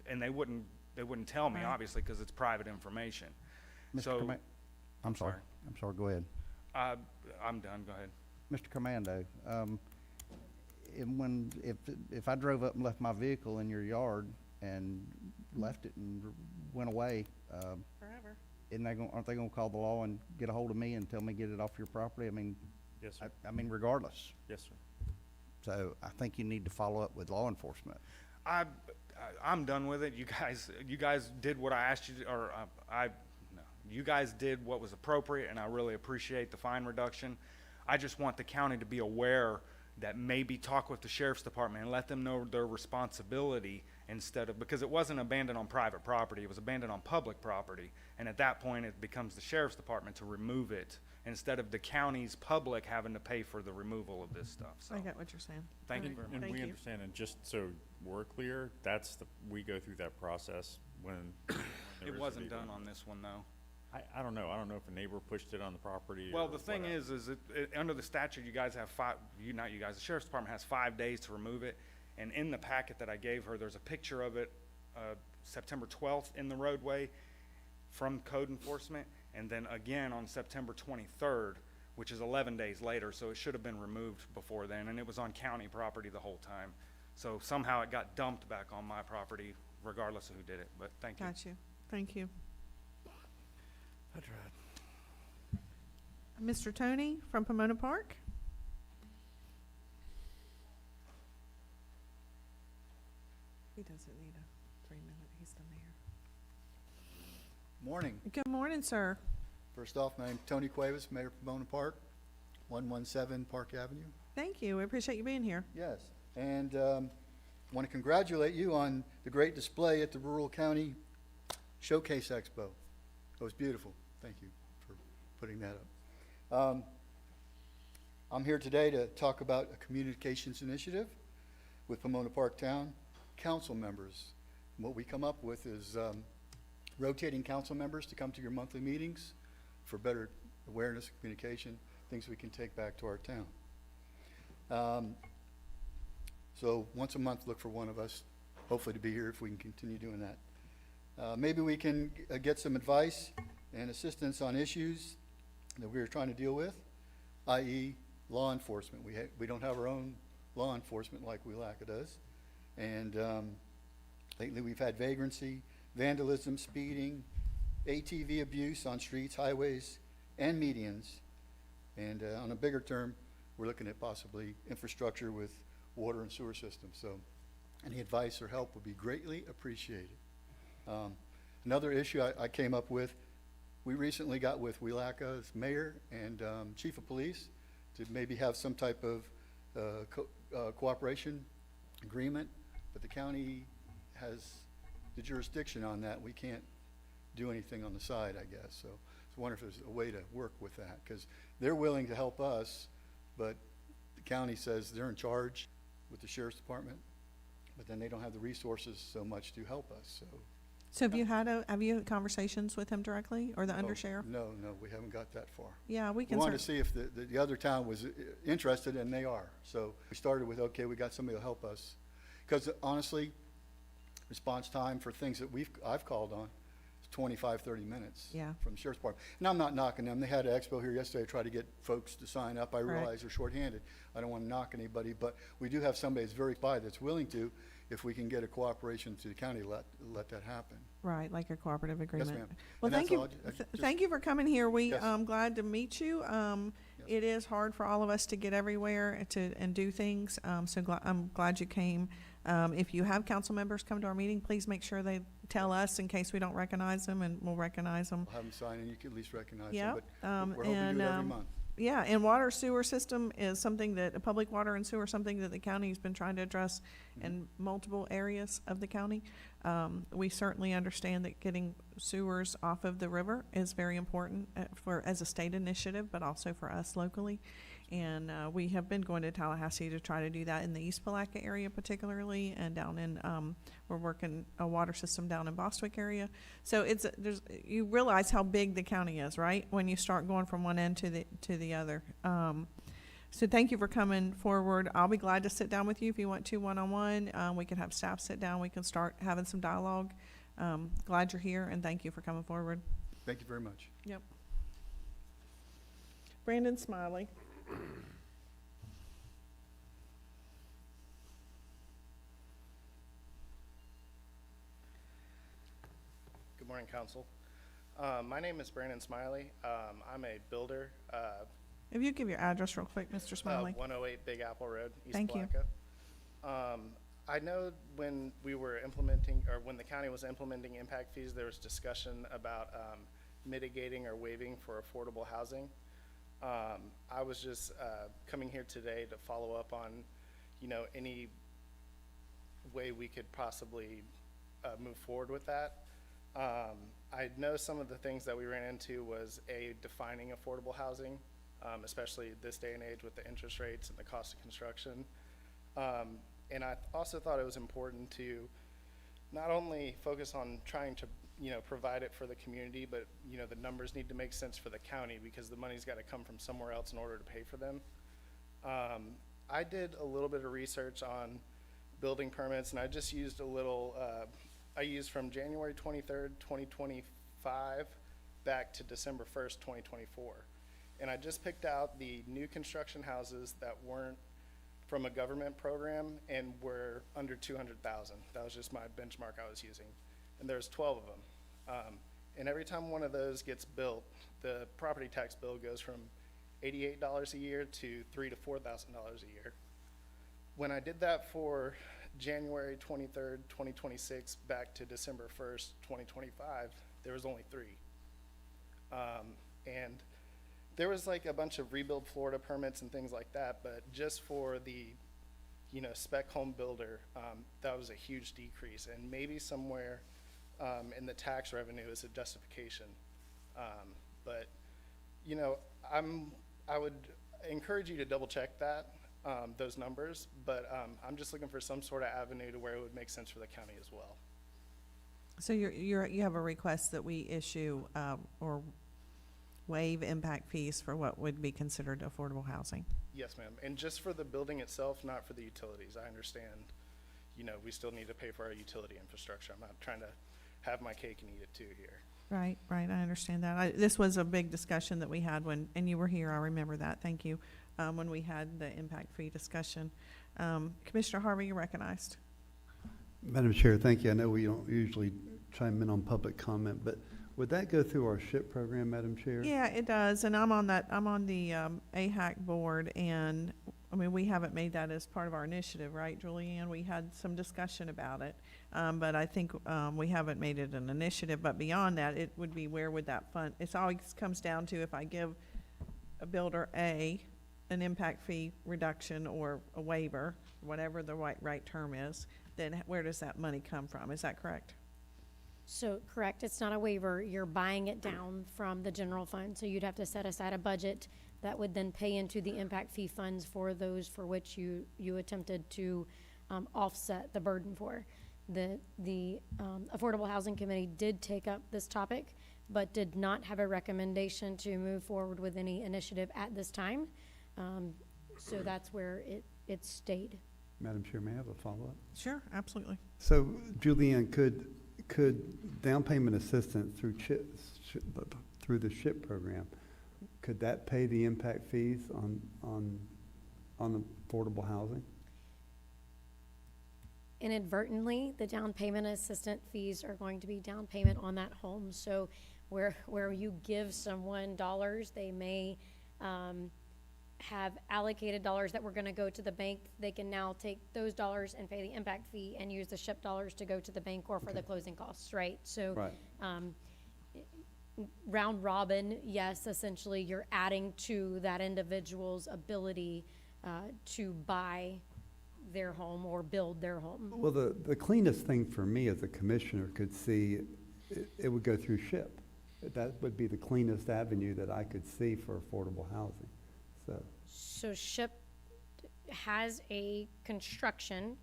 Speaker 21: and they wouldn't tell me,
Speaker 1: Right.
Speaker 21: obviously, because it's private information.
Speaker 7: Mr.
Speaker 21: So,
Speaker 7: Command- I'm sorry. Go ahead.
Speaker 21: I'm done, go ahead.
Speaker 7: Mr. Commando, if I drove up and left my vehicle in your yard and left it and went away,
Speaker 1: Forever.
Speaker 7: aren't they gonna call the law and get a hold of me and tell me get it off your property? I mean,
Speaker 19: Yes, sir.
Speaker 7: I mean, regardless.
Speaker 19: Yes, sir.
Speaker 7: So I think you need to follow up with law enforcement.
Speaker 21: I'm done with it. You guys did what I asked you to, or you guys did what was appropriate, and I really appreciate the fine reduction. I just want the county to be aware that maybe talk with the sheriff's department and let them know their responsibility instead of, because it wasn't abandoned on private property, it was abandoned on public property. And at that point, it becomes the sheriff's department to remove it instead of the county's public having to pay for the removal of this stuff, so.
Speaker 1: I get what you're saying.
Speaker 21: Thank you
Speaker 1: All
Speaker 21: very
Speaker 1: right,
Speaker 21: much.
Speaker 19: And
Speaker 1: thank
Speaker 19: we
Speaker 1: you.
Speaker 19: understand, and just so we're clear, we go through that process when. there
Speaker 21: It
Speaker 19: is a
Speaker 21: wasn't
Speaker 19: vehicle.
Speaker 21: done on this one, though.
Speaker 19: I don't know. I don't know if a neighbor pushed it on the property.
Speaker 21: Well,
Speaker 19: or
Speaker 21: the thing
Speaker 19: whatever.
Speaker 21: is under the statute, you guys have the sheriff's department has 5 days to remove it. And in the packet that I gave her, there's a picture of it, September 12th in the roadway from code enforcement. And then again on September 23rd, which is 11 days later. So it should have been removed before then. And it was on county property the whole time. So somehow it got dumped back on my property, regardless of who did it. But thank you.
Speaker 1: Got you. Thank you.
Speaker 16: I tried.
Speaker 1: Mr. Tony from Pomona Park? He doesn't need a 3-minute. He's the mayor.
Speaker 4: Morning.
Speaker 1: Good morning, sir.
Speaker 4: First off, my name's Tony Cuevas, Mayor of Pomona Park, 117 Park Avenue.
Speaker 1: Thank you. We appreciate you being here.
Speaker 4: Yes, and want to congratulate you on the great display at the Rural County Showcase Expo. It was beautiful. Thank you for putting that up. I'm here today to talk about a communications initiative with Pomona Park Town council members. What we come up with is rotating council members to come to your monthly meetings for better awareness, communication, things we can take back to our town. So once a month, look for one of us, hopefully to be here if we can continue doing that. Maybe we can get some advice and assistance on issues that we're trying to deal with, i.e. law enforcement. We don't have our own law enforcement like Palatka does. And lately we've had vagrancy, vandalism, speeding, ATV abuse on streets, highways, and medians. And on a bigger term, we're looking at possibly infrastructure with water and sewer systems. So any advice or help would be greatly appreciated. Another issue I came up with, we recently got with Palatka mayor and chief of police to maybe have some type of cooperation agreement, but the county has the jurisdiction on that. We can't do anything on the side, I guess. So I wonder if there's a way to work with that, because they're willing to help us, but the county says they're in charge with the sheriff's department, but then they don't have the resources so much to help us.
Speaker 1: So have you had conversations with him directly, or the undersheriff?
Speaker 4: No, we haven't got that far.
Speaker 1: Yeah, we
Speaker 4: We
Speaker 1: can.
Speaker 4: wanted to see if the other town was interested, and they are. So we started with, okay, we got somebody to help us. Because honestly, response time for things that I've called on is 25, 30 minutes.
Speaker 1: Yeah.
Speaker 4: From the sheriff's department. And I'm not knocking them. They had an expo here yesterday to try to get folks to sign up. I realize they're shorthanded. I don't want to knock anybody, but we do have somebody that's very quiet that's willing to, if we can get a cooperation to the county, let that happen.
Speaker 1: Right, like a cooperative agreement.
Speaker 4: ma'am.
Speaker 1: Well,
Speaker 4: And
Speaker 1: thank
Speaker 4: that's
Speaker 1: you,
Speaker 4: all.
Speaker 1: thank you for coming here. We,
Speaker 4: Yes.
Speaker 1: glad to meet you. It is hard for all of us to get everywhere and do things, so I'm glad you came. If you have council members come to our meeting, please make sure they tell us in case we don't recognize them, and we'll recognize them.
Speaker 4: I'll have them sign, and you can at least recognize
Speaker 1: Yeah,
Speaker 4: them. But we're hoping to do it every month.
Speaker 1: Yeah, and water sewer system is something that, public water and sewer, something that the county's been trying to address in multiple areas of the county. We certainly understand that getting sewers off of the river is very important as a state initiative, but also for us locally. And we have been going to Tallahassee to try to do that in the East Palatka area particularly, and down in, we're working a water system down in Bostwick area. So you realize how big the county is, right? When you start going from one end to the other. So thank you for coming forward. I'll be glad to sit down with you if you want to one-on-one. We can have staff sit down. We can start having some dialogue. Glad you're here, and thank you for coming forward.
Speaker 4: Thank you very much.
Speaker 1: Yep. Brandon Smiley.
Speaker 9: Good morning, Council. My name is Brandon Smiley. I'm a builder.
Speaker 1: If you give your address real quick, Mr. Smiley.
Speaker 9: 108 Big Apple Road, East
Speaker 1: Thank you.
Speaker 9: Palatka. I know when we were implementing, or when the county was implementing impact fees, there was discussion about mitigating or waiving for affordable housing. I was just coming here today to follow up on, any way we could possibly move forward with that. I know some of the things that we ran into was defining affordable housing, especially this day and age with the interest rates and the cost of construction. And I also thought it was important to not only focus on trying to, provide it for the community, but, the numbers need to make sense for the county, because the money's got to come from somewhere else in order to pay for them. I did a little bit of research on building permits, and I just used a little, I used from January 23rd, 2025 back to December 1st, 2024. And I just picked out the new construction houses that weren't from a government program and were under 200,000. That was just my benchmark I was using. And there's 12 of them. And every time one of those gets built, the property tax bill goes from $88 a year to $3,000 to $4,000 a year. When I did that for January 23rd, 2026 back to December 1st, 2025, there was only 3. And there was like a bunch of rebuild Florida permits and things like that, but just for the, spec home builder, that was a huge decrease, and maybe somewhere in the tax revenue is a justification. But, I would encourage you to double check that, those numbers, but I'm just looking for some sort of avenue to where it would make sense for the county as well.
Speaker 1: So you have a request that we issue, or waive impact fees for what would be considered affordable housing?
Speaker 9: Yes, ma'am. And just for the building itself, not for the utilities. I understand, you know, we still need to pay for our utility infrastructure. I'm not trying to have my cake and eat it too here.
Speaker 1: Right, right, I understand that. This was a big discussion that we had and you were here, I remember that, thank you, when we had the impact fee discussion. Commissioner Harvey, you're recognized.
Speaker 3: Madam Chair, thank you. I know we don't usually chime in on public comment, but would that go through our SHIP program, Madam Chair?
Speaker 1: Yeah, it does, and I'm on the AHAC board, and, I mean, we haven't made that as part of our initiative, right, Julianne? We had some discussion about it, but I think we haven't made it an initiative, but beyond that, it would be where would that fund, it always comes down to if I give a builder A an impact fee reduction or a waiver, whatever the right term is, then where does that money come from? Is that correct?
Speaker 6: So, correct, it's not a waiver, you're buying it down from the general fund, so you'd have to set aside a budget that would then pay into the impact fee funds for those for which you attempted to offset the burden for. The Affordable Housing Committee did take up this topic, but did not have a recommendation to move forward with any initiative at this time. So that's where it stayed.
Speaker 3: Madam Chair, may I have a follow-up?
Speaker 1: Sure, absolutely.
Speaker 3: So, Julianne, could down payment assistance through through the SHIP program, could that pay the impact fees on affordable housing?
Speaker 6: Inadvertently, the down payment assistant fees are going to be down payment on that home. So where you give someone dollars, they may have allocated dollars that were going to go to the bank. They can now take those dollars and pay the impact fee and use the SHIP dollars to go to the bank or for the closing costs, right? So round robin, yes, essentially you're adding to that individual's ability to buy their home or build their home.
Speaker 3: Well, the cleanest thing for me as a commissioner could see, it would go through SHIP. That would be the cleanest avenue that I could see for affordable housing.
Speaker 6: So SHIP has a construction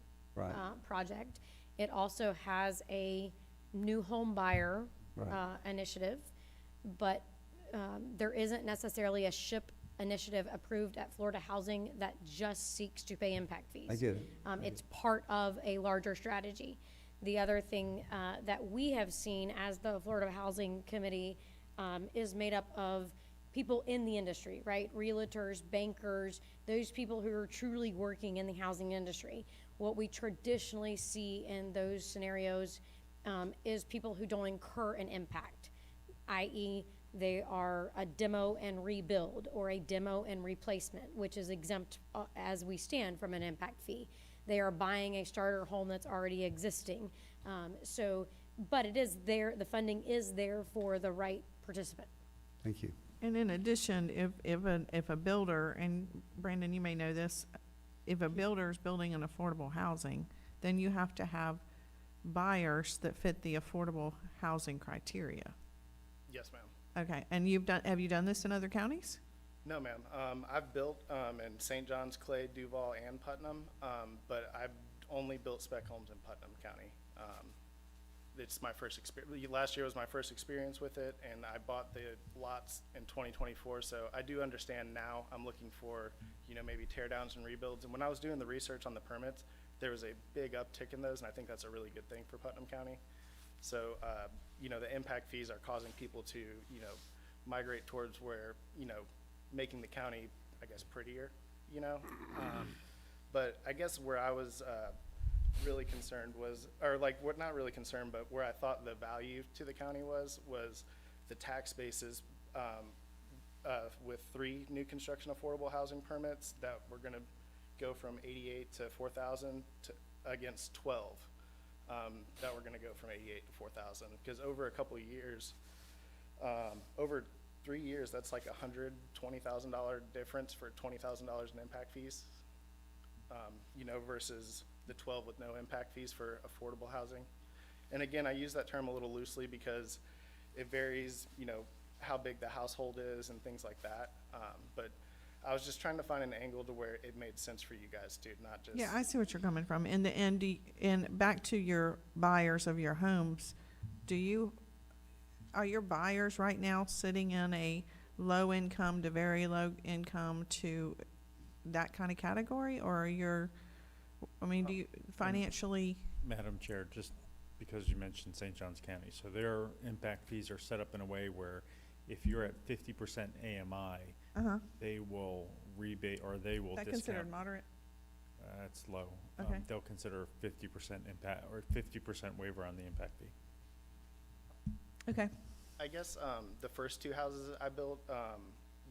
Speaker 6: project. It also has a new home buyer initiative, but there isn't necessarily a SHIP initiative approved at Florida Housing that just seeks to pay impact fees.
Speaker 3: I get it.
Speaker 6: It's part of a larger strategy. The other thing that we have seen as the Florida Housing Committee is made up of people in the industry, right? Realtors, bankers, those people who are truly working in the housing industry. What we traditionally see in those scenarios is people who don't incur an impact, i.e. they are a demo and rebuild or a demo and replacement, which is exempt as we stand from an impact fee. They are buying a starter home that's already existing. But it is there, the funding is there for the right participant.
Speaker 3: Thank you.
Speaker 1: And in addition, if a builder, and Brandon, you may know this, if a builder is building an affordable housing, then you have to have buyers that fit the affordable housing criteria.
Speaker 9: Yes, ma'am.
Speaker 1: Okay, and have you done this in other counties?
Speaker 9: No, ma'am. I've built in St. John's, Clay, Duval, and Putnam, but I've only built spec homes in Putnam County. It's my first experience. Last year was my first experience with it, and I bought the lots in 2024. So I do understand now. I'm looking for, maybe tear downs and rebuilds. And when I was doing the research on the permits, there was a big uptick in those, and I think that's a really good thing for Putnam County. So, the impact fees are causing people to, migrate towards where, making the county, I guess, prettier, But I guess where I was really concerned was, not really concerned, but where I thought the value to the county was the tax bases with 3 new construction affordable housing permits that were going to go from 88 to 4,000 against 12 that were going to go from 88 to 4,000. Because over a couple of years, over 3 years, that's like $120,000 difference for $20,000 in impact fees, versus the 12 with no impact fees for affordable housing. And again, I use that term a little loosely because it varies, how big the household is and things like that. But I was just trying to find an angle to where it made sense for you guys too, not just.
Speaker 1: Yeah, I see what you're coming from. And back to your buyers of your homes, are your buyers right now sitting in a low income to very low income to that kind of category, or do you financially?
Speaker 19: Madam Chair, just because you mentioned St. Johns County, so their impact fees are set up in a way where if you're at 50% AMI, they will rebate, or they will
Speaker 1: That
Speaker 19: discount.
Speaker 1: considered moderate?
Speaker 19: That's low.
Speaker 1: Okay.
Speaker 19: They'll consider 50% impact, or 50% waiver on the impact fee.
Speaker 1: Okay.
Speaker 9: I guess the first two houses I built,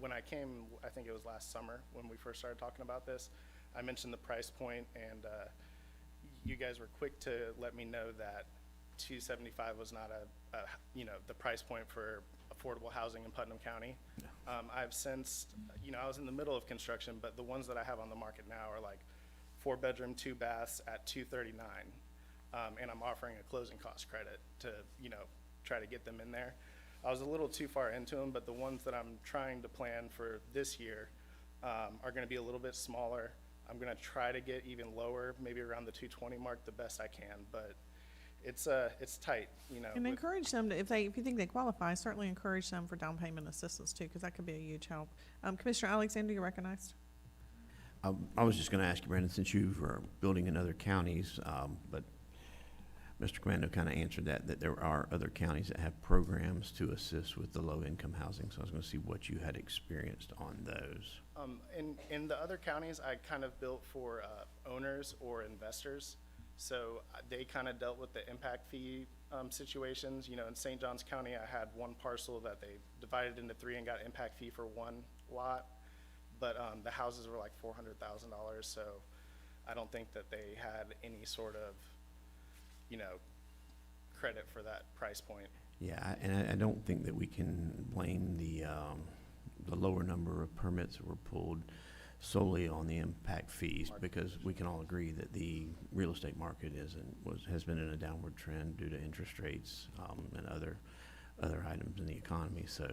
Speaker 9: when I came, I think it was last summer when we first started talking about this, I mentioned the price point, and you guys were quick to let me know that $275 was not the price point for affordable housing in Putnam County. I've since, I was in the middle of construction, but the ones that I have on the market now are like 4-bedroom, 2 baths at $239, and I'm offering a closing cost credit to, try to get them in there. I was a little too far into them, but the ones that I'm trying to plan for this year are going to be a little bit smaller. I'm going to try to get even lower, maybe around the 220 mark, the best I can, but it's tight,
Speaker 1: And encourage them to, if you think they qualify, certainly encourage them for down payment assistance too, because that could be a huge help. Commissioner Alexander, you're recognized.
Speaker 8: I was just going to ask you, Brandon, since you were building in other counties, but Mr. Commando kind of answered that there are other counties that have programs to assist with the low-income housing. So I was going to see what you had experienced on those.
Speaker 9: In the other counties, I kind of built for owners or investors. So they kind of dealt with the impact fee situations. In St. Johns County, I had one parcel that they divided into 3 and got impact fee for one lot. But the houses were like $400,000, so I don't think that they had any sort of, credit for that price point.
Speaker 8: Yeah, and I don't think that we can blame the lower number of permits that were pulled solely on the impact fees, because we can all agree that the real estate market has been in a downward trend due to interest rates and other items in the economy. So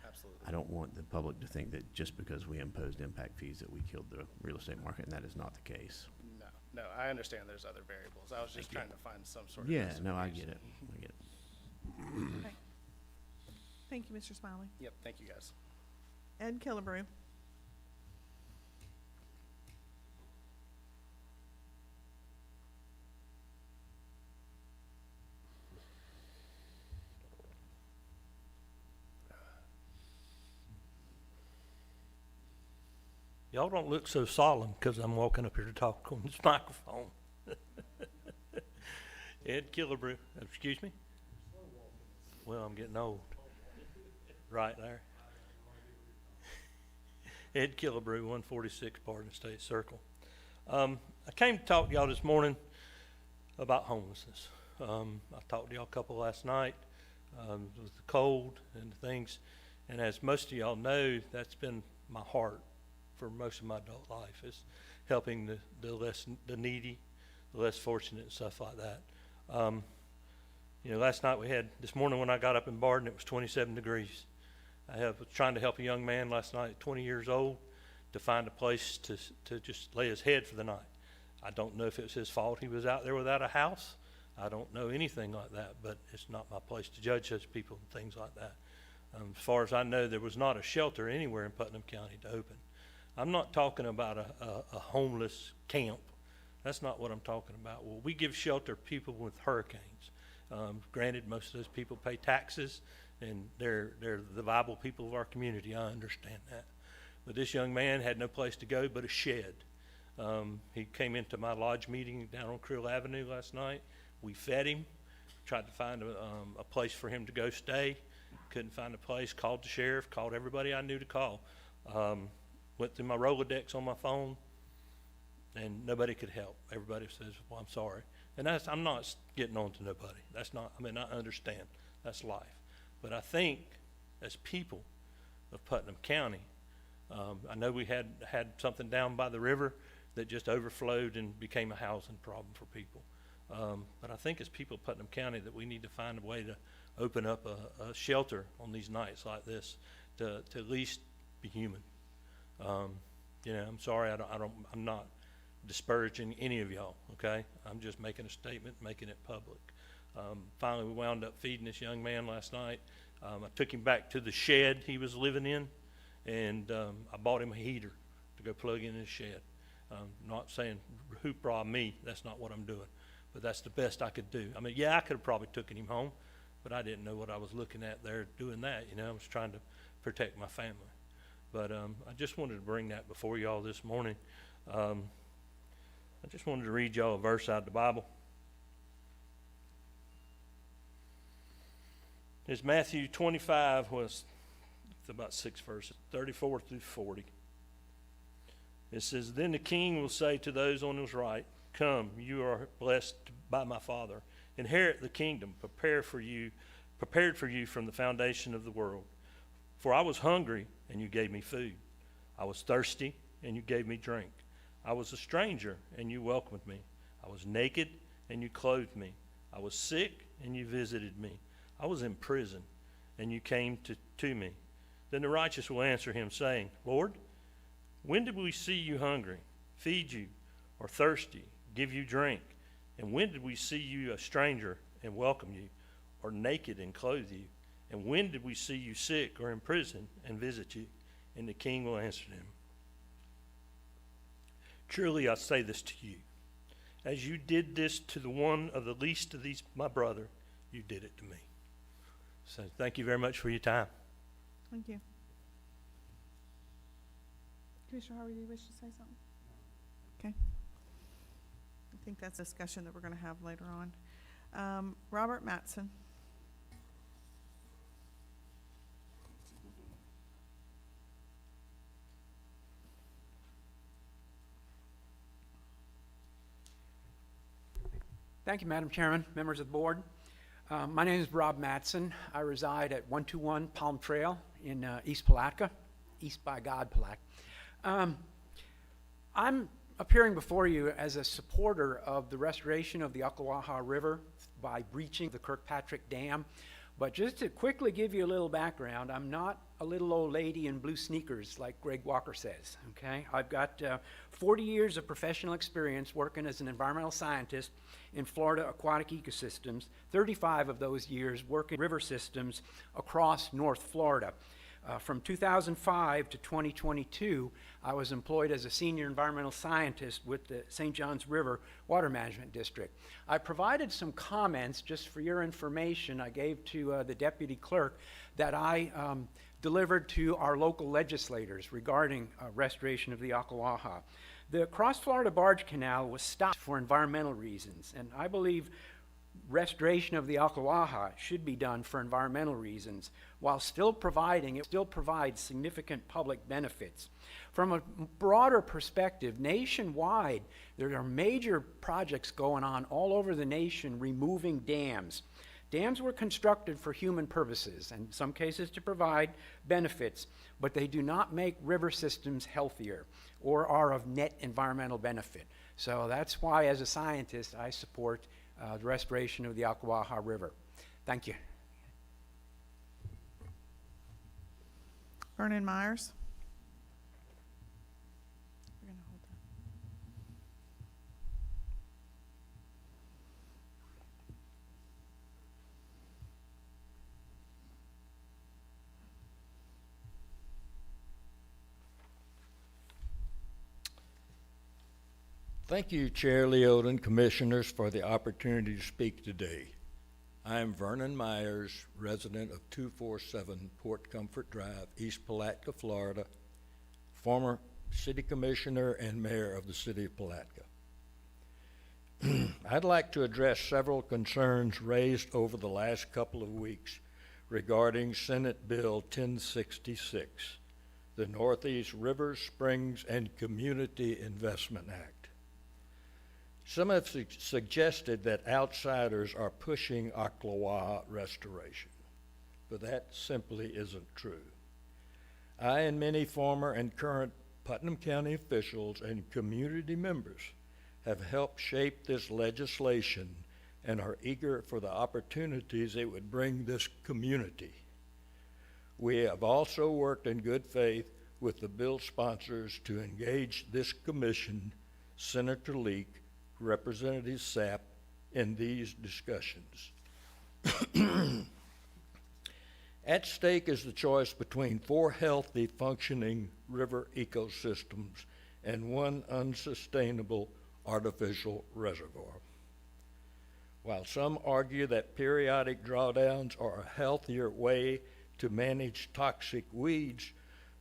Speaker 9: Absolutely.
Speaker 8: I don't want the public to think that just because we imposed impact fees that we killed the real estate market, and that is not the case.
Speaker 9: No, I understand there's other variables. I was just trying to find some sort of.
Speaker 8: Yeah, no, I get it. I get it.
Speaker 1: Okay. Thank you, Mr. Smiley.
Speaker 9: Yep, thank you, guys.
Speaker 1: Ed Killebrew.
Speaker 10: Y'all don't look so solemn because I'm walking up here to talk on this microphone. Ed Killebrew, excuse me? Well, I'm getting old. Right there. Ed Killebrew, 146 Barton State Circle. I came to talk to y'all this morning about homelessness. I talked to y'all a couple last night with the cold and the things. And as most of y'all know, that's been my heart for most of my adult life, is helping the needy, the less fortunate, and stuff like that. Last night this morning when I got up in Barton, it was 27 degrees. I was trying to help a young man last night, 20 years old, to find a place to just lay his head for the night. I don't know if it was his fault he was out there without a house. I don't know anything like that, but it's not my place to judge those people and things like that. As far as I know, there was not a shelter anywhere in Putnam County to open. I'm not talking about a homeless camp. That's not what I'm talking about. Well, we give shelter to people with hurricanes. Granted, most of those people pay taxes, and they're the viable people of our community. I understand that. But this young man had no place to go but a shed. He came into my lodge meeting down on Crill Avenue last night. We fed him, tried to find a place for him to go stay. Couldn't find a place, called the sheriff, called everybody I knew to call. Went through my Rolodex on my phone, and nobody could help. Everybody says, well, I'm sorry. And I'm not getting on to nobody. I understand. That's life. But I think as people of Putnam County, I know we had something down by the river that just overflowed and became a housing problem for people. But I think as people of Putnam County that we need to find a way to open up a shelter on these nights like this to at least be human. I'm sorry, I'm not disparaging any of y'all, okay? I'm just making a statement, making it public. Finally, we wound up feeding this young man last night. I took him back to the shed he was living in, and I bought him a heater to go plug in his shed. Not saying hoopla me, that's not what I'm doing, but that's the best I could do. I mean, yeah, I could have probably taken him home, but I didn't know what I was looking at there doing that. You know, I was trying to protect my family. But I just wanted to bring that before y'all this morning. I just wanted to read y'all a verse out of the Bible. It's Matthew 25, it's about 6 verses, 34 through 40. It says, "Then the king will say to those on his right, 'Come, you are blessed by my Father. Inherit the kingdom prepared for you from the foundation of the world. For I was hungry, and you gave me food. I was thirsty, and you gave me drink. I was a stranger, and you welcomed me. I was naked, and you clothed me. I was sick, and you visited me. I was in prison, and you came to me.' Then the righteous will answer him, saying, 'Lord, when did we see you hungry, feed you, or thirsty, give you drink? And when did we see you a stranger and welcome you, or naked and clothe you? And when did we see you sick or in prison and visit you?' And the king will answer them, 'Truly I say this to you, as you did this to the one of the least of these my brother, you did it to me.'" So thank you very much for your time.
Speaker 1: Thank you. Commissioner Harvey, do you wish to say something? Okay. I think that's a discussion that we're going to have later on. Robert Mattson.
Speaker 11: Thank you, Madam Chairman, members of the board. My name is Rob Mattson. I reside at 121 Palm Trail in East Palatka, East by God, Palatka. I'm appearing before you as a supporter of the restoration of the Ocklawaha River by breaching the Kirkpatrick Dam. But just to quickly give you a little background, I'm not a little old lady in blue sneakers like Greg Walker says, okay? I've got 40 years of professional experience working as an environmental scientist in Florida aquatic ecosystems, 35 of those years working river systems across North Florida. From 2005 to 2022, I was employed as a senior environmental scientist with the St. Johns River Water Management District. I provided some comments, just for your information, I gave to the deputy clerk that I delivered to our local legislators regarding restoration of the Ocklawaha. The Cross Florida Barge Canal was stopped for environmental reasons, and I believe restoration of the Ocklawaha should be done for environmental reasons while still provides significant public benefits. From a broader perspective, nationwide, there are major projects going on all over the nation removing dams. Dams were constructed for human purposes, and in some cases to provide benefits, but they do not make river systems healthier or are of net environmental benefit. So that's why, as a scientist, I support the restoration of the Ocklawaha River. Thank you.
Speaker 1: Vernon Myers.
Speaker 22: Thank you, Chair Leota and Commissioners, for the opportunity to speak today. I am Vernon Myers, resident of 247 Port Comfort Drive, East Palatka, Florida, former City Commissioner and Mayor of the City of Palatka. I'd like to address several concerns raised over the last couple of weeks regarding Senate Bill 1066, the Northeast Rivers, Springs, and Community Investment Act. Some have suggested that outsiders are pushing Ocklawaha restoration, but that simply isn't true. I and many former and current Putnam County officials and community members have helped shape this legislation and are eager for the opportunities it would bring this community. We have also worked in good faith with the bill sponsors to engage this commission, Senator Leak, Representative Sapp, in these discussions. At stake is the choice between 4 healthy, functioning river ecosystems and 1 unsustainable artificial reservoir. While some argue that periodic drawdowns are a healthier way to manage toxic weeds,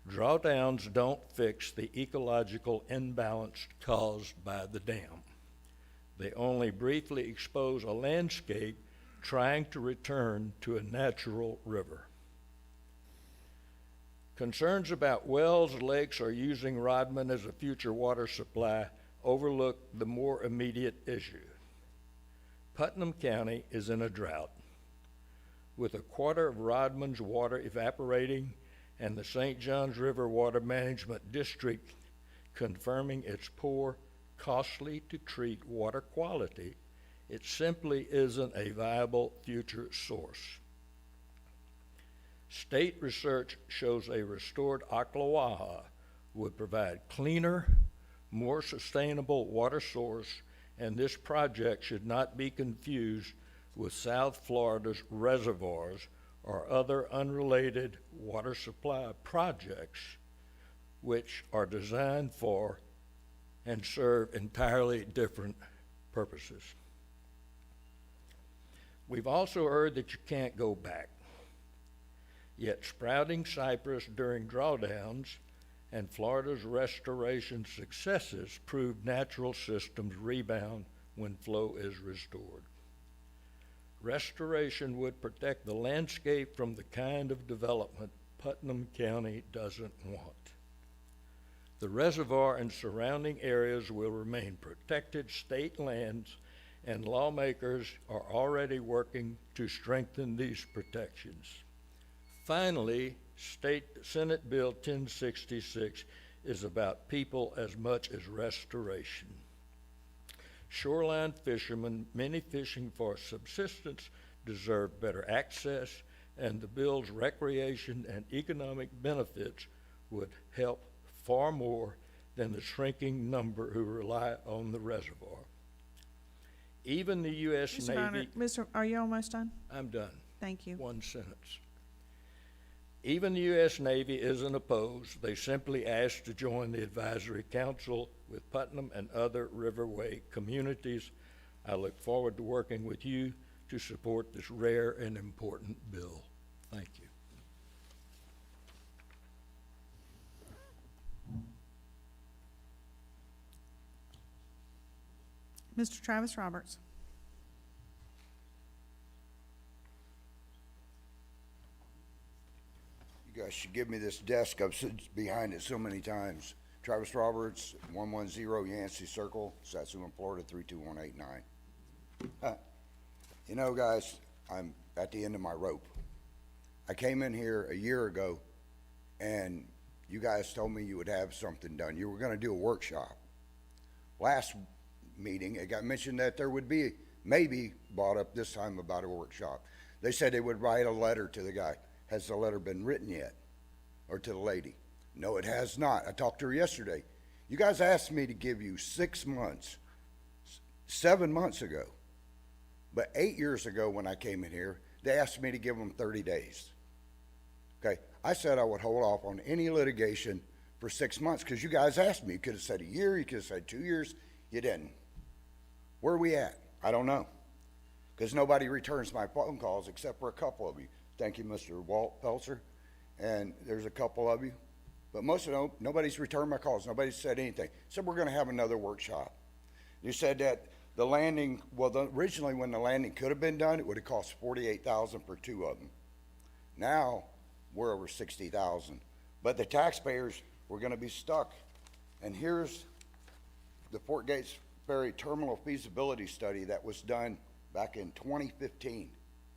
Speaker 22: drawdowns don't fix the ecological imbalance caused by the dam. They only briefly expose a landscape trying to return to a natural river. Concerns about wells, lakes, or using Rodman as a future water supply overlook the more immediate issue. Putnam County is in a drought. With a quarter of Rodman's water evaporating and the St. Johns River Water Management District confirming its poor, costly to treat water quality, it simply isn't a viable future source. State research shows a restored Ocklawaha would provide cleaner, more sustainable water source, and this project should not be confused with South Florida's reservoirs or other unrelated water supply projects which are designed for and serve entirely different purposes. We've also heard that you can't go back. Yet sprouting cypress during drawdowns and Florida's restoration successes prove natural systems rebound when flow is restored. Restoration would protect the landscape from the kind of development Putnam County doesn't want. The reservoir and surrounding areas will remain protected state lands, and lawmakers are already working to strengthen these protections. Finally, Senate Bill 1066 is about people as much as restoration. Shoreline fishermen, many fishing for subsistence, deserve better access, and the bill's recreation and economic benefits would help far more than the shrinking number who rely on the reservoir. Even the U.S.
Speaker 1: Mr.
Speaker 22: Navy...
Speaker 1: Bonner, are you almost done?
Speaker 22: I'm done.
Speaker 1: Thank you.
Speaker 22: 1 sentence. Even the U.S. Navy isn't opposed. They simply asked to join the advisory council with Putnam and other riverway communities. I look forward to working with you to support this rare and important bill. Thank you.
Speaker 1: Mr. Travis Roberts.
Speaker 2: You guys should give me this desk. I've stood behind it so many times. Travis Roberts, 110 Yancey Circle, Satsuma, Florida, 32189. You know, guys, I'm at the end of my rope. I came in here a year ago, and you guys told me you would have something done. You were going to do a workshop. Last meeting, it got mentioned that there would be, maybe brought up this time about a workshop. They said they would write a letter to the guy. Has the letter been written yet? Or to the lady? No, it has not. I talked to her yesterday. You guys asked me to give you 6 months, 7 months ago. But 8 years ago when I came in here, they asked me to give them 30 days. Okay, I said I would hold off on any litigation for 6 months because you guys asked me. You could have said a year, you could have said 2 years. You didn't. Where are we at? I don't know. Because nobody returns my phone calls except for a couple of you. Thank you, Mr. Walt Pelzer. And there's a couple of you. But most of them, nobody's returned my calls. Nobody's said anything. Said we're going to have another workshop. You said that the landing, originally when the landing could have been done, it would have cost $48,000 for 2 of them. Now, we're over $60,000. But the taxpayers were going to be stuck. And here's the Fort Gates Ferry Terminal Feasibility Study that was done back in 2015.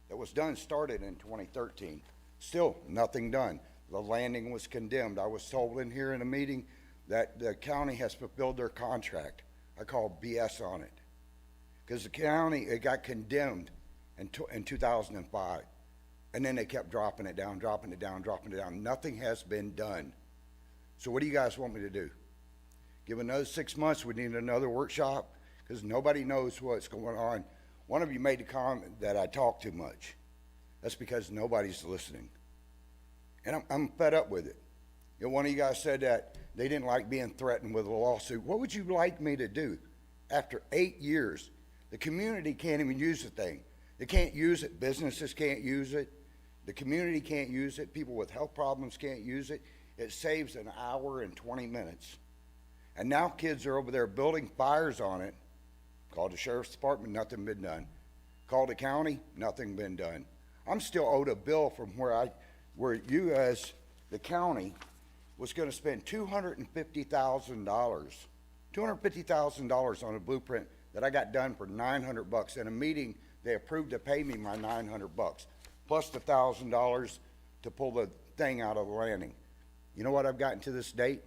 Speaker 2: That was done, started in 2013. Still nothing done. The landing was condemned. I was told in here in a meeting that the county has fulfilled their contract. I call BS on it. Because the county, it got condemned in 2005. And then they kept dropping it down, dropping it down, dropping it down. Nothing has been done. So what do you guys want me to do? Give another 6 months, we need another workshop? Because nobody knows what's going on. One of you made the comment that I talk too much. That's because nobody's listening. And I'm fed up with it. You know, one of you guys said that they didn't like being threatened with a lawsuit. What would you like me to do? After 8 years, the community can't even use the thing. They can't use it. Businesses can't use it. The community can't use it. People with health problems can't use it. It saves an hour and 20 minutes. And now kids are over there building fires on it. Called the sheriff's department, nothing been done. Called the county, nothing been done. I'm still owed a bill from where you as the county was going to spend $250,000 on a blueprint that I got done for $900. In a meeting, they approved to pay me my $900, plus the $1,000 to pull the thing out of the landing. You know what I've gotten to this date?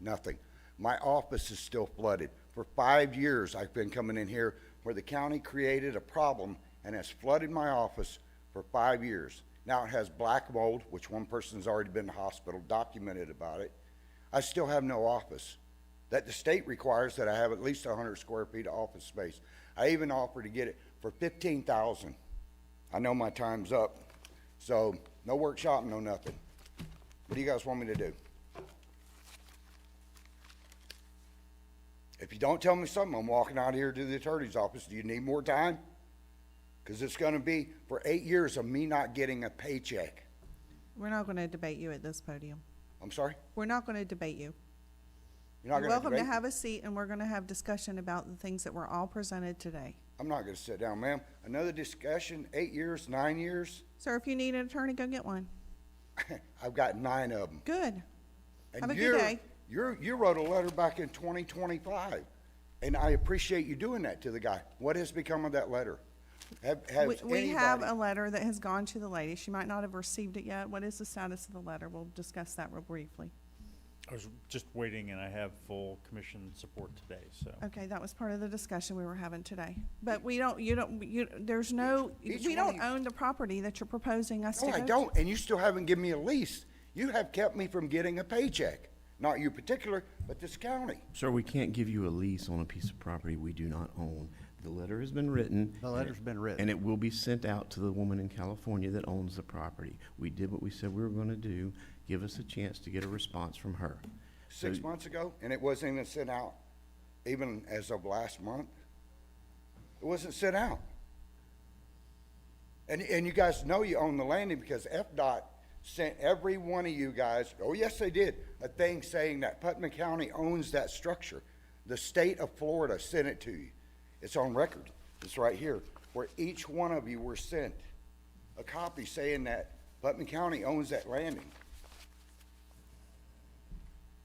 Speaker 2: Nothing. My office is still flooded. For 5 years, I've been coming in here where the county created a problem and has flooded my office for 5 years. Now it has black mold, which one person's already been to the hospital, documented about it. I still have no office. That the state requires that I have at least 100 square feet of office space. I even offered to get it for $15,000. I know my time's up, so no workshop, no nothing. What do you guys want me to do? If you don't tell me something, I'm walking out here to the attorney's office. Do you need more time? Because it's going to be for 8 years of me not getting a paycheck.
Speaker 1: We're not going to debate you at this podium.
Speaker 2: I'm sorry?
Speaker 1: We're not going to debate you.
Speaker 2: You're not
Speaker 1: You're
Speaker 2: going to
Speaker 1: welcome to
Speaker 2: debate?
Speaker 1: have a seat, and we're going to have discussion about the things that were all presented today.
Speaker 2: I'm not going to sit down, ma'am. Another discussion, 8 years, 9 years?
Speaker 1: Sir, if you need an attorney, go get one.
Speaker 2: I've got 9 of them.
Speaker 1: Good.
Speaker 2: And
Speaker 1: Have a good day.
Speaker 2: You wrote a letter back in 2025, and I appreciate you doing that to the guy. What has become of that letter?
Speaker 1: We have a letter that has gone to the lady. She might not have received it yet. What is the status of the letter? We'll discuss that real briefly.
Speaker 19: I was just waiting, and I have full commission support today, so.
Speaker 1: Okay, that was part of the discussion we were having today. But we don't own the property that you're proposing us to
Speaker 2: No,
Speaker 1: go
Speaker 2: I
Speaker 1: to.
Speaker 2: don't, and you still haven't given me a lease. You have kept me from getting a paycheck. Not you particular, but this county.
Speaker 8: Sir, we can't give you a lease on a piece of property we do not own. The letter has been written.
Speaker 16: The letter's been written.
Speaker 8: And it will be sent out to the woman in California that owns the property. We did what we said we were gonna do. Give us a chance to get a response from her.
Speaker 2: 6 months ago, and it wasn't even sent out even as of last month. It wasn't sent out. And you guys know you own the landing because FDOT sent every one of you guys, oh yes they did, a thing saying that Putnam County owns that structure. The state of Florida sent it to you. It's on record. It's right here, where each one of you were sent a copy saying that Putnam County owns that landing.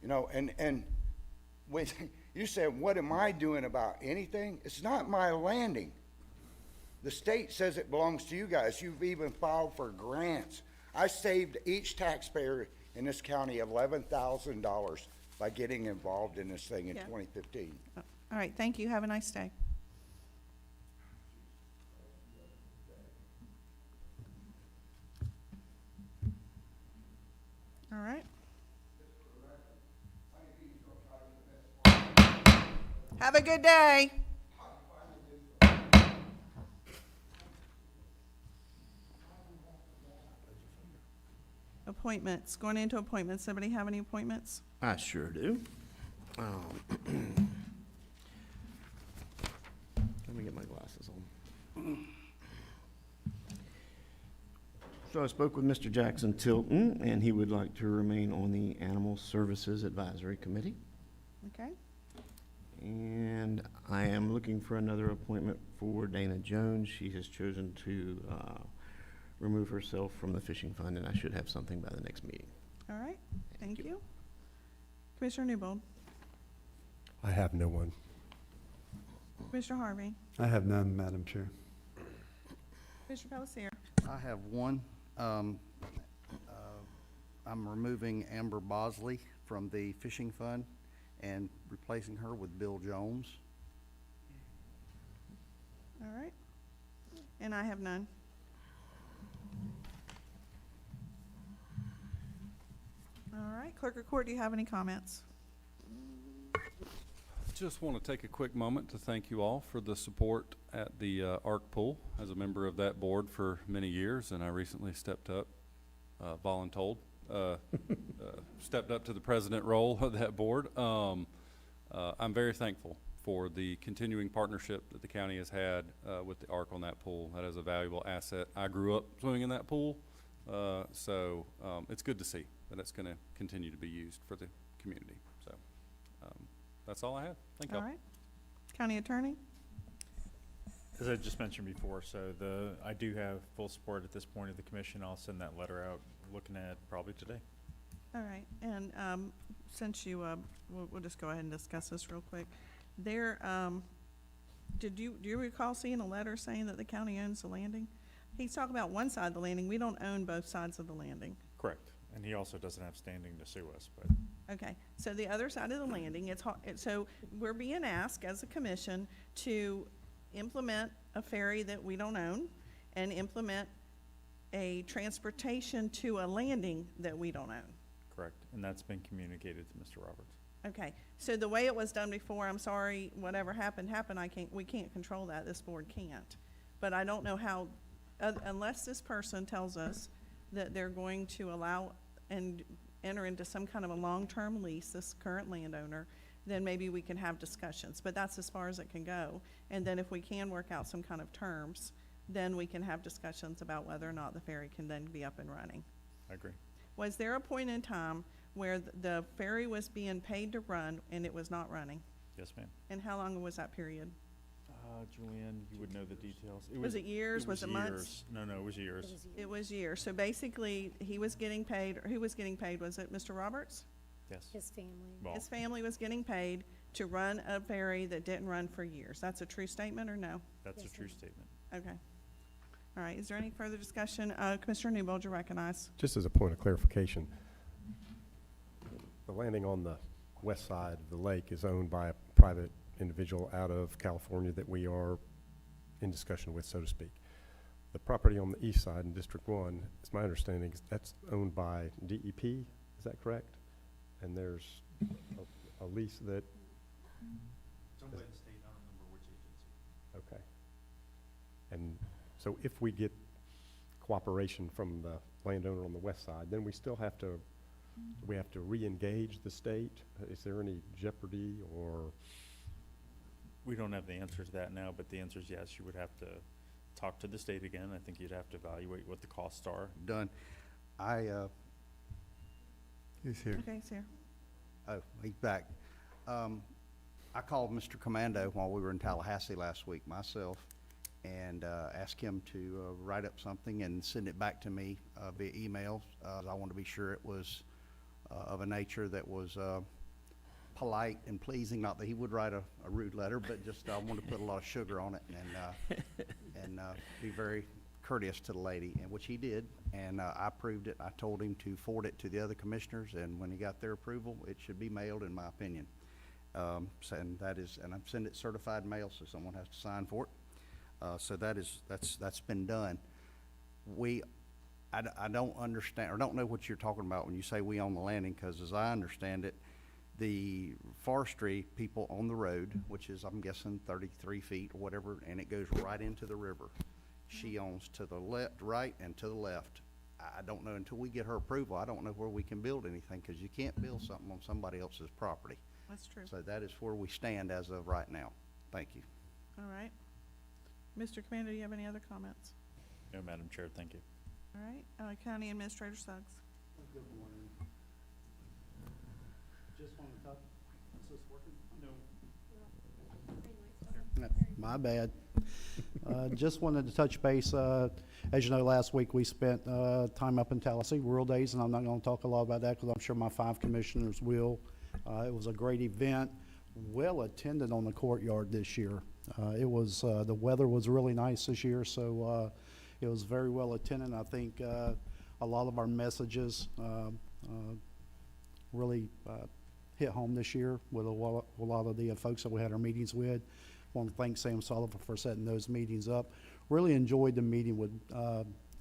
Speaker 2: You know, and when you said, what am I doing about anything? It's not my landing. The state says it belongs to you guys. You've even filed for grants. I saved each taxpayer in this county $11,000 by getting involved in this thing in 2015.
Speaker 1: All right, thank you. Have a nice day. All right. Have a good day. Appointments, going into appointments. Anybody have any appointments?
Speaker 8: I sure do. Let me get my glasses on. So I spoke with Mr. Jackson Tilton, and he would like to remain on the Animal Services Advisory Committee.
Speaker 1: Okay.
Speaker 8: And I am looking for another appointment for Dana Jones. She has chosen to remove herself from the fishing fund, and I should have something by the next meeting.
Speaker 1: All right, thank you. Commissioner Newbold.
Speaker 5: I have no one.
Speaker 1: Commissioner Harvey.
Speaker 3: I have none, Madam Chair.
Speaker 1: Commissioner Pelletier.
Speaker 16: I have one. I'm removing Amber Bosley from the fishing fund and replacing her with Bill Jones.
Speaker 1: All right. And I have none. All right, Clerk of Court, do you have any comments?
Speaker 14: Just want to take a quick moment to thank you all for the support at the ARC pool. As a member of that board for many years, and I recently stepped up, voluntold, stepped up to the president role of that board. I'm very thankful for the continuing partnership that the county has had with the ARC on that pool. That is a valuable asset. I grew up swimming in that pool, so it's good to see that it's going to continue to be used for the community. So that's all I have. Thank you.
Speaker 1: All right. County Attorney?
Speaker 19: As I just mentioned before, so I do have full support at this point of the commission. I'll send that letter out, looking at probably today.
Speaker 1: All right, and since you, we'll just go ahead and discuss this real quick. There, do you recall seeing a letter saying that the county owns the landing? He's talking about one side of the landing. We don't own both sides of the landing.
Speaker 19: Correct. And he also doesn't have standing to sue us, but.
Speaker 1: Okay, so the other side of the landing, so we're being asked as a commission to implement a ferry that we don't own and implement a transportation to a landing that we don't own.
Speaker 19: Correct, and that's been communicated to Mr. Roberts.
Speaker 1: Okay, so the way it was done before, I'm sorry, whatever happened, we can't control that, this board can't. But I don't know how, unless this person tells us that they're going to allow and enter into some kind of a long-term lease, this current landowner, then maybe we can have discussions, but that's as far as it can go. And then if we can work out some kind of terms, then we can have discussions about whether or not the ferry can then be up and running.
Speaker 19: I agree.
Speaker 1: Was there a point in time where the ferry was being paid to run and it was not running?
Speaker 19: Yes, ma'am.
Speaker 1: And how long was that period?
Speaker 19: Julianne, you would know the details.
Speaker 1: Was it years? Was it months?
Speaker 19: No, it was years.
Speaker 1: It was years. So basically, he was getting paid, or who was getting paid? Was it Mr. Roberts?
Speaker 19: Yes.
Speaker 6: His family.
Speaker 19: Well,
Speaker 1: His family was getting paid to run a ferry that didn't run for years. That's a true statement or no?
Speaker 19: that's a true statement.
Speaker 1: Okay. All right, is there any further discussion? Commissioner Newbold, you recognize.
Speaker 5: Just as a point of clarification, the landing on the west side of the lake is owned by a private individual out of California that we are in discussion with, so to speak. The property on the east side in District 1, it's my understanding, that's owned by DEP, is that correct? And there's a lease that...
Speaker 19: It's owned by the state, I don't remember which agency.
Speaker 5: Okay. And so if we get cooperation from the landowner on the west side, then we still have to, we have to re-engage the state? Is there any jeopardy or?
Speaker 19: We don't have the answer to that now, but the answer is yes, you would have to talk to the state again. I think you'd have to evaluate what the costs are.
Speaker 16: Done.
Speaker 3: He's here.
Speaker 1: Okay, he's here.
Speaker 16: Oh, he's back. I called Mr. Commando while we were in Tallahassee last week myself and asked him to write up something and send it back to me via email. I wanted to be sure it was of a nature that was polite and pleasing, not that he would write a rude letter, but just I wanted to put a lot of sugar on it and be very courteous to the lady, and which he did, and I approved it. I told him to forward it to the other commissioners, and when he got their approval, it should be mailed, in my opinion. And I'm sending it certified mail, so someone has to sign for it. So that's been done. I don't understand, or don't know what you're talking about when you say we own the landing, because as I understand it, the forestry people own the road, which is, I'm guessing, 33 feet or whatever, and it goes right into the river. She owns to the left, right, and to the left. I don't know, until we get her approval, I don't know where we can build anything, because you can't build something on somebody else's property.
Speaker 1: That's true.
Speaker 16: So that is where we stand as of right now. Thank you.
Speaker 1: All right. Mr. Commander, do you have any other comments?
Speaker 19: No, Madam Chair, thank you.
Speaker 1: All right, County Administrator Suggs.
Speaker 7: Good morning. Just want to talk, is this working? No. My bad. Just wanted to touch base. As you know, last week we spent time up in Tallahassee, Rural Days, and I'm not going to talk a lot about that because I'm sure my 5 commissioners will. It was a great event, well attended on the courtyard this year. It was the weather was really nice this year, so it was very well attended. I think a lot of our messages really hit home this year with a lot of the folks that we had our meetings with. I want to thank Sam Sullivan for setting those meetings up. Really enjoyed the meeting with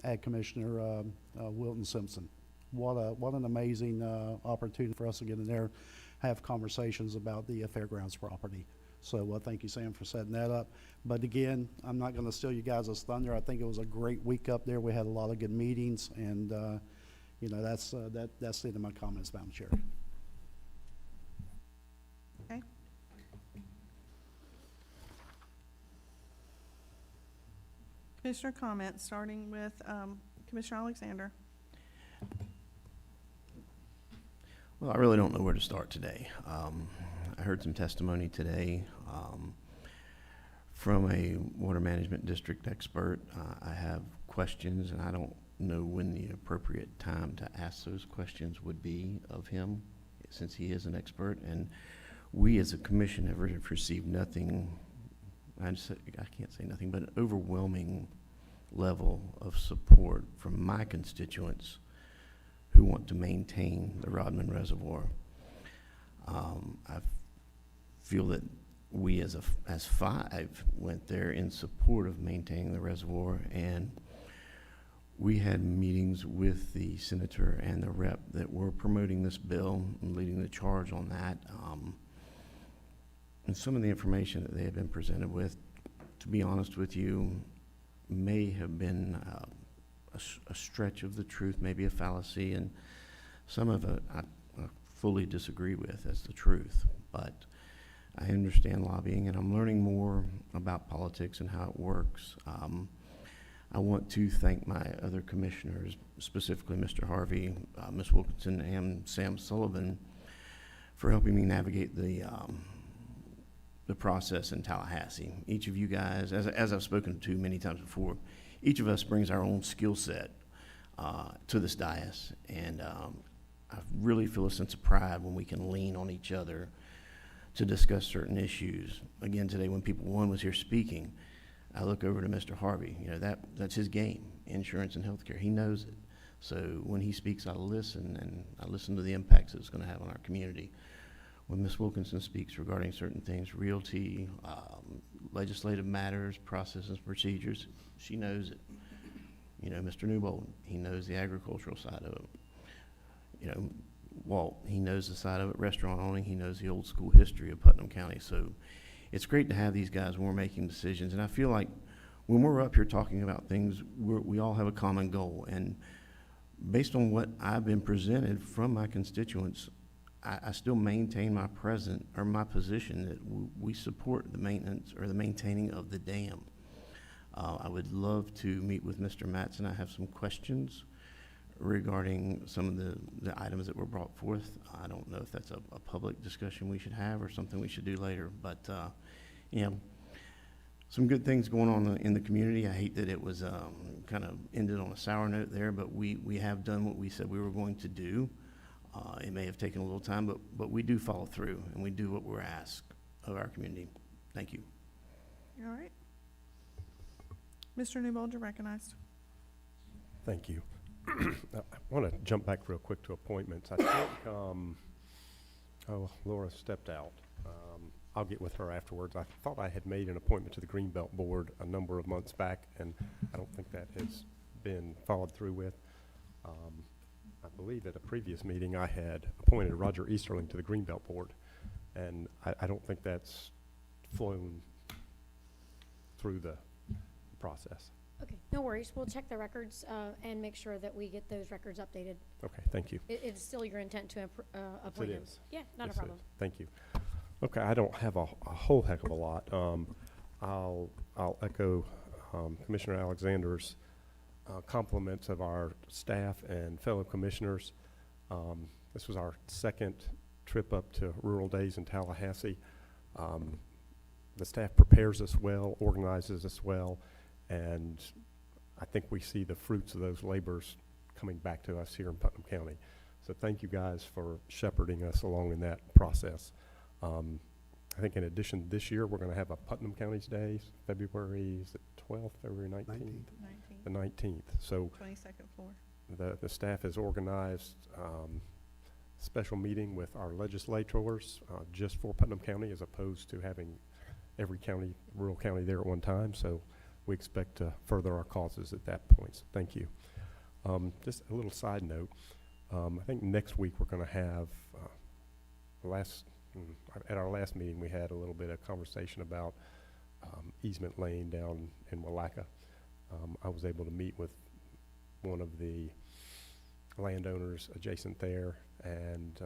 Speaker 7: Ag Commissioner Wilton Simpson. What an amazing opportunity for us to get in there, have conversations about the fairgrounds property. So thank you, Sam, for setting that up. But again, I'm not going to steal you guys' thunder. I think it was a great week up there. We had a lot of good meetings, and you know, that's the end of my comments, Madam Chair.
Speaker 1: Okay. Commissioner comments, starting with Commissioner Alexander.
Speaker 8: Well, I really don't know where to start today. I heard some testimony today from a water management district expert. I have questions, and I don't know when the appropriate time to ask those questions would be of him, since he is an expert. And we as a commission have received nothing, I can't say nothing, but an overwhelming level of support from my constituents who want to maintain the Rodman Reservoir. I feel that we as five went there in support of maintaining the reservoir, and we had meetings with the senator and the rep that were promoting this bill and leading the charge on that. And some of the information that they have been presented with, to be honest with you, may have been a stretch of the truth, maybe a fallacy, and some of it I fully disagree with as the truth. But I understand lobbying, and I'm learning more about politics and how it works. I want to thank my other commissioners, specifically Mr. Harvey, Ms. Wilkinson, and Sam Sullivan, for helping me navigate the process in Tallahassee. Each of you guys, as I've spoken to many times before, each of us brings our own skill set to this dais, and I really feel a sense of pride when we can lean on each other to discuss certain issues. Again, today when People One was here speaking, I look over to Mr. Harvey. You know, that's his game, insurance and healthcare. He knows it. So when he speaks, I listen, and I listen to the impacts it's going to have on our community. When Ms. Wilkinson speaks regarding certain things, realty, legislative matters, processes, procedures, she knows it. You know, Mr. Newbold, he knows the agricultural side of it. You know, Walt, he knows the side of it, restaurant owning, he knows the old school history of Putnam County. So it's great to have these guys when we're making decisions. And I feel like when we're up here talking about things, we all have a common goal. And based on what I've been presented from my constituents, I still maintain my position that we support the maintenance or the maintaining of the dam. I would love to meet with Mr. Mattson. I have some questions regarding some of the items that were brought forth. I don't know if that's a public discussion we should have or something we should do later, but you know, some good things going on in the community. I hate that it was kind of ended on a sour note there, but we have done what we said we were going to do. It may have taken a little time, but we do follow through, and we do what we're asked of our community. Thank you.
Speaker 1: All right. Mr. Newbold, you're recognized.
Speaker 5: Thank you. I want to jump back real quick to appointments. I think, Laura stepped out. I'll get with her afterwards. I thought I had made an appointment to the Greenbelt Board a number of months back, and I don't think that has been followed through with. I believe at a previous meeting I had appointed Roger Easterling to the Greenbelt Board, and I don't think that's flown through the process.
Speaker 6: Okay, no worries. We'll check the records and make sure that we get those records updated.
Speaker 5: Okay, thank you.
Speaker 6: It's still your intent to appoint
Speaker 5: It
Speaker 6: him?
Speaker 5: is.
Speaker 6: Yeah, not
Speaker 5: Yes,
Speaker 6: a
Speaker 5: it
Speaker 6: problem.
Speaker 5: is. Thank you. Okay, I don't have a whole heck of a lot. I'll echo Commissioner Alexander's compliments of our staff and fellow commissioners. This was our second trip up to Rural Days in Tallahassee. The staff prepares us well, organizes us well, and I think we see the fruits of those labors coming back to us here in Putnam County. So thank you guys for shepherding us along in that process. I think in addition, this year we're going to have a Putnam County's Day, February, is it 12th, February 19th?
Speaker 1: 19th.
Speaker 5: The 19th. So
Speaker 1: 22nd floor.
Speaker 5: the staff has organized special meeting with our legislators just for Putnam County, as opposed to having every county, rural county there at one time. So we expect to further our causes at that point. So thank you. Just a little side note. I think next week we're going to have at our last meeting, we had a little bit of conversation about easement lane down in Palatka. I was able to meet with one of the landowners adjacent there, and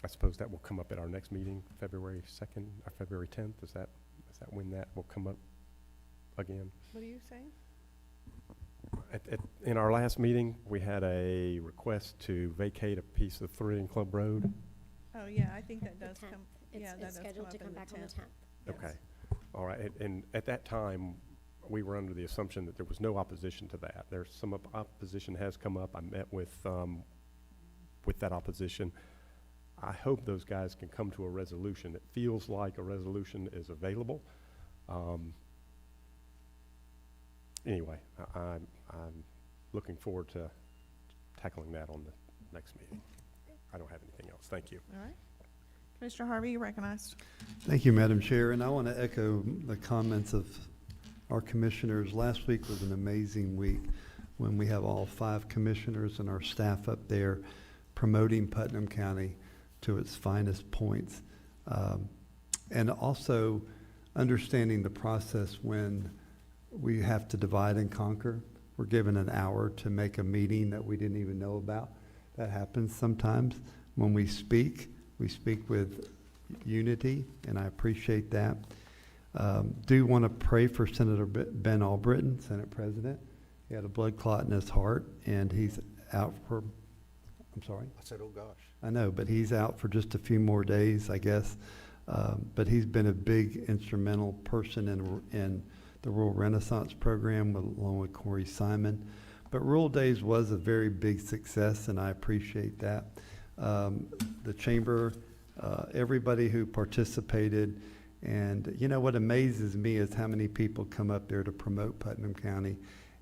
Speaker 5: I suppose that will come up at our next meeting, February 2nd or February 10th. Is that when that will come up again?
Speaker 1: What are you saying?
Speaker 5: In our last meeting, we had a request to vacate a piece of Thrilling Club Road.
Speaker 1: Oh, yeah, I think that
Speaker 6: The
Speaker 1: does
Speaker 6: 10th.
Speaker 1: come,
Speaker 6: It's-
Speaker 1: yeah, that
Speaker 6: it's
Speaker 1: does
Speaker 6: scheduled
Speaker 1: come
Speaker 6: to
Speaker 1: up
Speaker 6: come
Speaker 1: in
Speaker 6: back on the 10th.
Speaker 1: Yes.
Speaker 5: Okay. All right. And at that time, we were under the assumption that there was no opposition to that. There's some opposition has come up. I met with that opposition. I hope those guys can come to a resolution. It feels like a resolution is available. Anyway, I'm looking forward to tackling that on the next meeting. I don't have anything else. Thank you.
Speaker 1: All right. Commissioner Harvey, you recognized.
Speaker 3: Thank you, Madam Chair, and I want to echo the comments of our commissioners. Last week was an amazing week when we have all 5 commissioners and our staff up there promoting Putnam County to its finest points. And also understanding the process when we have to divide and conquer. We're given an hour to make a meeting that we didn't even know about. That happens sometimes. When we speak with unity, and I appreciate that. Do want to pray for Senator Ben Albritton, Senate President. He had a blood clot in his heart, and he's out for, I'm sorry?
Speaker 16: I said, oh gosh.
Speaker 3: I know, but he's out for just a few more days, I guess. But he's been a big instrumental person in the Rural Renaissance Program along with Corey Simon. But Rural Days was a very big success, and I appreciate that. The Chamber, everybody who participated, and you know what amazes me is how many people come up there to promote Putnam County.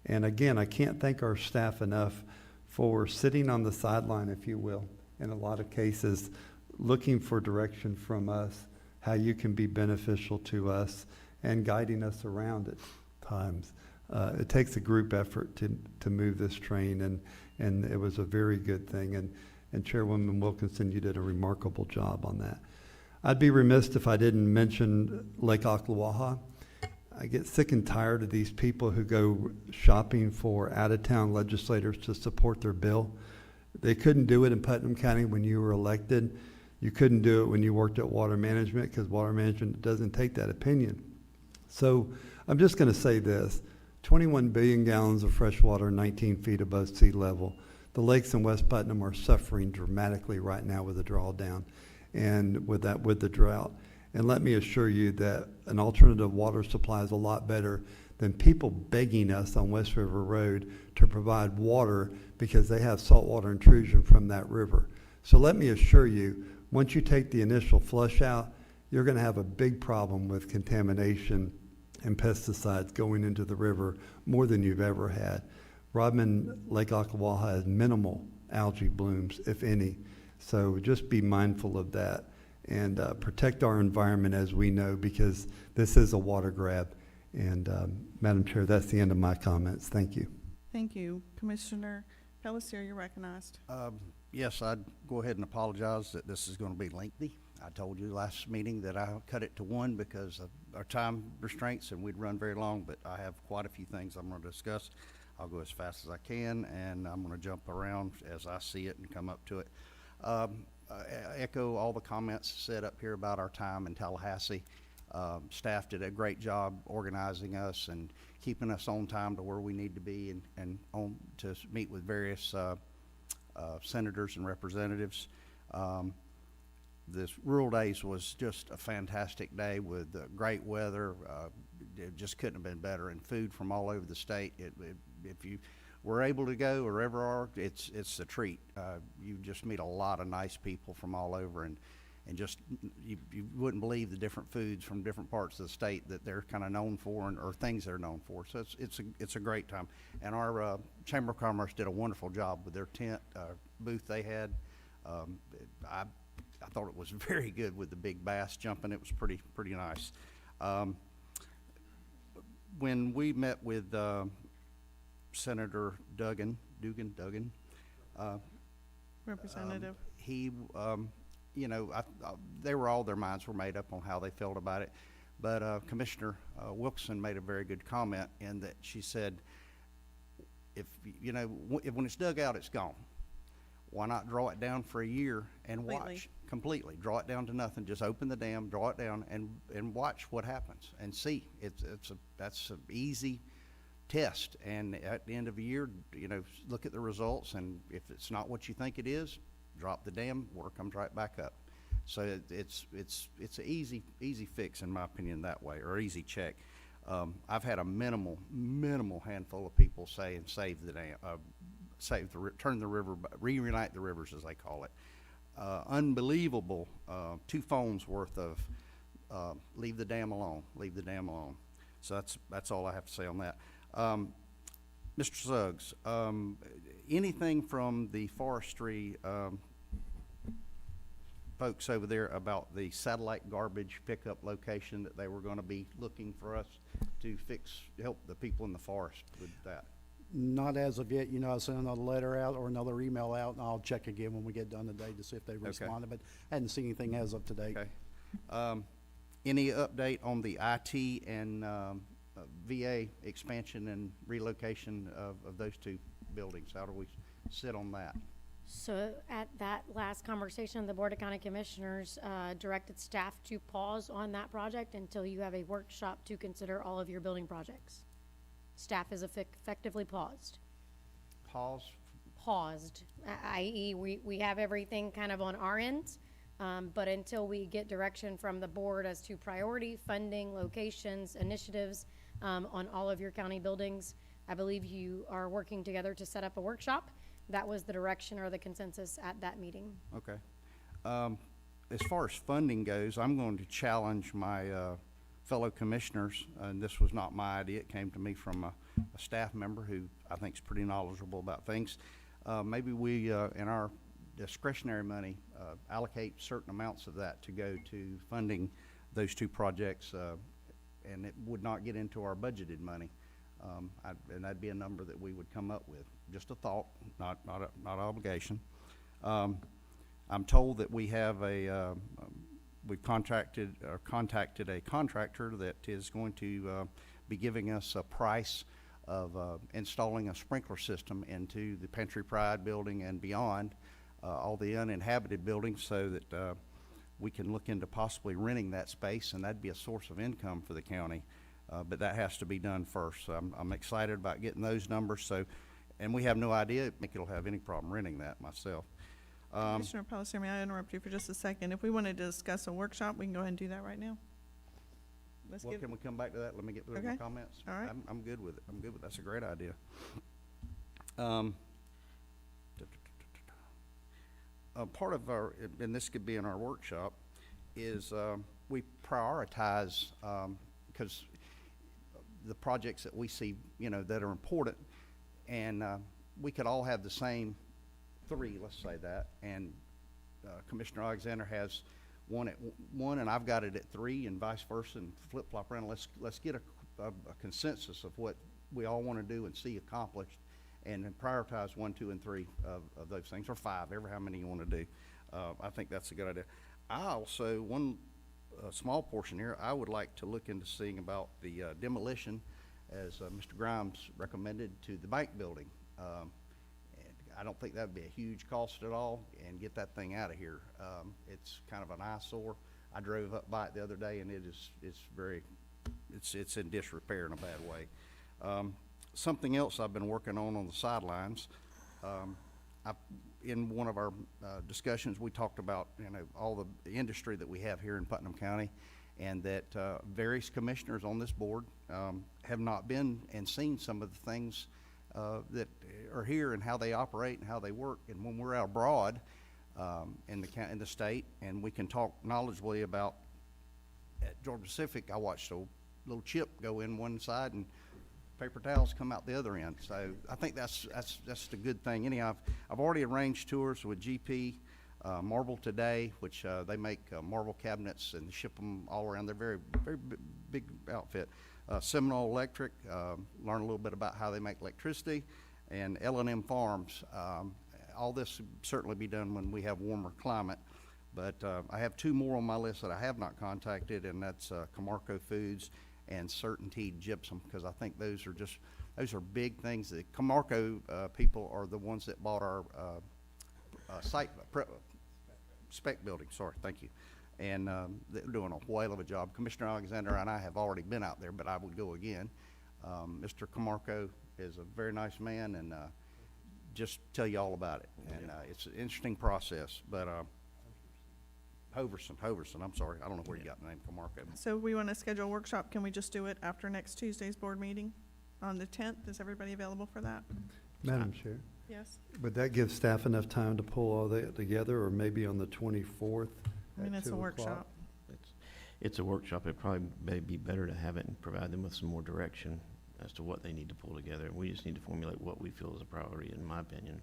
Speaker 3: And again, I can't thank our staff enough for sitting on the sideline, if you will, in a lot of cases, looking for direction from us, how you can be beneficial to us, and guiding us around at times. It takes a group effort to move this train, and it was a very good thing. And Chairwoman Wilkinson, you did a remarkable job on that. I'd be remiss if I didn't mention Lake Ocklawaha. I get sick and tired of these people who go shopping for out-of-town legislators to support their bill. They couldn't do it in Putnam County when you were elected. You couldn't do it when you worked at Water Management, because Water Management doesn't take that opinion. So I'm just going to say this. 21 billion gallons of fresh water 19 feet above sea level. The lakes in West Putnam are suffering dramatically right now with the drawdown and with the drought. And let me assure you that an alternative water supply is a lot better than people begging us on West River Road to provide water because they have saltwater intrusion from that river. So let me assure you, once you take the initial flush out, you're going to have a big problem with contamination and pesticides going into the river more than you've ever had. Rodman Lake Ocklawaha has minimal algae blooms, if any. So just be mindful of that and protect our environment as we know, because this is a water grab. And Madam Chair, that's the end of my comments. Thank you.
Speaker 1: Thank you. Commissioner Pelletier, you're recognized.
Speaker 16: Yes, I'd go ahead and apologize that this is going to be lengthy. I told you last meeting that I cut it to 1 because of our time restraints and we'd run very long, but I have quite a few things I'm going to discuss. I'll go as fast as I can, and I'm going to jump around as I see it and come up to it. I echo all the comments said up here about our time in Tallahassee. Staff did a great job organizing us and keeping us on time to where we need to be, and on to meet with various senators and representatives. This Rural Days was just a fantastic day with great weather. It just couldn't have been better, and food from all over the state. If you were able to go or ever are, it's a treat. You just meet a lot of nice people from all over, and just you wouldn't believe the different foods from different parts of the state that they're kind of known for, or things they're known for. So it's a great time. And our Chamber of Commerce did a wonderful job with their tent booth they had. I thought it was very good with the big bass jumping. It was pretty nice. When we met with
Speaker 1: Senator Duggan, Representative.
Speaker 16: he, you know, their minds were made up on how they felt about it. But Commissioner Wilkerson made a very good comment in that she said, if, you know, when it's dug out, it's gone. Why not draw it down for a year and
Speaker 1: Completely.
Speaker 16: watch completely? Draw it down to nothing. Just open the dam, draw it down, and watch what happens and see. That's an easy test. And at the end of a year, you know, look at the results, and if it's not what you think it is, drop the dam. Water comes right back up. So it's an easy fix in my opinion that way, or easy check. I've had a minimal handful of people say and save the dam, turn the river, reunite the rivers as they call it. Unbelievable, 2 phones worth of leave the dam alone, leave the dam alone. So that's all I have to say on that. Mr. Suggs, anything from the forestry folks over there about the satellite garbage pickup location that they were going to be looking for us to help the people in the forest with that?
Speaker 7: Not as of yet. You know, I sent another letter out or another email out, and I'll check again when we get done today to see if they responded, but I hadn't seen anything as of today.
Speaker 16: Okay. Any update on the IT and VA expansion and relocation of those 2 buildings? How do we sit on that?
Speaker 6: So at that last conversation, the Board of County Commissioners directed staff to pause on that project until you have a workshop to consider all of your building projects. Staff is effectively paused. Paused, i.e. we have everything kind of on our end, but until we get direction from the board as to priority, funding, locations, initiatives on all of your county buildings, I believe you are working together to set up a workshop. That was the direction or the consensus at that meeting.
Speaker 16: Okay. As far as funding goes, I'm going to challenge my fellow commissioners, and this was not my idea. It came to me from a staff member who I think is pretty knowledgeable about things. Maybe we, in our discretionary money, allocate certain amounts of that to go to funding those 2 projects, and it would not get into our budgeted money. And that'd be a number that we would come up with. Just a thought, not obligation. I'm told that we have we've contacted a contractor that is going to be giving us a price of installing a sprinkler system into the Pantry Pride building and beyond, all the uninhabited buildings, so that we can look into possibly renting that space, and that'd be a source of income for the county. But that has to be done first. So I'm excited about getting those numbers. So, and we have no idea if it'll have any problem renting that myself.
Speaker 1: Commissioner Palatka, may I interrupt you for just a second? If we wanted to discuss a workshop, we can go ahead and do that right now.
Speaker 16: Well, can we come back to that? Let me get through my comments.
Speaker 1: All right.
Speaker 16: I'm good with it. I'm good with it. That's a great idea. Part of our, and this could be in our workshop, is we prioritize, because the projects that we see, you know, that are important, and we could all have the same 3, let's say that, and Commissioner Alexander has one at 1, and I've got it at 3, and vice versa, and flip-flop around. Let's get a consensus of what we all want to do and see accomplished, and then prioritize 1, 2, and 3 of those things, or 5, how many you want to do. I think that's a good idea. I also, one small portion here, I would like to look into seeing about the demolition, as Mr. Grimes recommended, to the bank building. And I don't think that'd be a huge cost at all, and get that thing out of here. It's kind of an eyesore. I drove up by it the other day, and it's in disrepair in a bad way. Something else I've been working on the sidelines. In one of our discussions, we talked about, you know, all the industry that we have here in Putnam County, and that various commissioners on this board have not been and seen some of the things that are here, and how they operate and how they work. And when we're out abroad in the state, and we can talk knowledgeably about, at Georgia Pacific, I watched a little chip go in one side and paper towels come out the other end. So I think that's the good thing. Anyhow, I've already arranged tours with GP Marble today, which they make marble cabinets and ship them all around. They're very big outfit. Seminole Electric, learn a little bit about how they make electricity, and L&M Farms. all this will certainly be done when we have warmer climate. But I have two more on my list that I have not contacted, and that's Camarco Foods and Certainty Gypsum, because I think those are big things. The Camarco people are the ones that bought our spec building, sorry, thank you. And they're doing a whale of a job. Commissioner Alexander and I have already been out there, but I would go again. Mr. Camarco is a very nice man, and just tell you all about it. And it's an interesting process, but Hoverson, I'm sorry, I don't know where you got the name Camarco.
Speaker 1: So we want to schedule a workshop. Can we just do it after next Tuesday's board meeting on the 10th? Is everybody available for that?
Speaker 3: Madam Chair,
Speaker 1: Yes.
Speaker 3: would that give staff enough time to pull all that together, or maybe on the 24th
Speaker 1: I mean,
Speaker 3: at
Speaker 1: it's a
Speaker 3: 2
Speaker 1: workshop.
Speaker 3: o'clock?
Speaker 8: It's a workshop. It probably may be better to have it and provide them with some more direction as to what they need to pull together. We just need to formulate what we feel is a priority, in my opinion.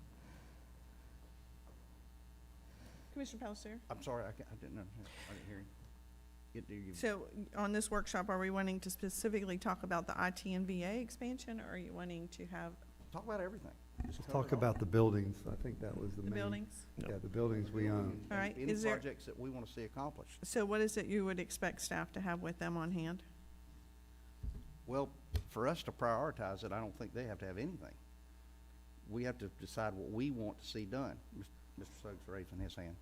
Speaker 1: Commissioner Palacier?
Speaker 16: I'm sorry, I didn't know, I didn't hear you.
Speaker 1: So on this workshop, are we wanting to specifically talk about the IT and VA expansion, or are you wanting to have
Speaker 16: Talk about everything.
Speaker 3: Just talk about the buildings. I think that was the
Speaker 1: the
Speaker 3: main.
Speaker 1: buildings?
Speaker 3: Yeah, the buildings we own.
Speaker 1: All right,
Speaker 16: Any
Speaker 1: is there,
Speaker 16: projects that we want to see accomplished.
Speaker 1: so what is it you would expect staff to have with them on hand?
Speaker 16: Well, for us to prioritize it, I don't think they have to have anything. We have to decide what we want to see done. Mr. Suggs raising his hand.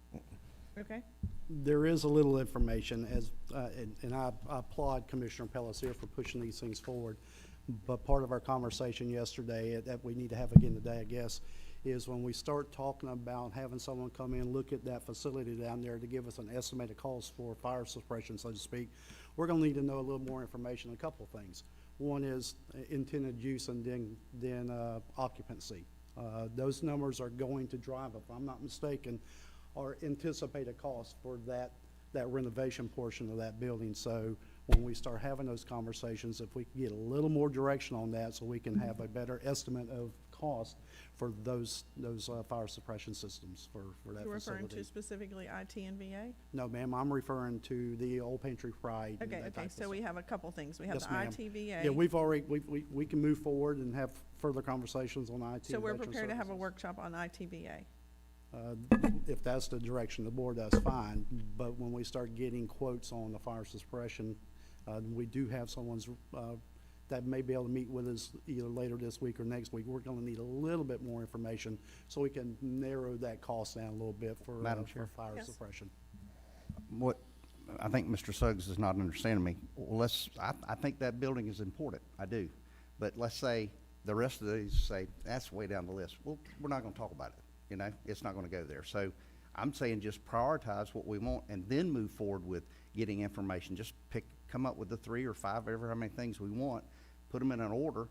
Speaker 1: Okay.
Speaker 7: There is a little information as, and I applaud Commissioner Palacier for pushing these things forward. But part of our conversation yesterday that we need to have again today, I guess, is when we start talking about having someone come in, look at that facility down there to give us an estimated cost for fire suppression, so to speak, we're gonna need to know a little more information, a couple of things. One is intended use and then occupancy. Those numbers are going to drive, if I'm not mistaken, our anticipated cost for that renovation portion of that building. So when we start having those conversations, if we can get a little more direction on that so we can have a better estimate of cost for those fire suppression systems for that
Speaker 1: You're
Speaker 7: facility.
Speaker 1: referring to specifically IT and VA?
Speaker 7: No, ma'am, I'm referring to the Old Pantry Pride. and
Speaker 1: Okay,
Speaker 7: that
Speaker 1: okay,
Speaker 7: type of
Speaker 1: so we
Speaker 7: stuff.
Speaker 1: have a couple things. We have
Speaker 7: Yes,
Speaker 1: the
Speaker 7: ma'am.
Speaker 1: IT, VA.
Speaker 7: Yeah, we've already, we can move forward and have further conversations on IT.
Speaker 1: So
Speaker 7: and
Speaker 1: we're
Speaker 7: veteran
Speaker 1: prepared to have a
Speaker 7: services.
Speaker 1: workshop on IT, VA.
Speaker 7: If that's the direction of the board, that's fine, but when we start getting quotes on the fire suppression, we do have someone's, that may be able to meet with us either later this week or next week. We're gonna need a little bit more information so we can narrow that cost down a little bit for
Speaker 16: Madam
Speaker 7: for
Speaker 16: Chair.
Speaker 7: fire
Speaker 1: Yes.
Speaker 7: suppression.
Speaker 16: What, I think Mr. Suggs is not understanding me. Well, I think that building is important, I do. But let's say the rest of these say, that's way down the list. Well, we're not gonna talk about it, you know? It's not gonna go there. So I'm saying just prioritize what we want and then move forward with getting information. Just come up with the 3 or 5, how many things we want, put them in an order.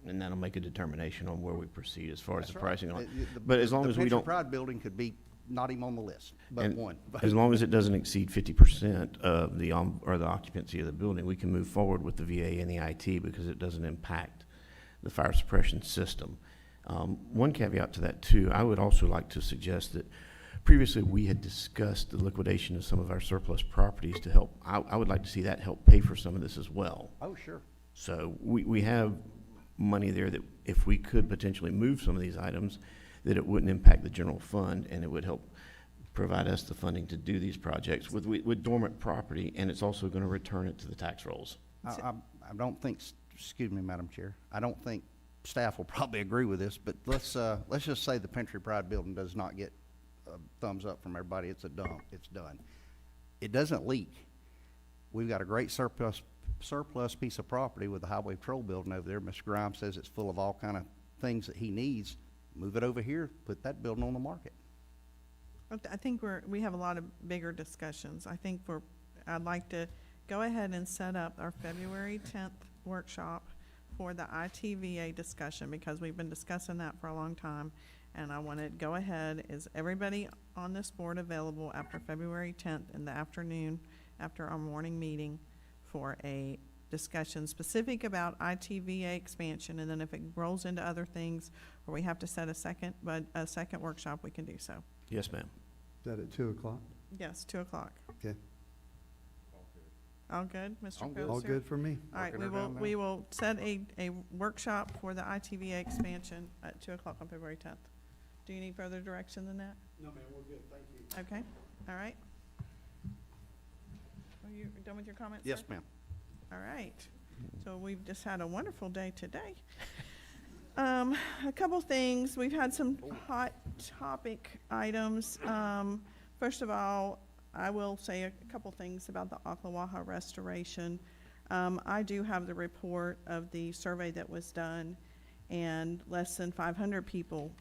Speaker 8: And that'll make a determination on where we proceed as far as
Speaker 16: That's
Speaker 8: the
Speaker 16: right.
Speaker 8: pricing on it.
Speaker 16: The-
Speaker 8: But as long
Speaker 16: the
Speaker 8: as we
Speaker 16: Picture
Speaker 8: don't,
Speaker 16: Pride building could be not even on the list, but
Speaker 8: and
Speaker 16: one.
Speaker 8: as long as it doesn't exceed 50% of the, or the occupancy of the building, we can move forward with the VA and the IT because it doesn't impact the fire suppression system. One caveat to that too, I would also like to suggest that previously we had discussed the liquidation of some of our surplus properties to help, I would like to see that help pay for some of this as well.
Speaker 16: Oh, sure.
Speaker 8: So we have money there that if we could potentially move some of these items, that it wouldn't impact the general fund and it would help provide us the funding to do these projects with dormant property, and it's also going to return it to the tax rolls.
Speaker 16: I don't think, excuse me, Madam Chair, I don't think staff will probably agree with this, but let's just say the Pantry Pride building does not get a thumbs up from everybody. It's a dump. It's done. It doesn't leak. We've got a great surplus piece of property with the highway patrol building over there. Mr. Grimes says it's full of all kind of things that he needs. Move it over here, put that building on the market.
Speaker 1: I think we have a lot of bigger discussions. I'd like to go ahead and set up our February 10th workshop for the ITVA discussion, because we've been discussing that for a long time. And I want to go ahead, is everybody on this board available after February 10th in the afternoon, after our morning meeting, for a discussion specific about ITVA expansion? And then if it rolls into other things, or we have to set a second workshop, we can do so.
Speaker 8: Yes, ma'am.
Speaker 3: Is that at 2 o'clock?
Speaker 1: Yes, 2 o'clock.
Speaker 3: Okay.
Speaker 1: All good, Mr.
Speaker 16: All good.
Speaker 3: All
Speaker 1: Pelister?
Speaker 3: good for me.
Speaker 1: All right,
Speaker 16: Working her down now.
Speaker 1: we will set a workshop for the ITVA expansion at 2 o'clock on February 10th. Do you need further direction than that?
Speaker 7: No, ma'am, we're good, thank you.
Speaker 1: Okay, all right. Are you done with your comments,
Speaker 16: Yes,
Speaker 1: sir?
Speaker 16: ma'am.
Speaker 1: All right, so we've just had a wonderful day today. A couple things, we've had some hot topic items. First of all, I will say a couple things about the Ocklawaha restoration. I do have the report of the survey that was done, and less than 500 people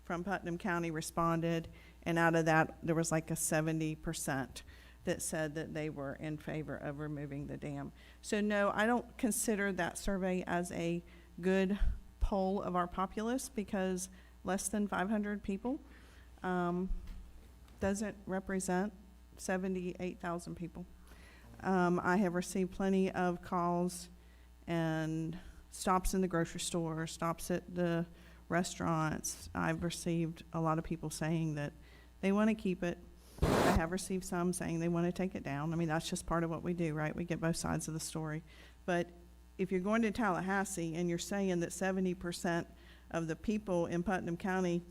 Speaker 1: from Putnam County responded, and out of that, there was like a 70% that said that they were in favor of removing the dam. So no, I don't consider that survey as a good poll of our populace, because less than 500 people doesn't represent 78,000 people. I have received plenty of calls and stops in the grocery store, stops at the restaurants. I've received a lot of people saying that they want to keep it. I have received some saying they want to take it down. I mean, that's just part of what we do, right? We get both sides of the story. But if you're going to Tallahassee and you're saying that 70% of the people in Putnam County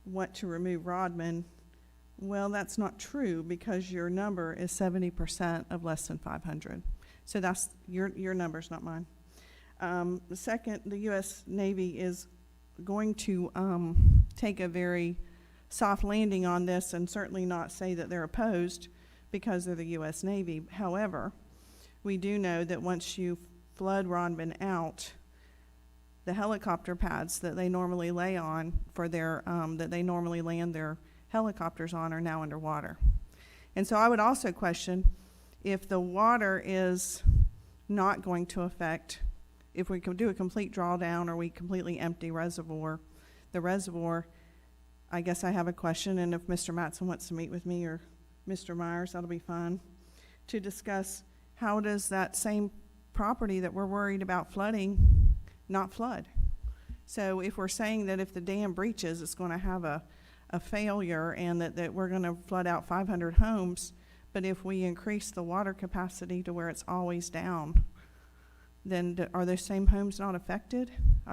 Speaker 1: want to remove Rodman, well, that's not true, because your number is 70% of less than 500. So that's your numbers, not mine. The second, the U.S. Navy is going to take a very soft landing on this and certainly not say that they're opposed because they're the U.S. Navy. However, we do know that once you flood Rodman out, the helicopter pads that they normally lay on for their, that they normally land their helicopters on, are now underwater. And so I would also question if the water is not going to affect, if we can do a complete drawdown or we completely empty the reservoir, I guess I have a question, and if Mr. Mattson wants to meet with me, or Mr. Myers, that'll be fun, to discuss how does that same property that we're worried about flooding not flood. So if we're saying that if the dam breaches, it's going to have a failure, and that we're going to flood out 500 homes, but if we increase the water capacity to where it's always down, then are those same homes not affected?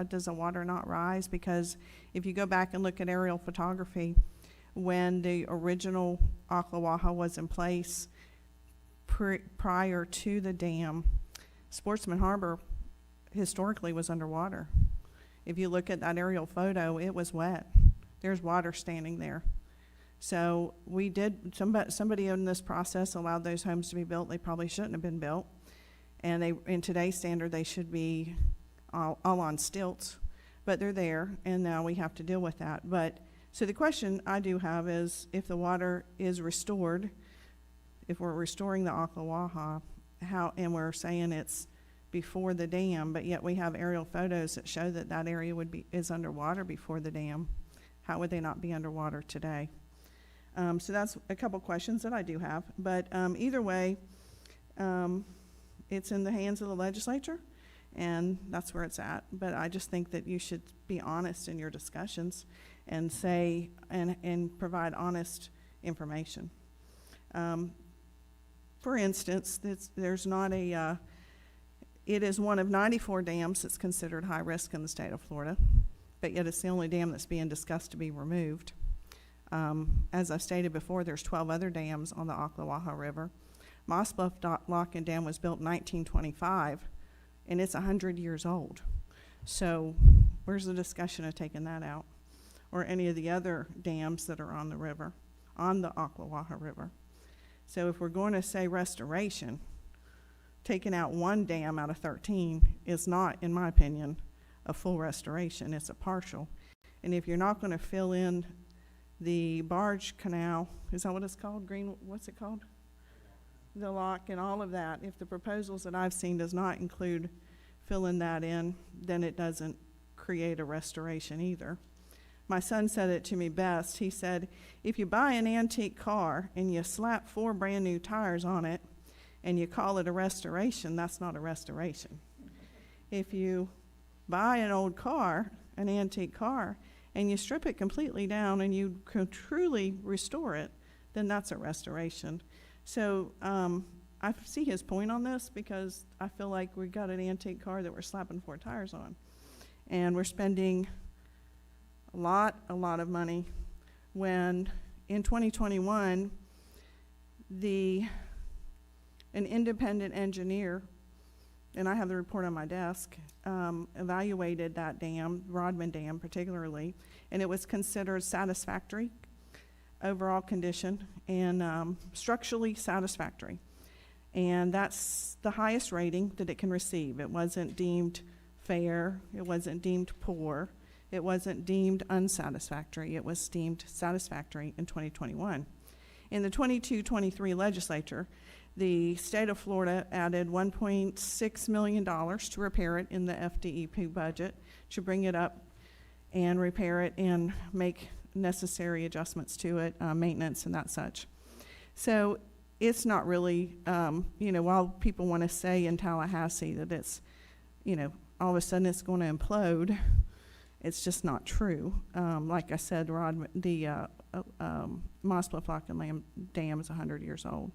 Speaker 1: Does the water not rise? Because if you go back and look at aerial photography, when the original Ocklawaha was in place prior to the dam, Sportsman Harbor historically was underwater. If you look at that aerial photo, it was wet. There's water standing there. So we did, somebody in this process allowed those homes to be built. They probably shouldn't have been built. And they, in today's standard, they should be all on stilts, but they're there, and now we have to deal with that. But, so the question I do have is, if the water is restored, if we're restoring the Ocklawaha, how, and we're saying it's before the dam, but yet we have aerial photos that show that that area is underwater before the dam, how would they not be underwater today? So that's a couple questions that I do have, but either way, it's in the hands of the legislature, and that's where it's at. But I just think that you should be honest in your discussions and say, and provide honest information. For instance, there's not a, it is one of 94 dams that's considered high risk in the state of Florida, but yet it's the only dam that's being discussed to be removed. As I stated before, there's 12 other dams on the Ocklawaha River. Moss Bluff Lock and Dam was built in 1925, and it's 100 years old. So where's the discussion of taking that out? Or any of the other dams that are on the river, on the Ocklawaha River. So if we're going to say restoration, taking out one dam out of 13 is not, in my opinion, a full restoration. It's a partial. And if you're not going to fill in the barge canal, is that what it's called? What's it called? The lock and all of that. If the proposals that I've seen does not include filling that in, then it doesn't create a restoration either. My son said it to me best. He said, if you buy an antique car and you slap 4 brand new tires on it and you call it a restoration, that's not a restoration. If you buy an old car, an antique car, and you strip it completely down and you can truly restore it, then that's a restoration. So I see his point on this, because I feel like we got an antique car that we're slapping 4 tires on. And we're spending a lot of money when in 2021, an independent engineer, and I have the report on my desk, evaluated that dam, Rodman Dam particularly, and it was considered satisfactory overall condition and structurally satisfactory. And that's the highest rating that it can receive. It wasn't deemed fair, it wasn't deemed poor, it wasn't deemed unsatisfactory, it was deemed satisfactory in 2021. In the 22-23 legislature, the state of Florida added $1.6 million to repair it in the FDEP budget, to bring it up and repair it and make necessary adjustments to it, maintenance and that such. So it's not really, while people want to say in Tallahassee that it's, all of a sudden it's going to implode, it's just not true. Like I said, the Palatka Dam is 100 years old.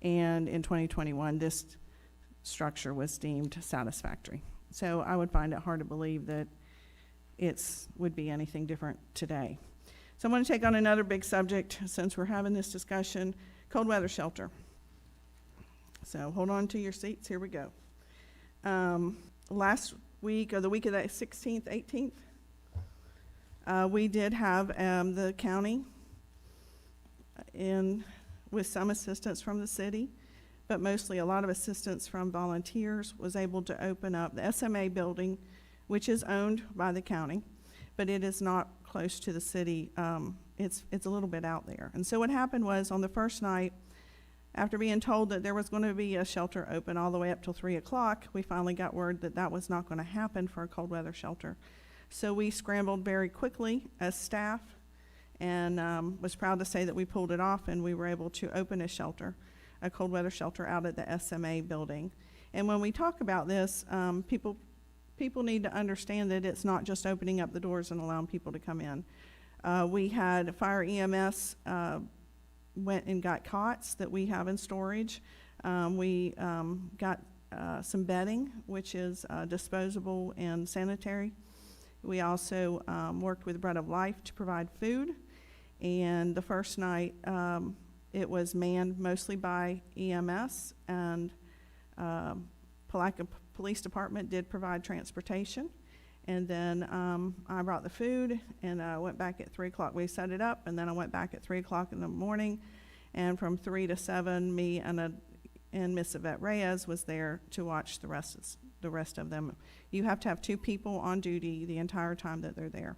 Speaker 1: And in 2021, this structure was deemed satisfactory. So I would find it hard to believe that would be anything different today. So I'm going to take on another big subject since we're having this discussion, cold weather shelter. So hold on to your seats, here we go. Last week, or the week of the 16th, 18th, we did have the county with some assistance from the city, but mostly a lot of assistance from volunteers, was able to open up the SMA building, which is owned by the county, but it is not close to the city. It's a little bit out there. And so what happened was, on the first night, after being told that there was going to be a shelter open all the way up till 3 o'clock, we finally got word that that was not going to happen for a cold weather shelter. So we scrambled very quickly as staff, and was proud to say that we pulled it off, and we were able to open a cold weather shelter out at the SMA building. And when we talk about this, people need to understand that it's not just opening up the doors and allowing people to come in. We had fire EMS went and got cots that we have in storage. We got some bedding, which is disposable and sanitary. We also worked with Bread of Life to provide food. And the first night, it was manned mostly by EMS, and Palatka Police Department did provide transportation. And then I brought the food, and I went back at 3 o'clock. We set it up, and then I went back at 3 o'clock in the morning. And from 3 to 7, me and Miss Yvette Reyes was there to watch the rest of them. You have to have 2 people on duty the entire time that they're there.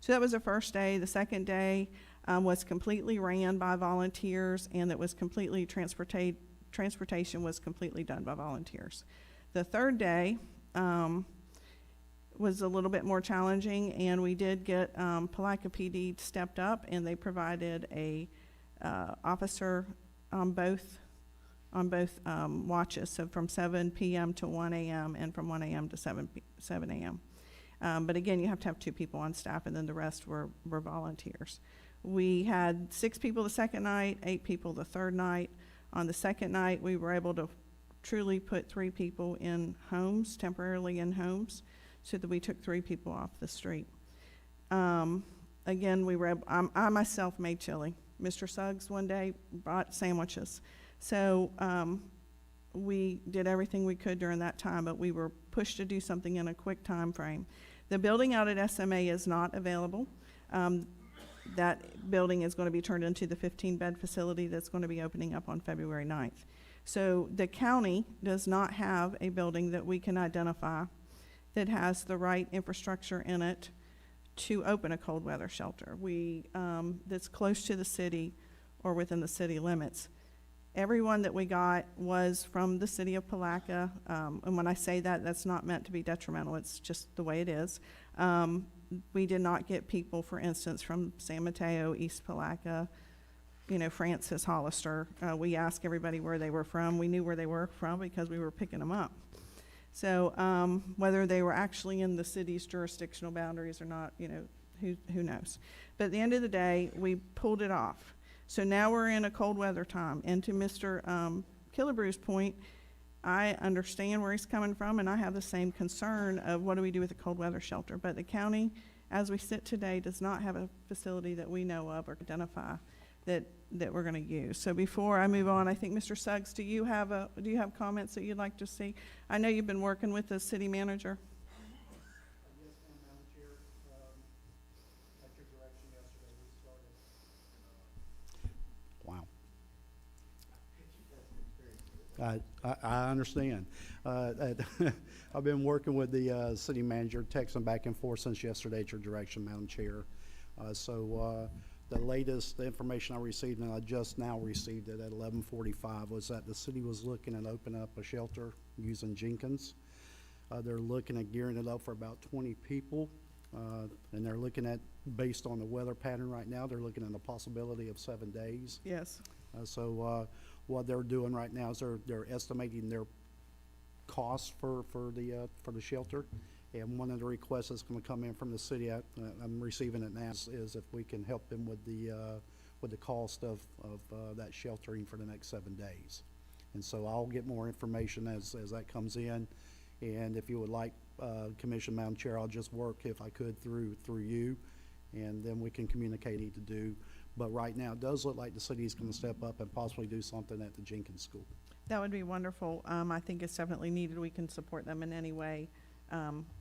Speaker 1: So that was the first day. The second day was completely ran by volunteers, and it was completely transportation was completely done by volunteers. The third day was a little bit more challenging, and we did get Palatka PD stepped up, and they provided a officer on both watches, so from 7 p.m. to 1 a.m. and from 1 a.m. to 7 a.m. But again, you have to have 2 people on staff, and then the rest were volunteers. We had 6 people the second night, 8 people the third night. On the second night, we were able to truly put 3 people in homes, temporarily in homes, so that we took 3 people off the street. Again, I myself made chili. Mr. Suggs one day brought sandwiches. So we did everything we could during that time, but we were pushed to do something in a quick time frame. The building out at SMA is not available. That building is going to be turned into the 15-bed facility that's going to be opening up on February 9th. So the county does not have a building that we can identify that has the right infrastructure in it to open a cold weather shelter. That's close to the city or within the city limits. Everyone that we got was from the city of Palatka, and when I say that, that's not meant to be detrimental, it's just the way it is. We did not get people, for instance, from San Mateo, East Palatka, Francis, Hollister. We asked everybody where they were from. We knew where they were from because we were picking them up. So whether they were actually in the city's jurisdictional boundaries or not, who knows. But at the end of the day, we pulled it off. So now we're in a cold weather time. And to Mr. Killebrew's point, I understand where he's coming from, and I have the same concern of what do we do with a cold weather shelter. But the county as we sit today, does not have a facility that we know of or identify that we're going to use. So before I move on, I think Mr. Suggs, do you have comments that you'd like to see? I know you've been working with the city manager.
Speaker 7: Yes, Madam Chair. At your direction yesterday, we started. Wow. I understand. I've been working with the city manager, texting back and forth since yesterday at your direction, Madam Chair. The latest information I received, and I just now received it at 11:45, was that the city was looking at opening up a shelter using Jenkins. They're looking at gearing it up for about 20 people, and they're looking at, based on the weather pattern right now, they're looking at the possibility of 7 days.
Speaker 1: Yes.
Speaker 7: What they're doing right now is they're estimating their costs for the shelter. And one of the requests that's going to come in from the city, I'm receiving it now, is if we can help them with the cost of that sheltering for the next 7 days. And so I'll get more information as that comes in. And if you would like, Commission, Madam Chair, I'll just work, if I could, through you, and then we can communicate need to do. But right now, it does look like the city's going to step up and possibly do something at the Jenkins School.
Speaker 1: That would be wonderful. I think it's definitely needed. We can support them in any way.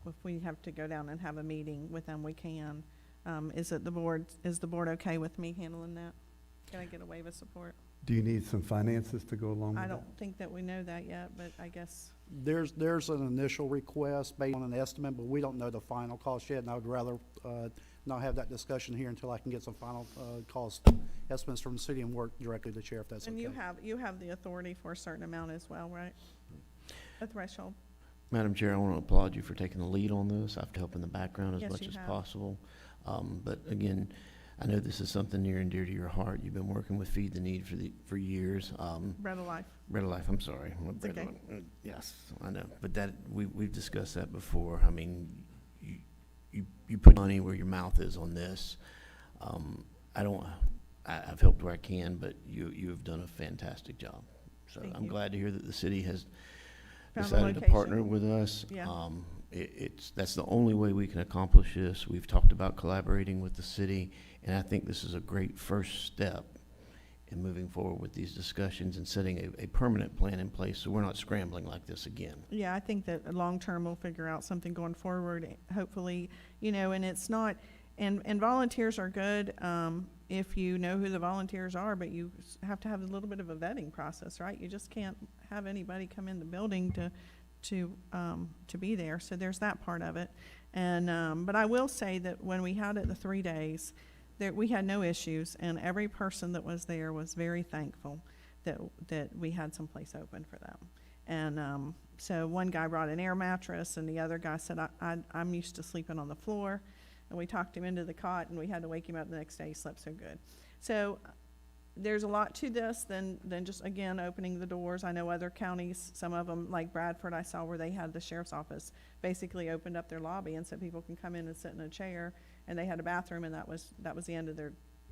Speaker 1: If we have to go down and have a meeting with them, we can. Is the board okay with me handling that? Can I get a wave of support?
Speaker 3: Do you need some finances to go along with that?
Speaker 1: I don't think that we know that yet, but I guess.
Speaker 7: There's an initial request based on an estimate, but we don't know the final cost yet, and I would rather not have that discussion here until I can get some final cost estimates from the city and work directly with the chair, if that's okay.
Speaker 1: And you have the authority for a certain amount as well, right? A threshold.
Speaker 8: Madam Chair, I want to applaud you for taking the lead on this. I've helped in the background as
Speaker 1: Yes,
Speaker 8: much
Speaker 1: you
Speaker 8: as
Speaker 1: have.
Speaker 8: possible. But again, I know this is something near and dear to your heart. You've been working with Feed the Need for years.
Speaker 1: Bread of Life.
Speaker 8: Bread of Life, I'm sorry.
Speaker 1: It's okay.
Speaker 8: Yes, I know. But we've discussed that before. I mean, you put money where your mouth is on this. I've helped where I can, but you have done a fantastic job. So
Speaker 1: Thank
Speaker 8: I'm
Speaker 1: you.
Speaker 8: glad to hear that the city has
Speaker 1: Found a
Speaker 8: decided to
Speaker 1: location.
Speaker 8: partner with us.
Speaker 1: Yeah.
Speaker 8: That's the only way we can accomplish this. We've talked about collaborating with the city, and I think this is a great first step in moving forward with these discussions and setting a permanent plan in place so we're not scrambling like this again.
Speaker 1: Yeah, I think that long-term we'll figure out something going forward, hopefully, and it's not, and volunteers are good, if you know who the volunteers are, but you have to have a little bit of a vetting process, right? You just can't have anybody come in the building to be there, so there's that part of it. And, but I will say that when we had it the 3 days, we had no issues, and every person that was there was very thankful that we had some place open for them. And so one guy brought an air mattress, and the other guy said, I'm used to sleeping on the floor. And we talked him into the cot, and we had to wake him up the next day. He slept so good. So there's a lot to this than just, again, opening the doors. I know other counties, some of them, like Bradford, I saw where they had the sheriff's office basically opened up their lobby and said people can come in and sit in a chair, and they had a bathroom, and that was the end of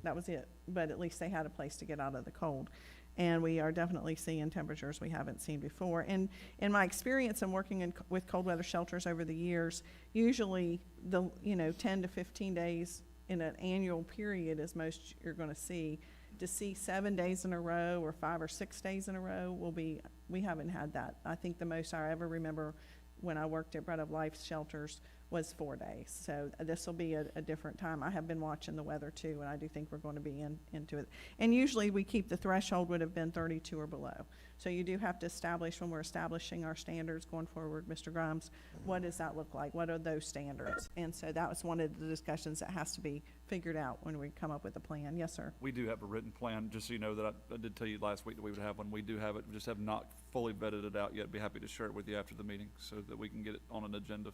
Speaker 1: that was it. But at least they had a place to get out of the cold. And we are definitely seeing temperatures we haven't seen before. And in my experience in working with cold weather shelters over the years, usually 10 to 15 days in an annual period is most you're going to see. To see 7 days in a row or 5 or 6 days in a row we haven't had that. I think the most I ever remember when I worked at Bread of Life shelters was 4 days. So this will be a different time. I have been watching the weather too, and I do think we're going to be into it. And usually we keep the threshold would have been 32 or below. So you do have to establish, when we're establishing our standards going forward, Mr. Grimes, what does that look like? What are those standards? And so that was one of the discussions that has to be figured out when we come up with a plan. Yes, sir.
Speaker 12: We do have a written plan, just so you know that I did tell you last week that we would have one. We do have it, we just have not fully vetted it out yet. Be happy to share it with you after the meeting so that we can get it on an agenda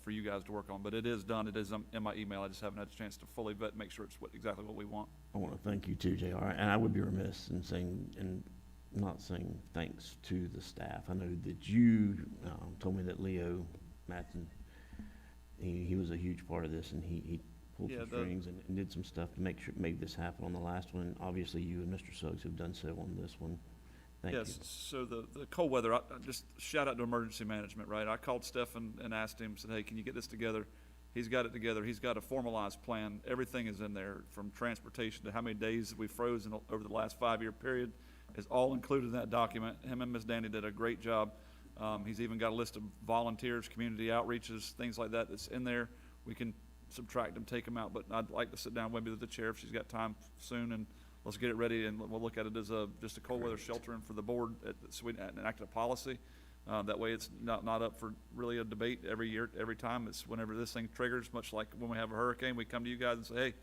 Speaker 12: for you guys to work on. But it is done. It is in my email. I just haven't had a chance to fully vet, make sure it's exactly what we want.
Speaker 8: I want to thank you too, JR. And I would be remiss in not saying thanks to the staff. I know that you told me that Leo Matson, he was a huge part of this, and he pulled some strings and did some stuff to make sure made this happen on the last one. Obviously, you and Mr. Suggs have done so on this one. Thank you.
Speaker 12: Yes, so the cold weather, I just shout out to emergency management, right? I called Stefan and asked him, said, hey, can you get this together He's got it together. He's got a formalized plan. Everything is in there, from transportation to how many days we've frozen over the last 5-year period is all included in that document. Him and Ms. Danny did a great job. He's even got a list of volunteers, community outreaches, things like that that's in there. We can subtract them, take them out, but I'd like to sit down maybe with the chair if she's got time soon, and let's get it ready, and we'll look at it as just a cold weather sheltering for the board, so we enact a policy. That way it's not up for really a debate every year, every time. It's whenever this thing triggers, much like when we have a hurricane, we come to you guys and say, hey,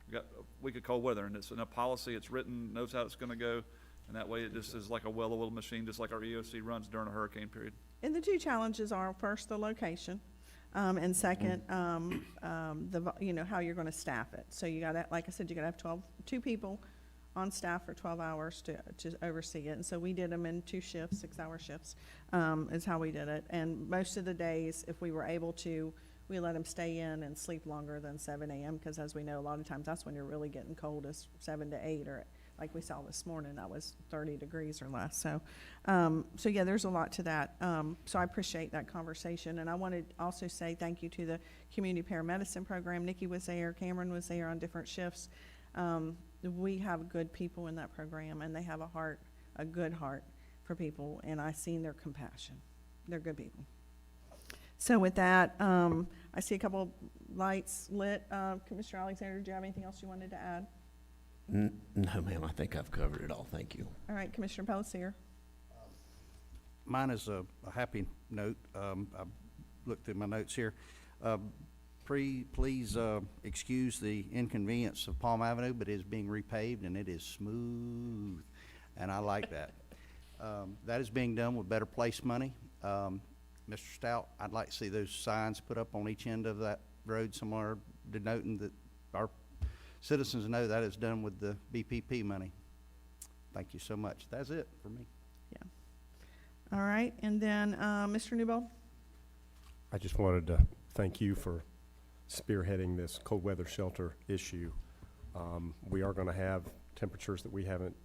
Speaker 12: we got a week of cold weather, and it's in a policy, it's written, knows how it's gonna go, and that way it just is like a well-oiled machine, just like our EOC runs during a hurricane period.
Speaker 1: And the two challenges are, first, the location, and second, how you're gonna staff it. So you gotta, like I said, you gotta have two people on staff for 12 hours to oversee it. And so we did them in 2 shifts, 6-hour shifts, is how we did it. And most of the days, if we were able to, we let them stay in and sleep longer than 7 a.m. because, as we know, a lot of times that's when you're really getting cold, is 7 to 8, or like we saw this morning, that was 30 degrees or less. So, yeah, there's a lot to that. So I appreciate that conversation. And I wanted to also say thank you to the community paramedicine program. Nikki was there, Cameron was there on different shifts. We have good people in that program, and they have a good heart for people, and I've seen their compassion. They're good people. So with that, I see a couple lights lit. Commissioner Alexander, do you have anything else you wanted to add?
Speaker 8: No, ma'am, I think I've covered it all. Thank you.
Speaker 1: All right, Commissioner Pelletier.
Speaker 16: Mine is a happy note. I looked through my notes here. Please excuse the inconvenience of Palm Avenue, but it is being repaved and it is smooth, and I like that. That is being done with Better Place money. Mr. Stout, I'd like to see those signs put up on each end of that road somewhere denoting that our citizens know that is done with the BPP money. Thank you so much. That's it for me.
Speaker 1: Yeah. All right, and then Mr. Newbold.
Speaker 5: I just wanted to thank you for spearheading this cold weather shelter issue. We are going to have temperatures that we haven't,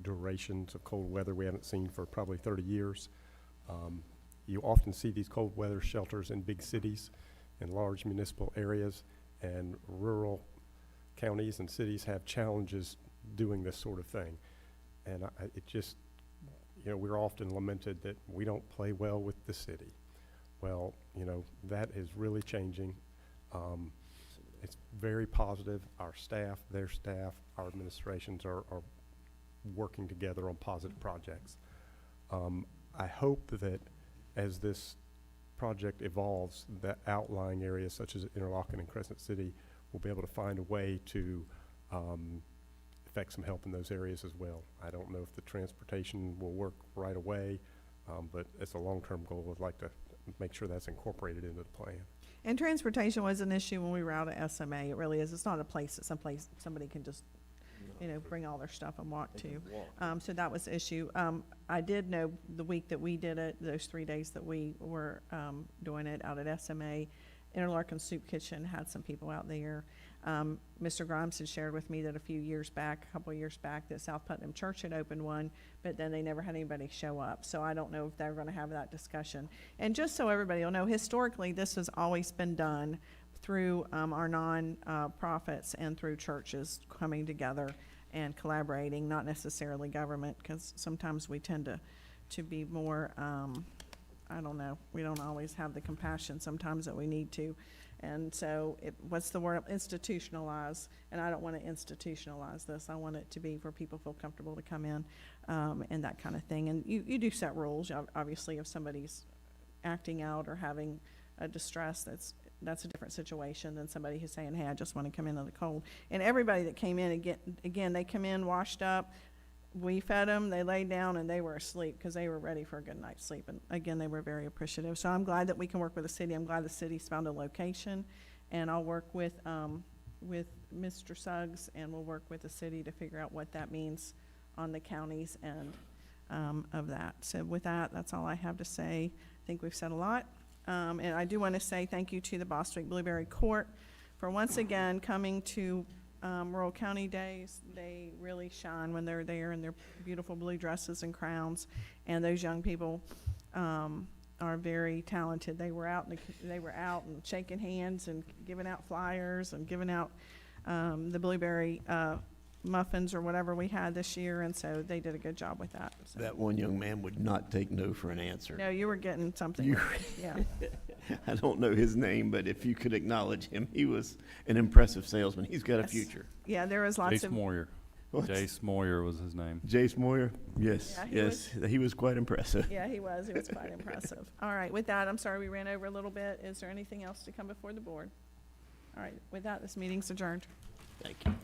Speaker 5: durations of cold weather we haven't seen for probably 30 years. You often see these cold weather shelters in big cities, in large municipal areas, and rural counties and cities have challenges doing this sort of thing. And it just, we're often lamented that we don't play well with the city. Well, that is really changing. It's very positive. Our staff, their staff, our administrations are working together on positive projects. I hope that as this project evolves, that outlying areas such as Interlochen and Crescent City will be able to find a way to effect some help in those areas as well. I don't know if the transportation will work right away, but it's a long-term goal. I'd like to make sure that's incorporated into the plan.
Speaker 1: And transportation was an issue when we were out at SMA. It really is. It's not a place that someplace somebody can just, bring all their stuff and walk to. So that was the issue. I did know the week that we did it, those 3 days that we were doing it out at SMA, Interlaken Soup Kitchen had some people out there. Mr. Grimes had shared with me that a couple of years back, that South Putnam Church had opened one, but then they never had anybody show up. So I don't know if they're going to have that discussion. And just so everybody will know, historically, this has always been done through our non-profits and through churches coming together and collaborating, not necessarily government, because sometimes we tend to be more, I don't know, we don't always have the compassion sometimes that we need to. And so what's the word? Institutionalize. And I don't want to institutionalize this. I want it to be where people feel comfortable to come in and that kind of thing. And you do set rules. Obviously, if somebody's acting out or having a distress, that's a different situation than somebody who's saying, hey, I just want to come in the cold. And everybody that came in, again, they come in washed up. We fed them, they laid down, and they were asleep because they were ready for a good night's sleep. And again, they were very appreciative. So I'm glad that we can work with the city. I'm glad the city's found a location, and I'll work with Mr. Suggs, and we'll work with the city to figure out what that means on the counties and of that. So with that, that's all I have to say. I think we've said a lot. And I do want to say thank you to the Bostwick Blueberry Court for once again coming to Rural County Days. They really shine when they're there in their beautiful blue dresses and crowns, and those young people are very talented. They were out and shaking hands and giving out flyers and giving out the blueberry muffins or whatever we had this year, and so they did a good job with that. So.
Speaker 8: That one young man would not take no for an answer.
Speaker 1: No, you were getting something.
Speaker 8: You-
Speaker 1: Yeah.
Speaker 8: I don't know his name, but if you could acknowledge him, he was an impressive salesman. He's got a
Speaker 1: Yes.
Speaker 8: future.
Speaker 1: Yeah, there was lots
Speaker 14: Jace
Speaker 1: of.
Speaker 14: Moyer.
Speaker 8: What?
Speaker 14: Jace Moyer was his name.
Speaker 8: Jace Moyer? Yes,
Speaker 1: Yeah, he
Speaker 8: yes. He was quite impressive.
Speaker 1: Yeah, he was. He was quite impressive. All right, with that, I'm sorry we ran over a little bit. Is there anything else to come before the board? All right, with that, this meeting's adjourned.
Speaker 8: Thank you.